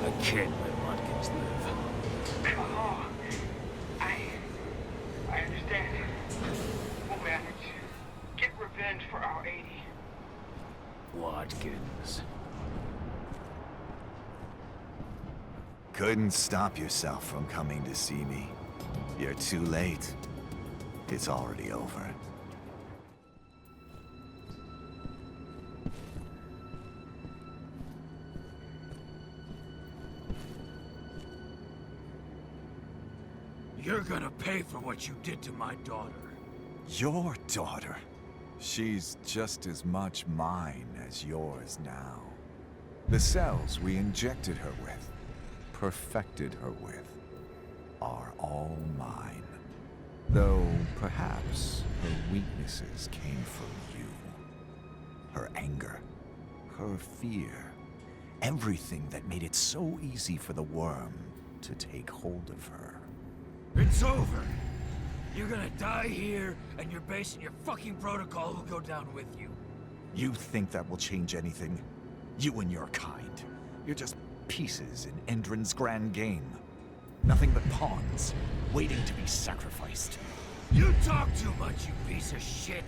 A: I can't let Watkins live.
T: Cahal, I understand. We'll manage. Get revenge for our 80.
A: Watkins.
U: Couldn't stop yourself from coming to see me. You're too late. It's already over.
A: You're gonna pay for what you did to my daughter.
F: Your daughter? She's just as much mine as yours now. The cells we injected her with, perfected her with, are all mine. Though, perhaps, her weaknesses came from you. Her anger, her fear, everything that made it so easy for the worm to take hold of her.
A: It's over. You're gonna die here, and your base and your fucking protocol will go down with you.
F: You think that will change anything? You and your kind. You're just pieces in Endron's grand game. Nothing but pawns, waiting to be sacrificed.
A: You talk too much, you piece of shit.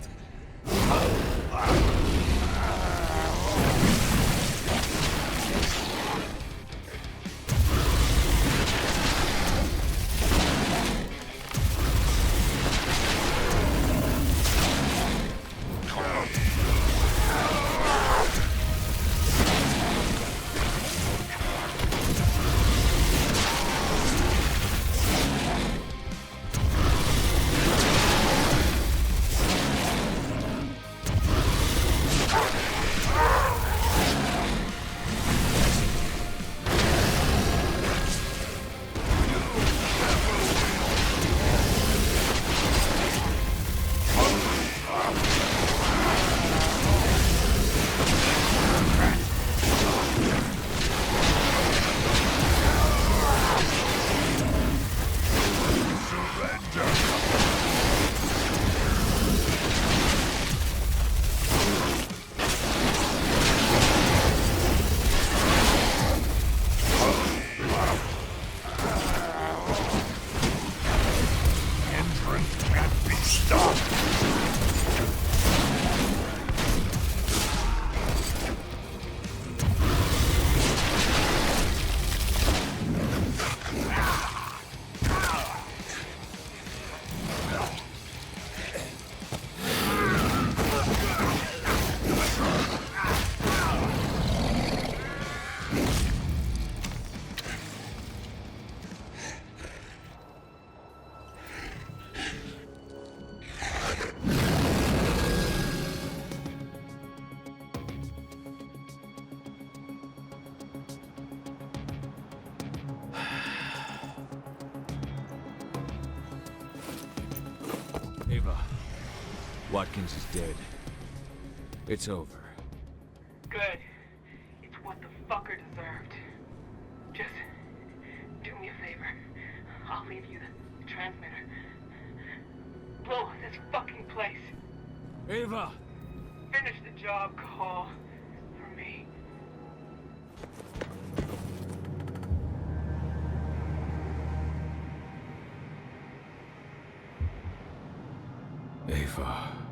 A: Ava, Watkins is dead. It's over.
T: Good. It's what the fucker deserved. Just do me a favor. I'll leave you the transmitter. Blow this fucking place.
A: Ava!
T: finish the job call for me.
B: Ava.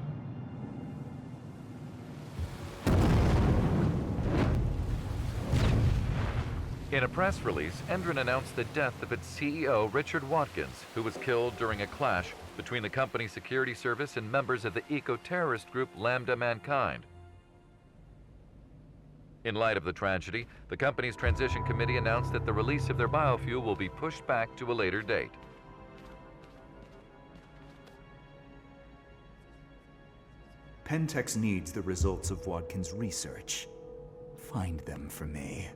M: In a press release, Endron announced the death of its CEO, Richard Watkins, who was killed during a clash between the company's security service and members of the eco-terrorist group Lambda Mankind. In light of the tragedy, the company's transition committee announced that the release of their biofuel will be pushed back to a later date.
G: Pentex needs the results of Watkins' research. Find them for me.